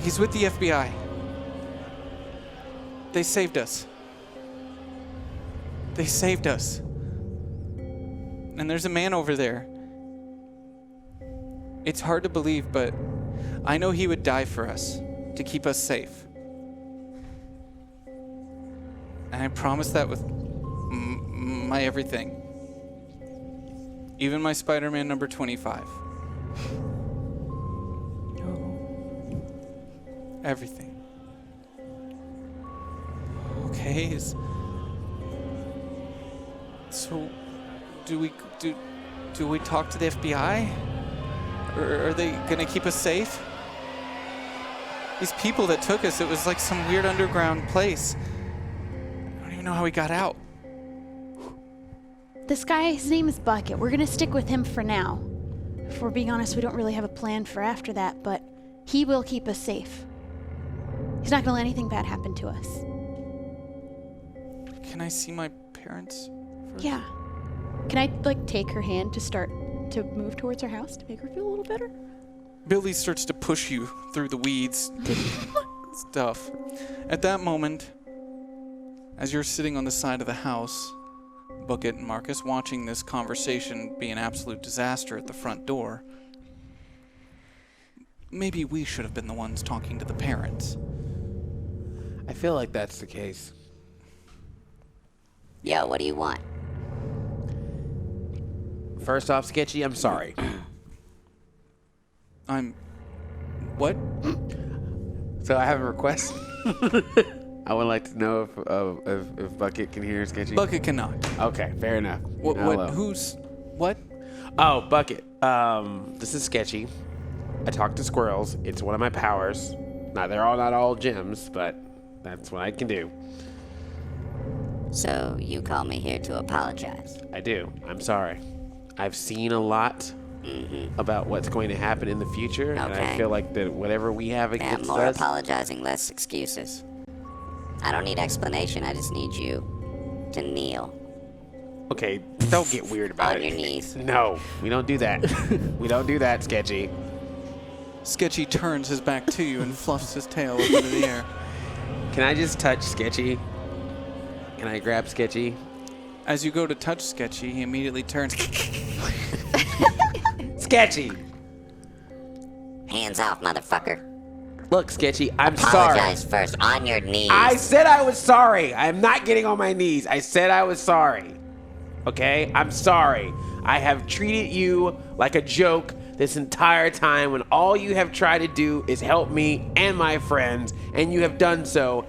He's with the FBI. They saved us. And there's a man over there. It's hard to believe, but I know he would die for us to keep us safe. And I promise that with my everything. Even my Spider-Man number 25. Everything. Okay, so do we talk to the FBI? Or are they gonna keep us safe? These people that took us, it was like some weird underground place. I don't even know how we got out. This guy, his name is Bucket. We're gonna stick with him for now. If we're being honest, we don't really have a plan for after that, but he will keep us safe. He's not gonna let anything bad happen to us. Can I see my parents first? Yeah. Can I, take her hand to start to move towards her house to make her feel a little better? Billy starts to push you through the weeds stuff. At that moment, as you're sitting on the side of the house, Bucket and Marcus watching this conversation be an absolute disaster at the front door, maybe we should have been the ones talking to the parents. I feel like that's the case. Yo, what do you want? First off, Sketchy, I'm sorry. I'm What? So I have a request. I would like to know if Bucket can hear Sketchy. Bucket cannot. Okay, fair enough. What? Who's? What? Oh, Bucket. This is Sketchy. I talk to squirrels. It's one of my powers. Now, they're not all gems, but that's what I can do. So you call me here to apologize? I do. I'm sorry. I've seen a lot about what's going to happen in the future, and I feel like that whatever we have against more us... apologizing, less excuses. I don't need explanation. I just need you to kneel. Okay, don't get weird about it. On your knees. No, we don't do that. We don't do that, Sketchy. Sketchy turns his back to you and fluffs his tail up into the air. Can I just touch Sketchy? Can I grab Sketchy? As you go to touch Sketchy, he immediately turns. Sketchy! Hands off, motherfucker. Look, Sketchy, I'm sorry. Apologize first, on your knees. I said I was sorry. I'm not getting on my knees. I said I was sorry. Okay? I'm sorry. I have treated you like a joke this entire time when all you have tried to do is help me and my friends, and you have done so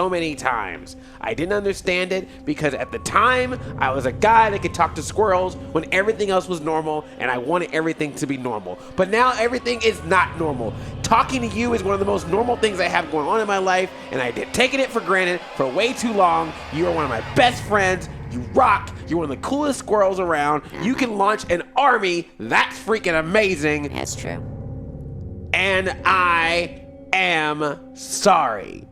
many times. I didn't understand it because at the time, I was a guy that could talk to squirrels when everything else was normal, and I wanted everything to be normal. But now everything is not normal. Talking to you is one of the most normal things I have going on in my life, and I did taken it for granted for way too long. You are one of my best friends. You rock. You're one of the coolest squirrels around. You can launch an army. That's freaking amazing. That's true. And I am sorry.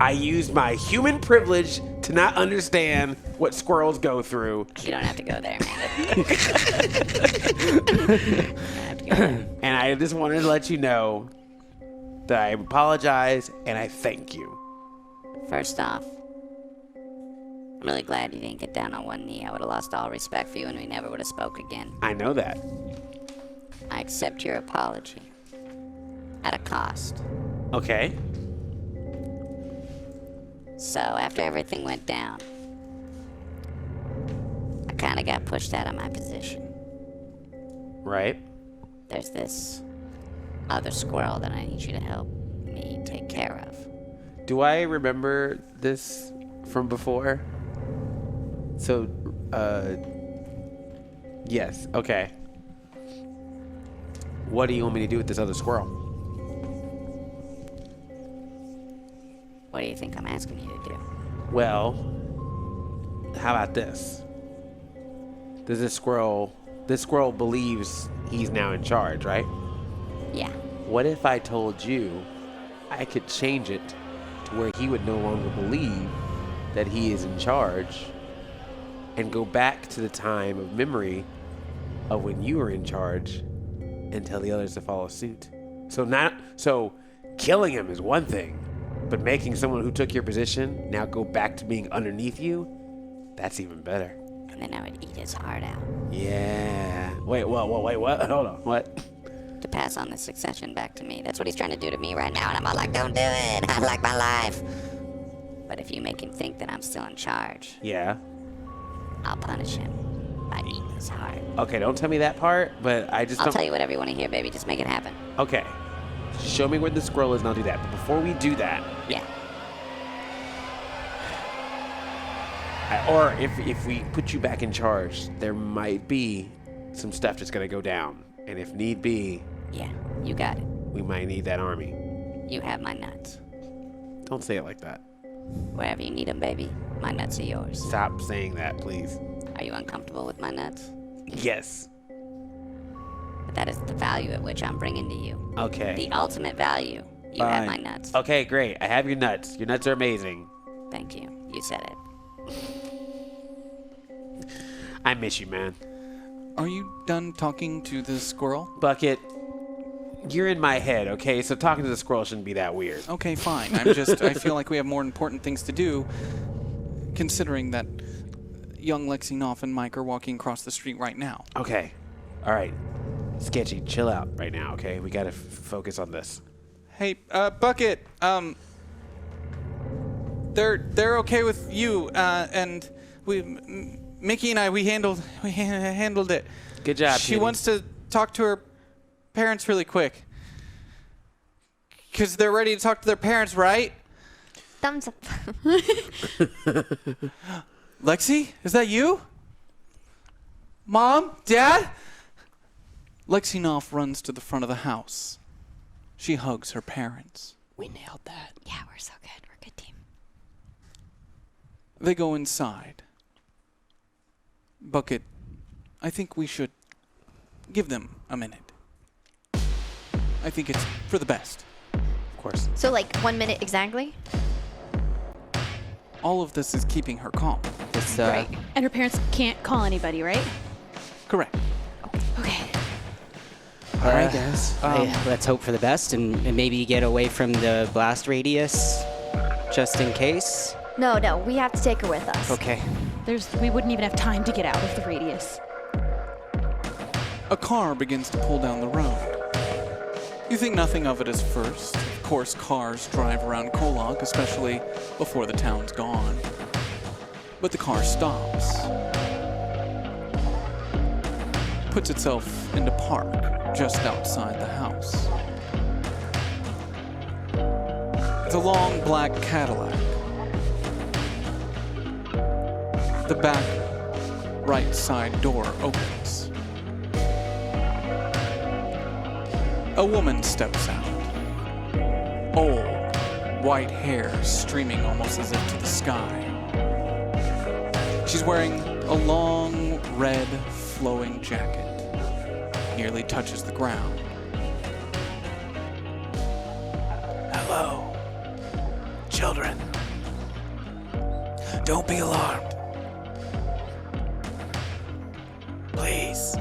I used my human privilege to not understand what squirrels go through. You don't have to go there, man. And I just wanted to let you know that I apologize and I thank you. First off, I'm really glad you didn't get down on one knee. I would have lost all respect for you and we never would have spoke again. I know that. I accept your apology. At a cost. Okay. So, after everything went down, I kind of got pushed out of my position. Right. There's this other squirrel that I need you to help me take care of. Do I remember this from before? So, yes, okay. What do you want me to do with this other squirrel? What do you think I'm asking you to do? Well, how about this? Does this squirrel believes he's now in charge, right? Yeah. What if I told you I could change it to where he would no longer believe that he is in charge and go back to the time of memory of when you were in charge and tell the others to follow suit? So killing him is one thing, but making someone who took your position now go back to being underneath you, that's even better. And then I would eat his heart out. Yeah. Wait, what? Hold on, what? To pass on the succession back to me. That's what he's trying to do to me right now, and I'm all like, don't do it. I like my life. But if you make him think that I'm still in charge, Yeah. I'll punish him by eating his heart. Okay, don't tell me that part, but I just I'll don't... tell you whatever you want to hear, baby. Just make it happen. Okay. Show me where the squirrel is and I'll do that. But before we do that... Yeah. Or if we put you back in charge, there might be some stuff that's going to go down. And if need be... Yeah, you got it. We might need that army. You have my nuts. Don't say it like that. Wherever you need them, baby, my nuts are yours. Stop saying that, please. Are you uncomfortable with my nuts? Yes. But that is the value at which I'm bringing to you. Okay. The ultimate value. You have my nuts. Okay, great. I have your nuts. Your nuts are amazing. Thank you. You said it. I miss you, man. Are you done talking to the squirrel? Bucket, you're in my head, okay? So talking to the squirrel shouldn't be that weird. Okay, fine. I feel like we have more important things to do, considering that young Lexi Knopf and Mike are walking across the street right now. Okay. All right. Sketchy, chill out right now, okay? We gotta focus on this. Hey, Bucket, they're okay with you, and Mickey and I, we handled it. Good job, She Kitty. wants to talk to her parents really quick. Because they're ready to talk to their parents, right? Thumbs up. Lexi, is that you? Mom? Dad? Lexi Knopf runs to the front of the house. She hugs her parents. We nailed that. Yeah, we're so good. We're a good team. They go inside. Bucket, I think we should give them a minute. I think it's for the best. Of course. So, like, 1 minute exactly? All of this is keeping her calm. This, Right. And her parents can't call anybody, right? Correct. Okay. All right, guys. Let's hope for the best and maybe get away from the blast radius, just in case. No, we have to take her with us. Okay. We wouldn't even have time to get out of the radius. A car begins to pull down the road. You think nothing of it at first. Of course, cars drive around KOllOK, especially before the town's gone. But the car stops. Puts itself into park just outside the house. It's a long black Cadillac. The back right side door opens. A woman steps out. Old, white hair streaming almost as if to the sky. She's wearing a long, red, flowing jacket. Nearly touches the ground. Hello, children. Don't be alarmed. Please.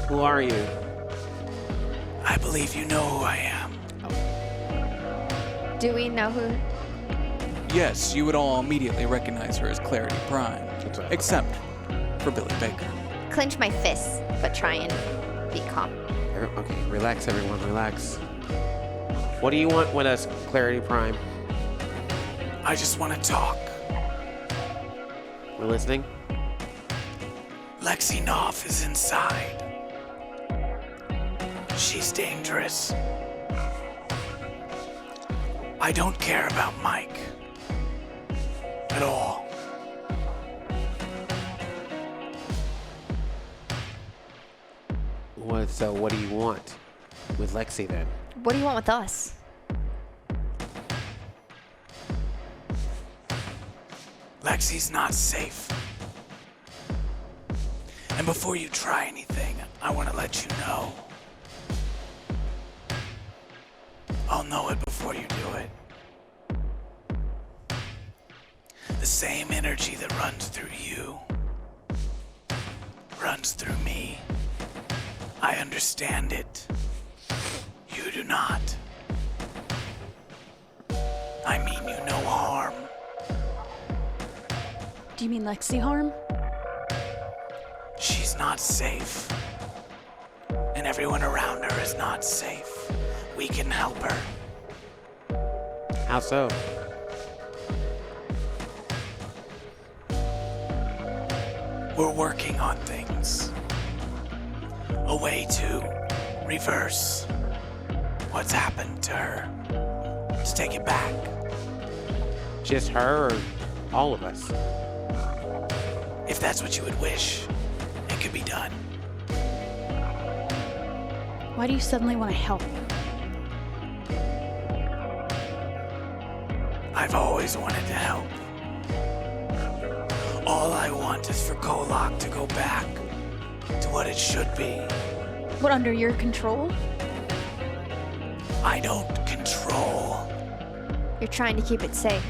Who are you? I believe you know who I am. Do we know who? Yes, you would all immediately recognize her as Clarity Prime. That's right. Except for Billy Baker. Clench my fists, but try and be calm. Okay, relax, everyone, relax. What do you want with us, Clarity Prime? I just want to talk. We're listening. Lexi Knopf is inside. She's dangerous. I don't care about Mike. At all. So what do you want with Lexi then? What do you want with us? Lexi's not safe. And before you try anything, I want to let you know. I'll know it before you do it. The same energy that runs through you runs through me. I understand it. You do not. I mean you no harm. Do you mean Lexi harm? She's not safe. And everyone around her is not safe. We can help her. How so? We're working on things. A way to reverse what's happened to her. To take it back. Just her or all of us? If that's what you would wish, it could be done. Why do you suddenly want to help? I've always wanted to help. All I want is for KOllOK to go back to what it should be. What, under your control? I don't control. You're trying to keep it safe.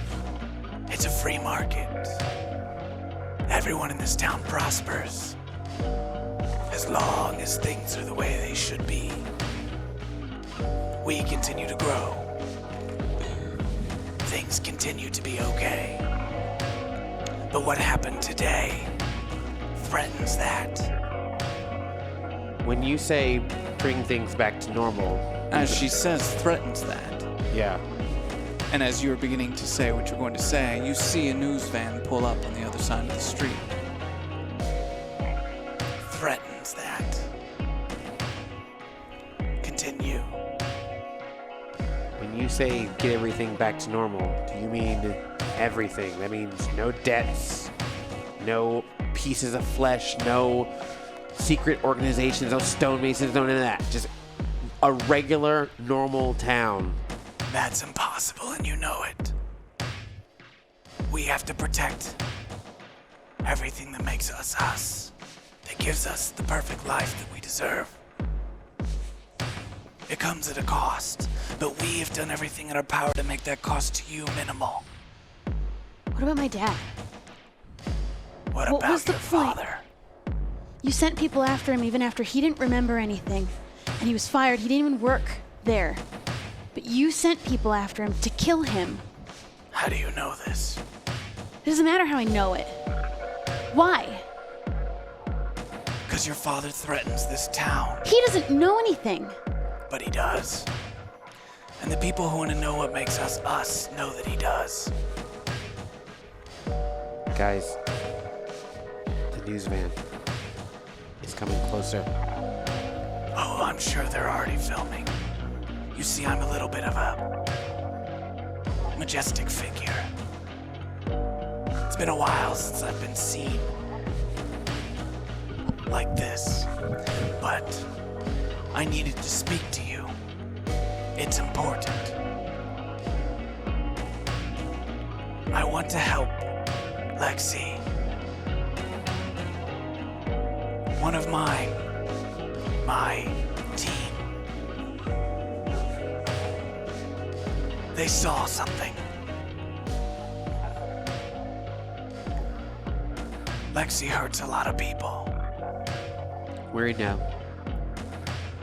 It's a free market. Everyone in this town prospers. As long as things are the way they should be. We continue to grow. Things continue to be okay. But what happened today threatens that. When you say bring things back to normal... As she says, threatens that. Yeah. And as you're beginning to say what you're going to say, you see a news van pull up on the other side of the street. you say get everything back to normal, do you mean everything? That means no debts, no pieces of flesh, no secret organizations, no stonemasons, no none of that. Just a regular, normal town. That's impossible, and you know it. We have to protect everything that makes us us, that gives us the perfect life that we deserve. It comes at a cost, but we have done everything in our power to make that cost to you minimal. What about my dad? What What about was the your point? father? You sent people after him even after he didn't remember anything. And he was fired. He didn't even work there. But you sent people after him to kill him. How do you know this? It doesn't matter how I know it. Why? Because your father threatens this town, He doesn't know anything. but he does. And the people who want to know what makes us us know that he does. Guys, the news van is coming closer. Oh, I'm sure they're already filming. You see, I'm a little bit of a majestic figure. It's been a while since I've been seen like this, but I needed to speak to you. It's important. I want to help Lexi. One of my team. They saw something. Lexi hurts a lot of people. Worried now.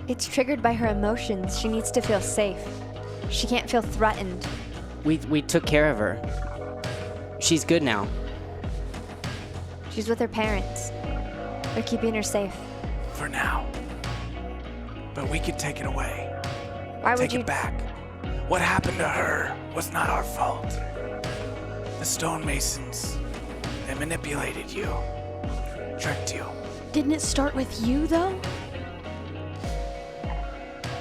It's triggered by her emotions. She needs to feel safe. She can't feel threatened. We took care of her. She's good now. She's with her parents. They're keeping her safe. For now. But we could take it away. Why would Take you? it back. What happened to her was not our fault. The stonemasons, they manipulated you. Tricked you. Didn't it start with you, though?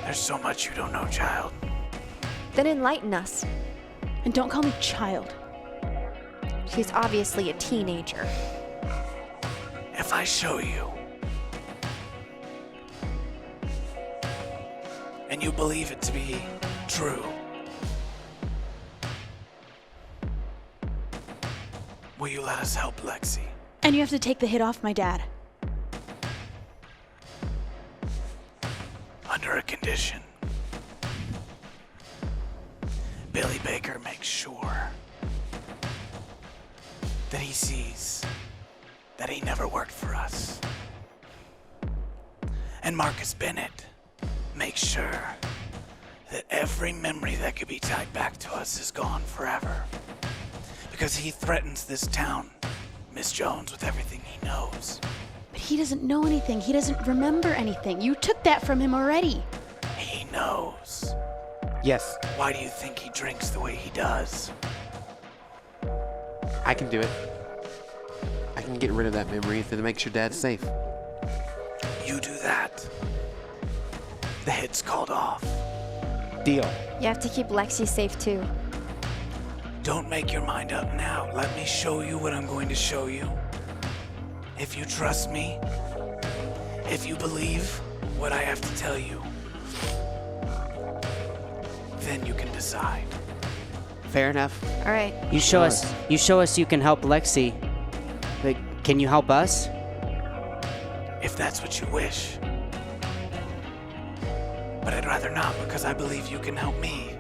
There's so much you don't know, child. Then enlighten us. And don't call me child. She's obviously a teenager. If I show you, and you believe it to be true, will you let us help Lexi? And you have to take the hit off my dad. Under a condition. Billy Baker makes sure that he sees that he never worked for us. And Marcus Bennett makes sure that every memory that could be tied back to us is gone forever. Because he threatens this town, Miss Jones, with everything he knows. But he doesn't know anything. He doesn't remember anything. You took that from him already. He knows. Yes, Why do you think he drinks the way he does? I can do it. I can get rid of that memory if it makes your dad safe. You do that. The hit's called off. Deal. You have to keep Lexi safe too. Don't make your mind up now. Let me show you what I'm going to show you. If you trust me, if you believe what I have to tell you, then you can decide. Fair enough. All right. You show us you can help Lexi. But can you help us? If that's what you wish. But I'd rather not, because I believe you can help me.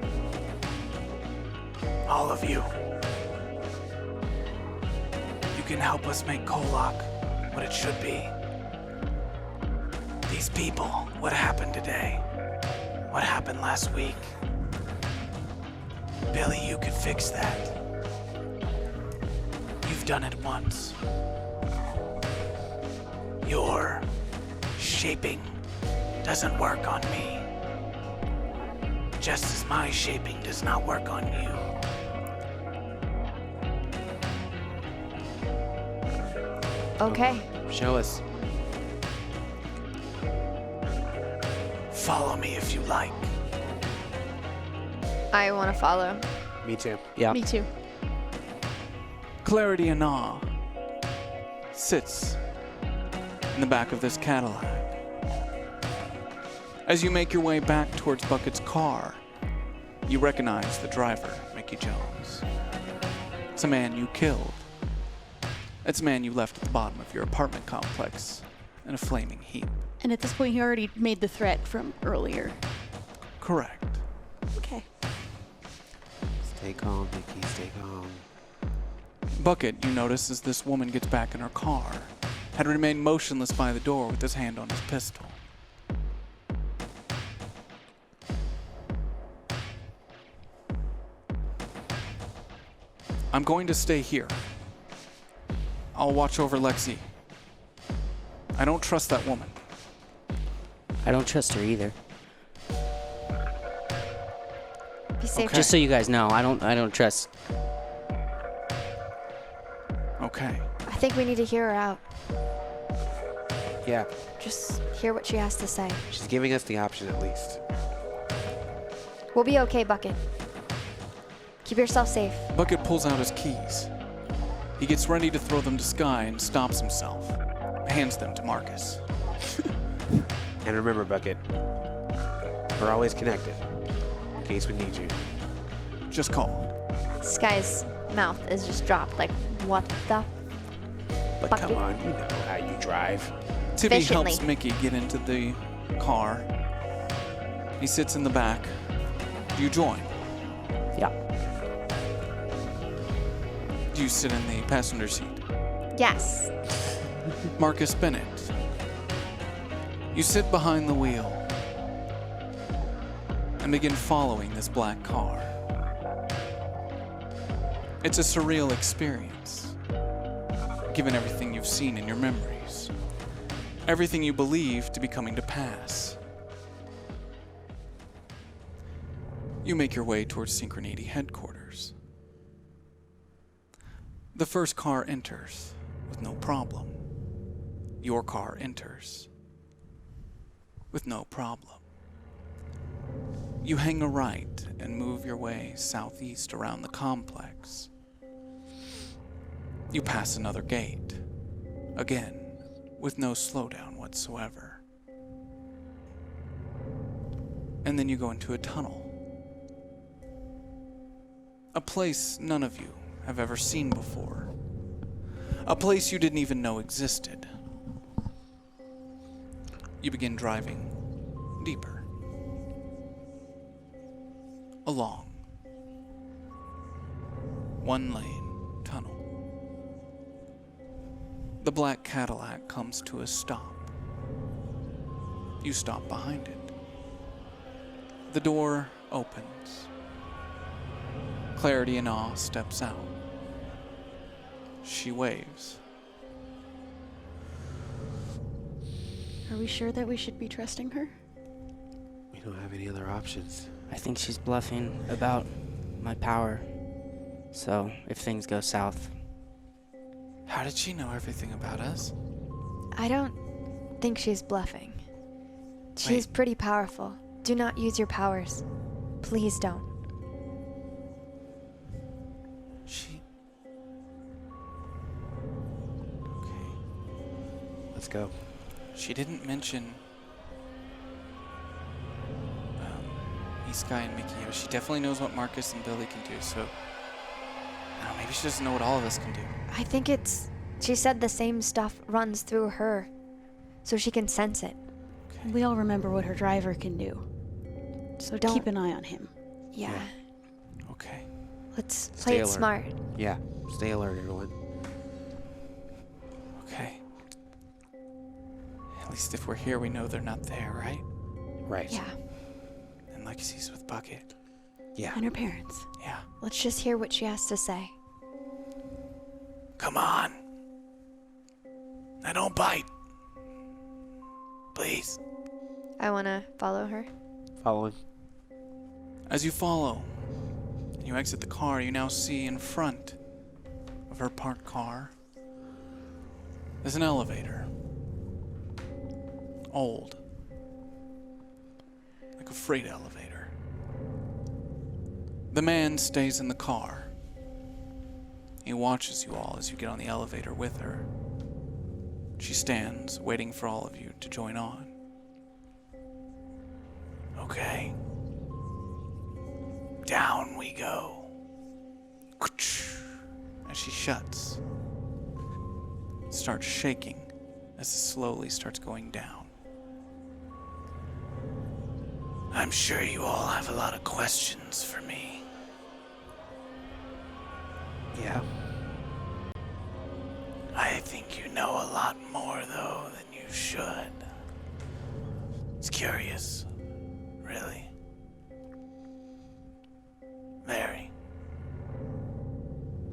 All of you. You can help us make KOllOK what it should be. These people, what happened today? What happened last week? Billy, you could fix that. You've done it once. Your shaping doesn't work on me. Just as my shaping does not work on you. Okay. Show us. Follow me if you like. I want to follow. Me too. Yeah. Me too. Clarity and Awe sits in the back of this Cadillac. As you make your way back towards Bucket's car, you recognize the driver, Mickey Jones. It's a man you killed. It's a man you left at the bottom of your apartment complex in a flaming heap. And at this point, he already made the threat from earlier. Correct. Okay. Stay calm, Mickey. Stay calm. Bucket, you notice as this woman gets back in her car, had remained motionless by the door with his hand on his pistol. I'm going to stay here. I'll watch over Lexi. I don't trust that woman. I don't trust her either. Be safe. Okay. Just so you guys know, I don't trust. Okay. I think we need to hear her out. Yeah, Just hear what she has to say. she's giving us the option at least. We'll be okay, Bucket. Keep yourself safe. Bucket pulls out his keys. He gets ready to throw them to Skye and stops himself. Hands them to Marcus. And remember, Bucket, we're always connected in case we need you. Just call. Skye's mouth is just dropped. Like, what the? But Bucket. come on, you know how you drive. Tibby Efficiently. helps Mickey get into the car. He sits in the back. Do you join? Yeah. Do you sit in the passenger seat? Yes. Marcus Bennett. You sit behind the wheel and begin following this black car. It's a surreal experience, given everything you've seen in your memories, everything you believe to be coming to pass. You make your way towards Synchronity headquarters. The first car enters with no problem. Your car enters with no problem. You hang a right and move your way southeast around the complex. You pass another gate, again, with no slowdown whatsoever. And then you go into a tunnel. A place none of you have ever seen before. A place you didn't even know existed. You begin driving deeper. Along one lane tunnel. The black Cadillac comes to a stop. You stop behind it. The door opens. Clarity and Awe steps out. She waves. Are we sure that we should be trusting her? We don't have any other options. I think she's bluffing about my power. So if things go south, How did she know everything about us? I don't think she's bluffing. She's pretty powerful. Do not use your powers. Please don't. She... Okay. Let's go. She didn't mention... me, Skye, and Mickey. But she definitely knows what Marcus and Billy can do, so... I don't know, maybe she doesn't know what all of us can do. I think it's... She said the same stuff runs through her, so she can sense it. We all remember what her driver can do. So Don't- keep an eye on him. Yeah. Okay. Let's Stay play it alert. smart. Yeah, stay alert, everyone. Okay. At least if we're here, we know they're not there, right? Right. Yeah. And Lexi's with Bucket. Yeah. And her parents. Yeah. Let's just hear what she has to say. Come on. Now don't bite. Please. I want to follow her. Following. As you follow, and you exit the car, you now see in front of her parked car, there's an elevator. Old. Like a freight elevator. The man stays in the car. He watches you all as you get on the elevator with her. She stands, waiting for all of you to join on. Okay. Down we go. As she shuts, starts shaking as it slowly starts going down. I'm sure you all have a lot of questions for me. Yeah. I think you know a lot more, though, than you should. It's curious. Really. Very.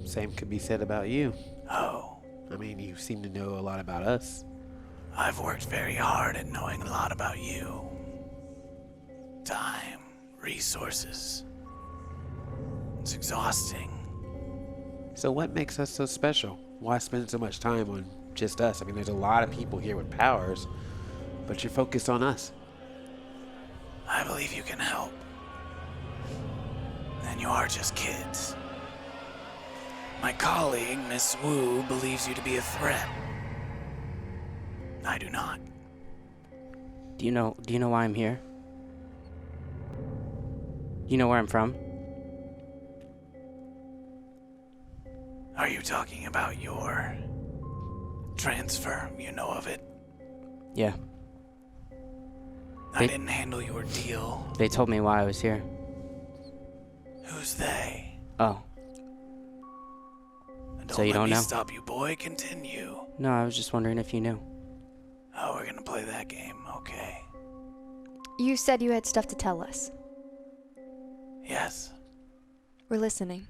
Same could be said about you. Oh, I mean, you seem to know a lot about us. I've worked very hard at knowing a lot about you. Time, resources. It's exhausting. So what makes us so special? Why spend so much time on just us? I mean, there's a lot of people here with powers, but you're focused on us. I believe you can help. And you are just kids. My colleague, Miss Wu, believes you to be a threat. I do not. Do you know why I'm here? Do you know where I'm from? Are you talking about your transfer? You know of it? Yeah. I didn't handle your deal. They told me why I was here. Who's they? Oh. Don't So you let don't me know? Stop you, boy. Continue. No, I was just wondering if you knew. Oh, we're gonna play that game. Okay. You said you had stuff to tell us. Yes. We're listening.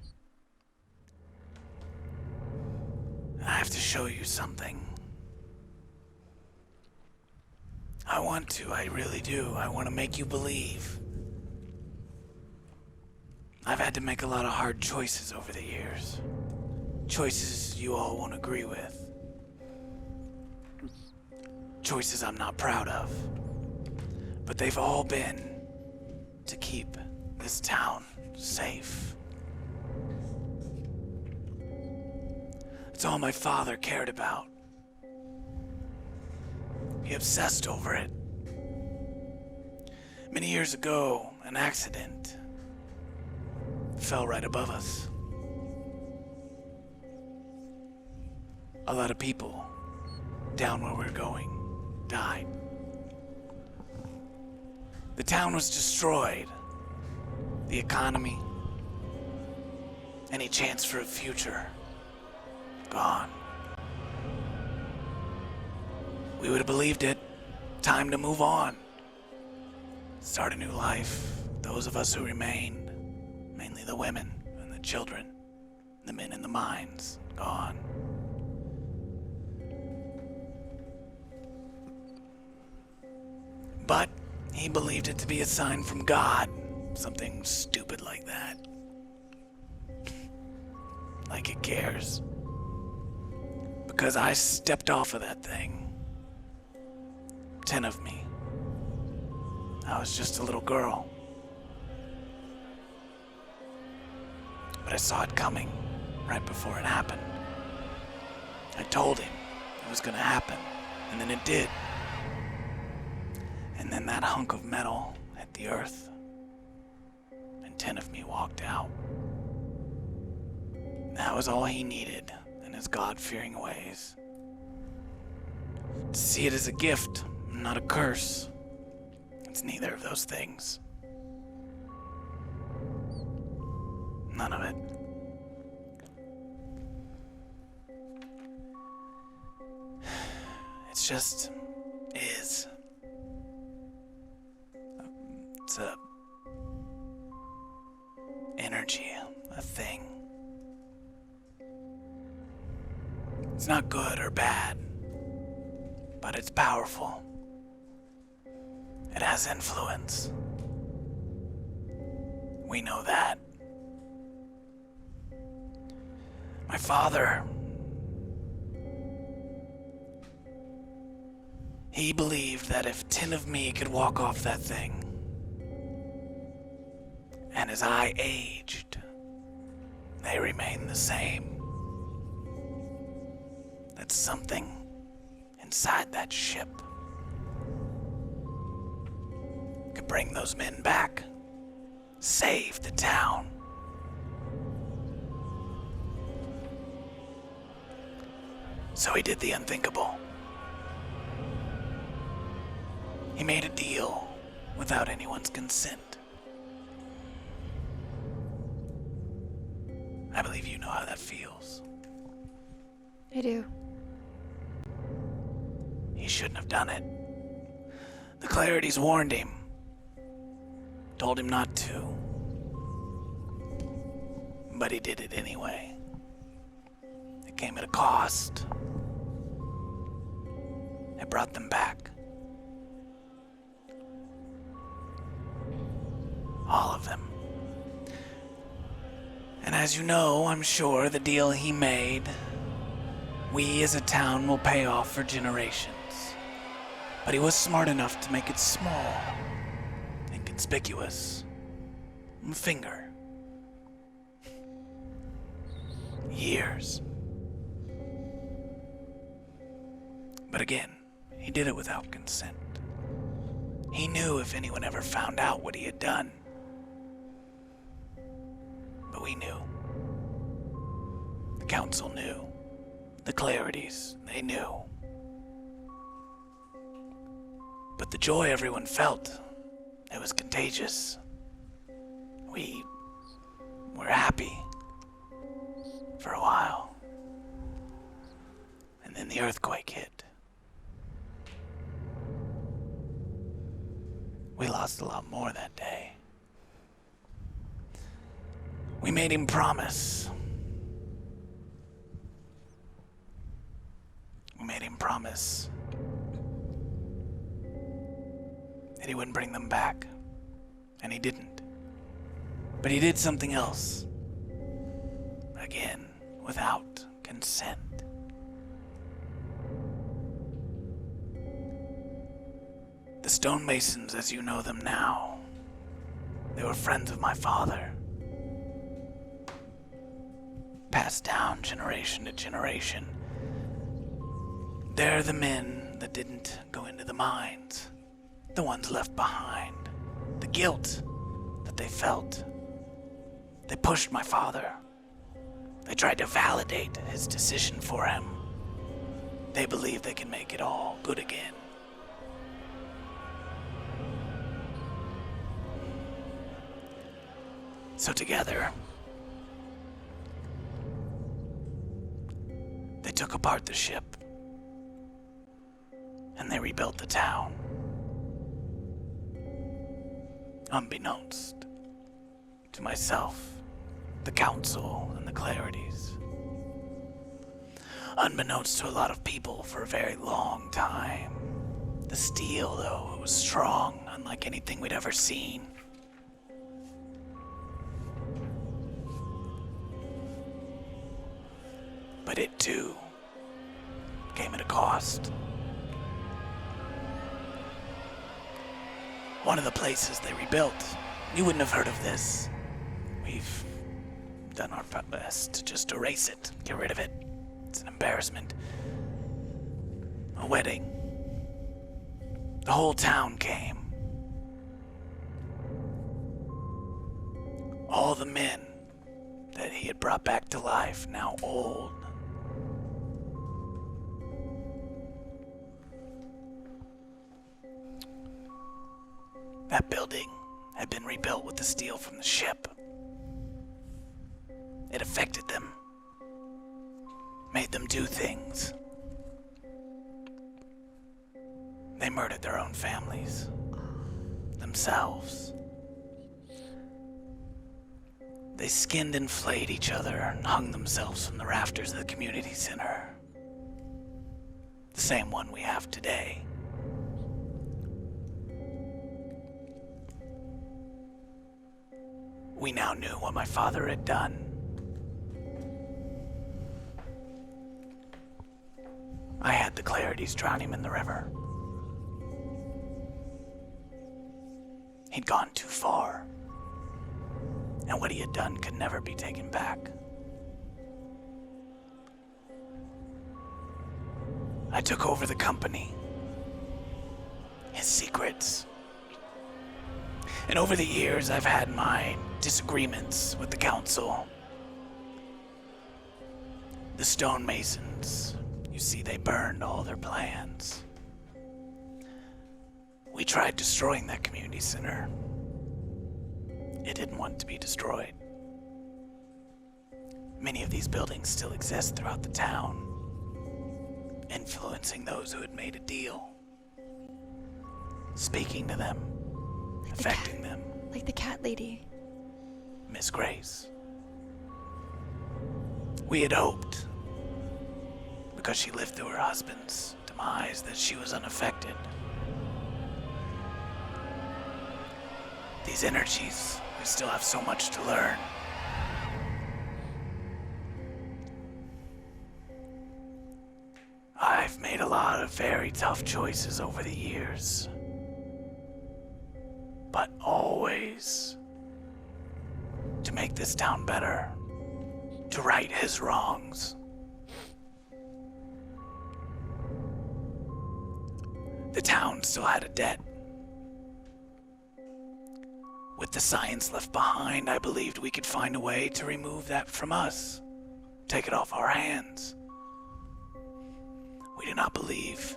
I have to show you something. I want to. I really do. I want to make you believe. I've had to make a lot of hard choices over the years. Choices you all won't agree with. Choices I'm not proud of. But they've all been to keep this town safe. It's all my father cared about. He obsessed over it. Many years ago, an accident fell right above us. A lot of people down where we're going died. The town was destroyed. The economy, any chance for a future, gone. We would have believed it. Time to move on. Start a new life. Those of us who remained, mainly the women and the children, the men in the mines, gone. But he believed it to be a sign from God. Something stupid like that. Like it cares. Because I stepped off of that thing. 10 of me. I was just a little girl. But I saw it coming right before it happened. I told him it was gonna happen, and then it did. And then that hunk of metal hit the earth, and 10 of me walked out. That was all he needed in his God-fearing ways. To see it as a gift, not a curse. It's neither of those things. None of it. It's just is. It's a energy, a thing. It's not good or bad, but it's powerful. It has influence. We know that. My father, he believed that if 10 of me could walk off that thing, and as I aged, they remained the same. That's something inside that ship could bring those men back, save the town. So he did the unthinkable. He made a deal without anyone's consent. I believe you know how that feels. I do. He shouldn't have done it. The Clarities warned him. Told him not to. But he did it anyway. It came at a cost. It brought them back. All of them. And as you know, I'm sure the deal he made, we as a town will pay off for generations. But he was smart enough to make it small, inconspicuous. A finger. Years. But again, he did it without consent. He knew if anyone ever found out what he had done. But we knew. The council knew. The Clarities, they knew. But the joy everyone felt, it was contagious. We were happy for a while. And then the earthquake hit. We lost a lot more that day. We made him promise. We made him promise that he wouldn't bring them back. And he didn't. But he did something else. Again, without consent. The stonemasons, as you know them now, they were friends of my father. Passed down generation to generation. They're the men that didn't go into the mines. The ones left behind. The guilt that they felt. They pushed my father. They tried to validate his decision for him. They believe they can make it all good again. So together, they took apart the ship, and they rebuilt the town. Unbeknownst to myself, the council, and the Clarities. Unbeknownst to a lot of people for a very long time. The steel, though, it was strong, unlike anything we'd ever seen. But it, too, came at a cost. One of the places they rebuilt, you wouldn't have heard of this. We've done our best to just erase it, get rid of it. It's an embarrassment. A wedding. The whole town came. All the men that he had brought back to life, now old. That building had been rebuilt with the steel from the ship. It affected them. Made them do things. They murdered their own families. Themselves. They skinned and flayed each other and hung themselves from the rafters of the community center. The same one we have today. We now knew what my father had done. I had the Clarities drown him in the river. He'd gone too far. and what he had done could never be taken back. I took over the company, his secrets. And over the years, I've had my disagreements with the council. The stonemasons, you see, they burned all their plans. We tried destroying that community center. It didn't want to be destroyed. Many of these buildings still exist throughout the town, influencing those who had made a deal, speaking to them, affecting them. Like the cat lady. Miss Grace. We had hoped, because she lived through her husband's demise, that she was unaffected. These energies, we still have so much to learn. I've made a lot of very tough choices over the years, but always to make this town better, to right his wrongs. The town still had a debt. With the science left behind, I believed we could find a way to remove that from us, take it off our hands. We do not believe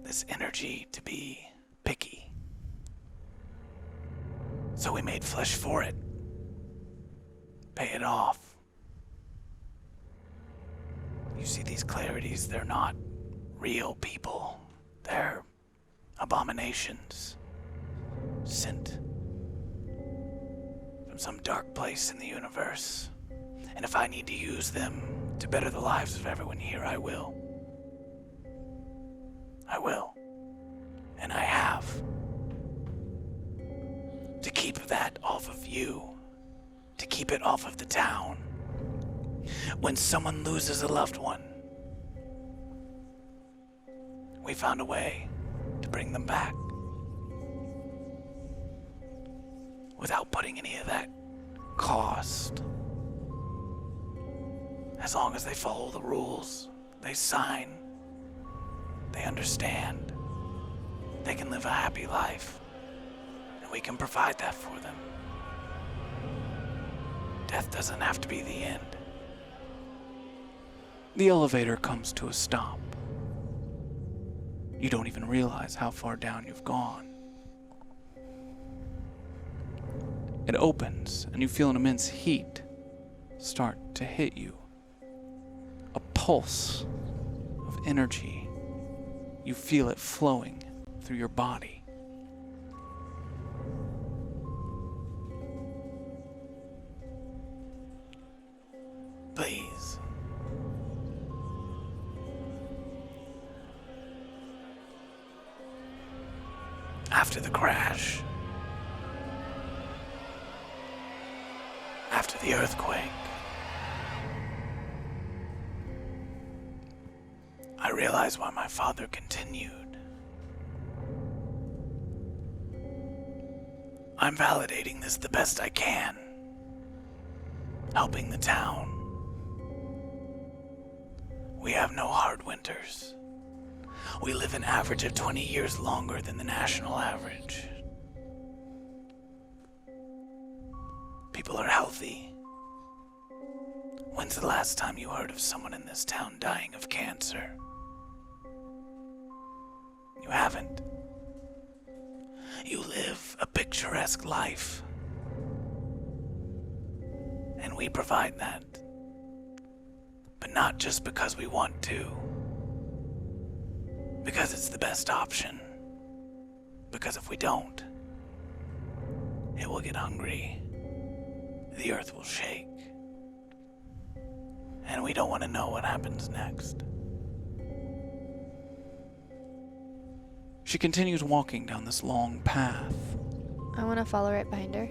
this energy to be picky. So we made flesh for it. Pay it off. You see these clarities, they're not real people. They're abominations sent from some dark place in the universe. And if I need to use them to better the lives of everyone here, I will. I will. And I have. To keep that off of you. To keep it off of the town. When someone loses a loved one, we found a way to bring them back. Without putting any of that cost. As long as they follow the rules, they sign, they understand, they can live a happy life, and we can provide that for them. Death doesn't have to be the end. The elevator comes to a stop. You don't even realize how far down you've gone. It opens, and you feel an immense heat start to hit you. A pulse of energy. You feel it flowing through your body. Please. After the crash, after the earthquake, I realized why my father continued. I'm validating this the best I can, helping the town. We have no hard winters. We live an average of 20 years longer than the national average. People are healthy. When's the last time you heard of someone in this town dying of cancer? You haven't. You live a picturesque life. And we provide that. But not just because we want to. Because it's the best option. Because if we don't, it will get hungry. The earth will shake. And we don't want to know what happens next. She continues walking down this long path. I want to follow right behind her.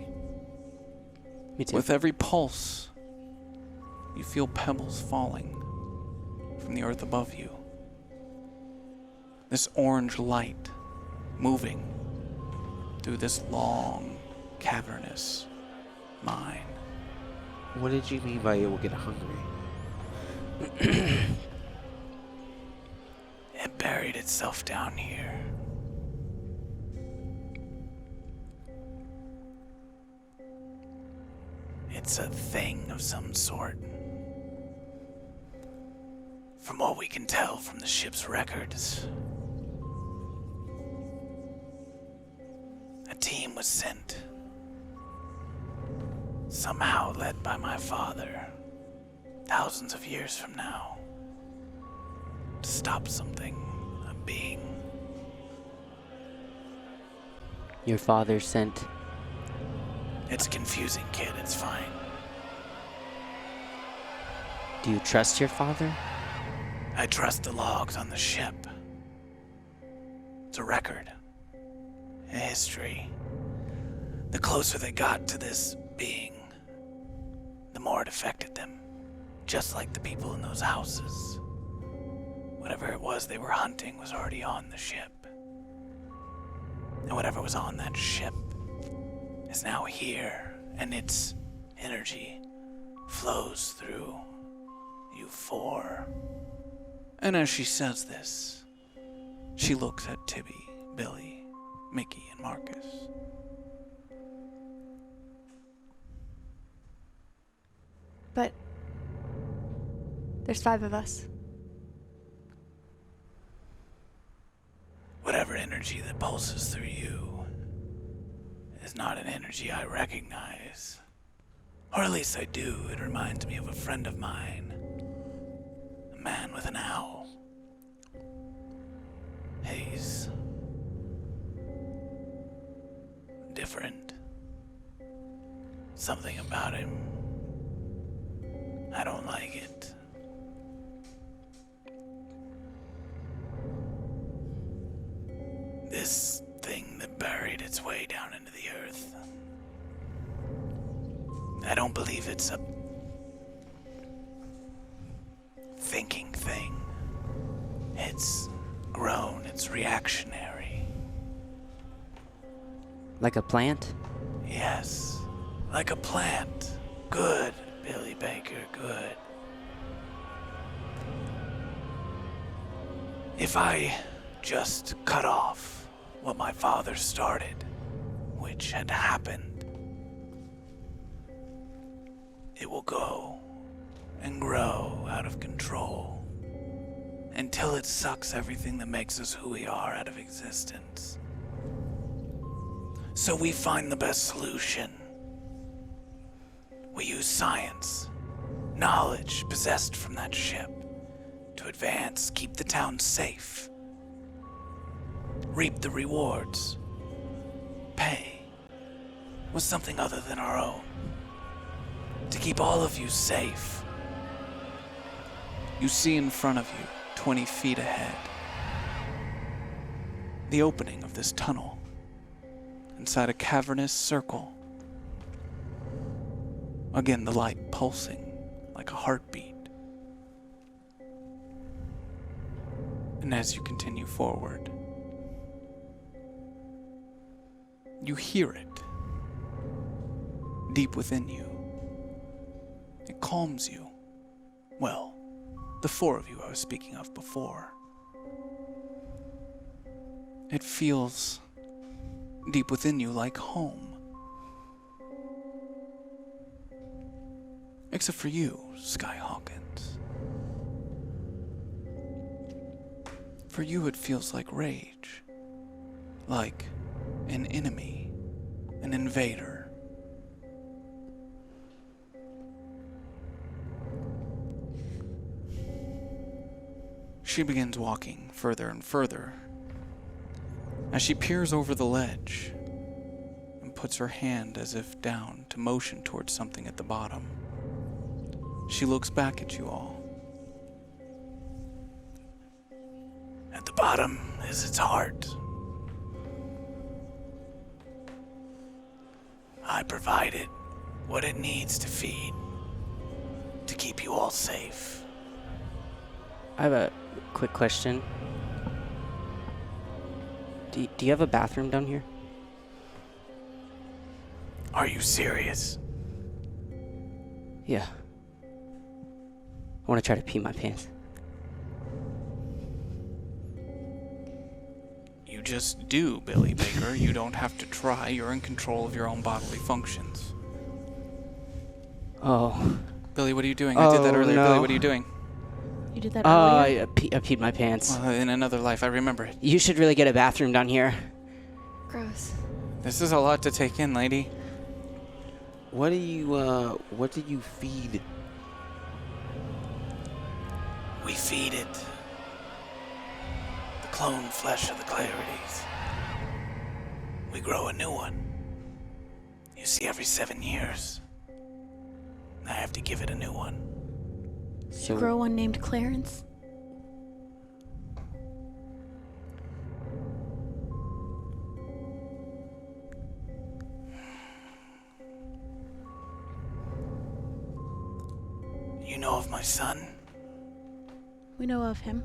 Me too. With every pulse, you feel pebbles falling from the earth above you. This orange light moving through this long cavernous mine. What did you mean by it will get hungry? It buried itself down here. It's a thing of some sort. From what we can tell from the ship's records, a team was sent, somehow led by my father, thousands of years from now, to stop something, a being. Your father sent. It's confusing, kid, it's fine. Do you trust your father? I trust the logs on the ship. It's a record, a history. The closer they got to this being, the more it affected them. Just like the people in those houses. Whatever it was they were hunting was already on the ship. And whatever was on that ship is now here, and its energy flows through you four. And as she says this, she looks at Tibby, Billy, Mickey, and Marcus. But there's 5 of us. Whatever energy that pulses through you is not an energy I recognize. Or at least I do. It reminds me of a friend of mine. A man with an owl. He's different. Something about him. I don't like it. This thing that buried its way down into the earth. I don't believe it's a thinking thing. It's grown, it's reactionary. Like a plant? Yes, like a plant. Good, Billy Baker, good. If I just cut off what my father started, which had happened, it will go and grow out of control until it sucks everything that makes us who we are out of existence. So we find the best solution. We use science, knowledge possessed from that ship to advance, keep the town safe, reap the rewards, pay with something other than our own, to keep all of you safe. You see in front of you, 20 feet ahead, the opening of this tunnel inside a cavernous circle. Again, the light pulsing like a heartbeat. And as you continue forward, you hear it deep within you. It calms you. Well, the 4 of you I was speaking of before. It feels deep within you like home. Except for you, Skye Hawkins. For you it feels like rage. Like an enemy, an invader. She begins walking further and further as she peers over the ledge and puts her hand as if down to motion towards something at the bottom. She looks back at you all. At the bottom is its heart. I provide it what it needs to feed, to keep you all safe. I have a quick question. Do you have a bathroom down here? Are you serious? Yeah. I want to try to pee my pants. You just do, Billy Baker. You don't have to try. You're in control of your own bodily functions. Oh. Billy, what are you doing? I did that earlier. No. Billy, what are you doing? You did that Oh, earlier? I peed my pants. In another life, I remember it. You should really get a bathroom down here. Gross. This is a lot to take in, lady. What do you feed? We feed it the clone flesh of the Clarities. We grow a new one. You see, every 7 years, I have to give it a new one. So, Grow one named Clarence? You know of my son? We know of him.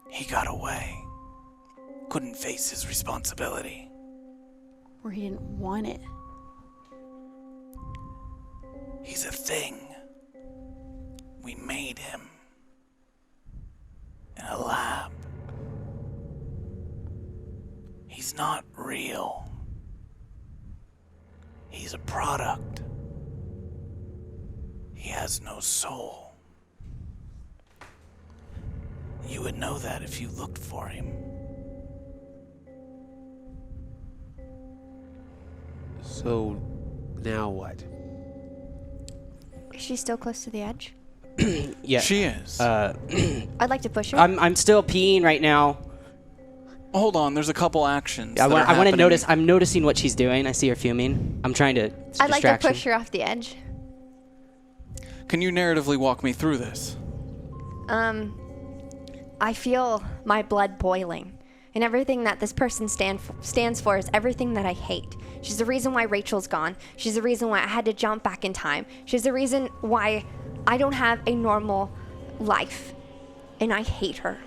He got away. Couldn't face his responsibility. Or he didn't want it. He's a thing. We made him. In a lab. He's not real. He's a product. He has no soul. You would know that if you looked for him. So, now what? Is she still close to the edge? yeah. She is. I'd like to push her. I'm still peeing right now. Hold on, there's a couple actions. I that are want to happening. notice. I'm noticing what she's doing. I see her fuming. I'm trying to. It's a I'd like to distraction. push her off the edge. Can you narratively walk me through this? I feel my blood boiling. And everything that this person stands for is everything that I hate. She's the reason why Rachel's gone. She's the reason why I had to jump back in time. She's the reason why I don't have a normal life. And I hate her.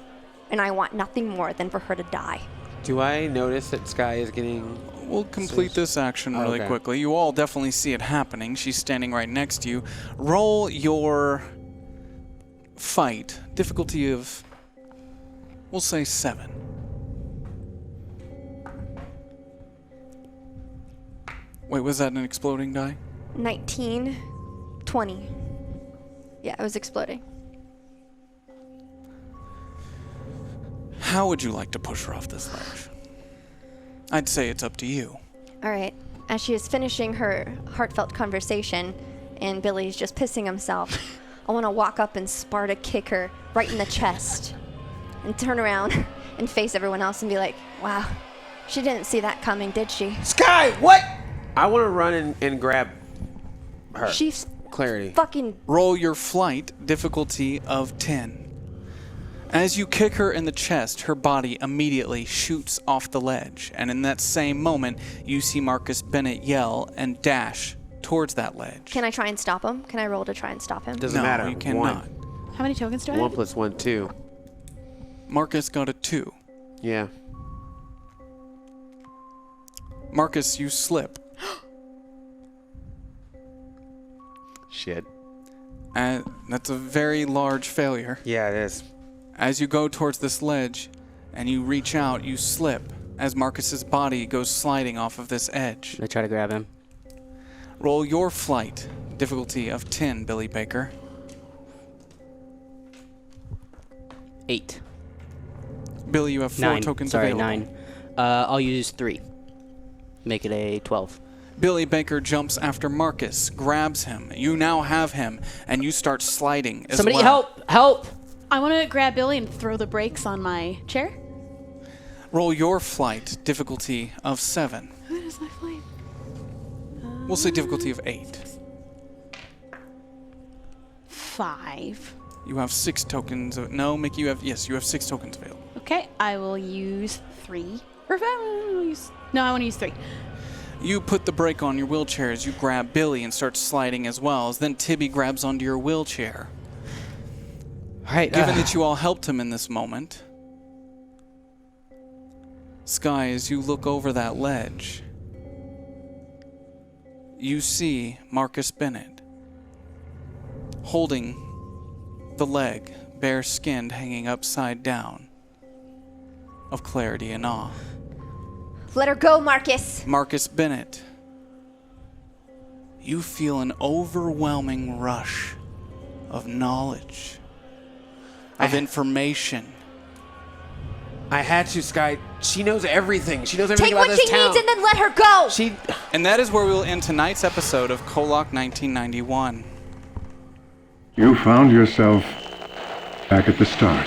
And I want nothing more than for her to die. Do I notice that Skye is getting... We'll complete this action really Okay. quickly. You all definitely see it happening. She's standing right next to you. Roll your fight. Difficulty of, we'll say 7. Wait, was that an exploding die? 19, 20. Yeah, it was exploding. How would you like to push her off this ledge? I'd say it's up to you. All right. As she is finishing her heartfelt conversation and Billy's just pissing himself, I want to walk up and Sparta kick her right in the chest and turn around and face everyone else and be like, wow, she didn't see that coming, did she? Skye, what? I want to run and grab her. She's Clarity. fucking... Roll your flight. Difficulty of 10. As you kick her in the chest, her body immediately shoots off the ledge, and in that same moment, you see Marcus Bennett yell and dash towards that ledge. Can I try and stop him? Can I roll to try and stop him? Doesn't No, matter. you cannot. How many tokens do I 1 have? plus 1, 2. Marcus got a 2. Yeah. Marcus, you slip. Shit. And that's a very large failure. Yeah, it is. As you go towards this ledge and you reach out, you slip as Marcus's body goes sliding off of this edge. I try to grab him. Roll your flight. Difficulty of 10, Billy Baker. 8. Billy, you have 4 9. tokens Sorry, available. 9. I'll use 3. Make it a 12. Billy Baker jumps after Marcus, grabs him. You now have him, and you start sliding as Somebody well. help! Help! I want to grab Billy and throw the brakes on my chair. Roll your flight. Difficulty of 7. What is my flight? We'll say difficulty of 8. 5. You have 6 tokens. No, Mickey, you have 6 tokens available. Okay, I will use 3. Or 5. No, I want to use 3. You put the brake on your wheelchair as you grab Billy and start sliding as well, as then Tibby grabs onto your wheelchair. All right. Given that you all helped him in this moment, Skye, as you look over that ledge, you see Marcus Bennett holding the leg, bare-skinned, hanging upside down, of clarity and awe. Let her go, Marcus. Marcus Bennett, you feel an overwhelming rush of knowledge, of information. I had to, Skye. She knows everything. She knows everything Take about what this she town. needs and then let her go. And that is where we will end tonight's episode of KOllOK 1991. You found yourself back at the start.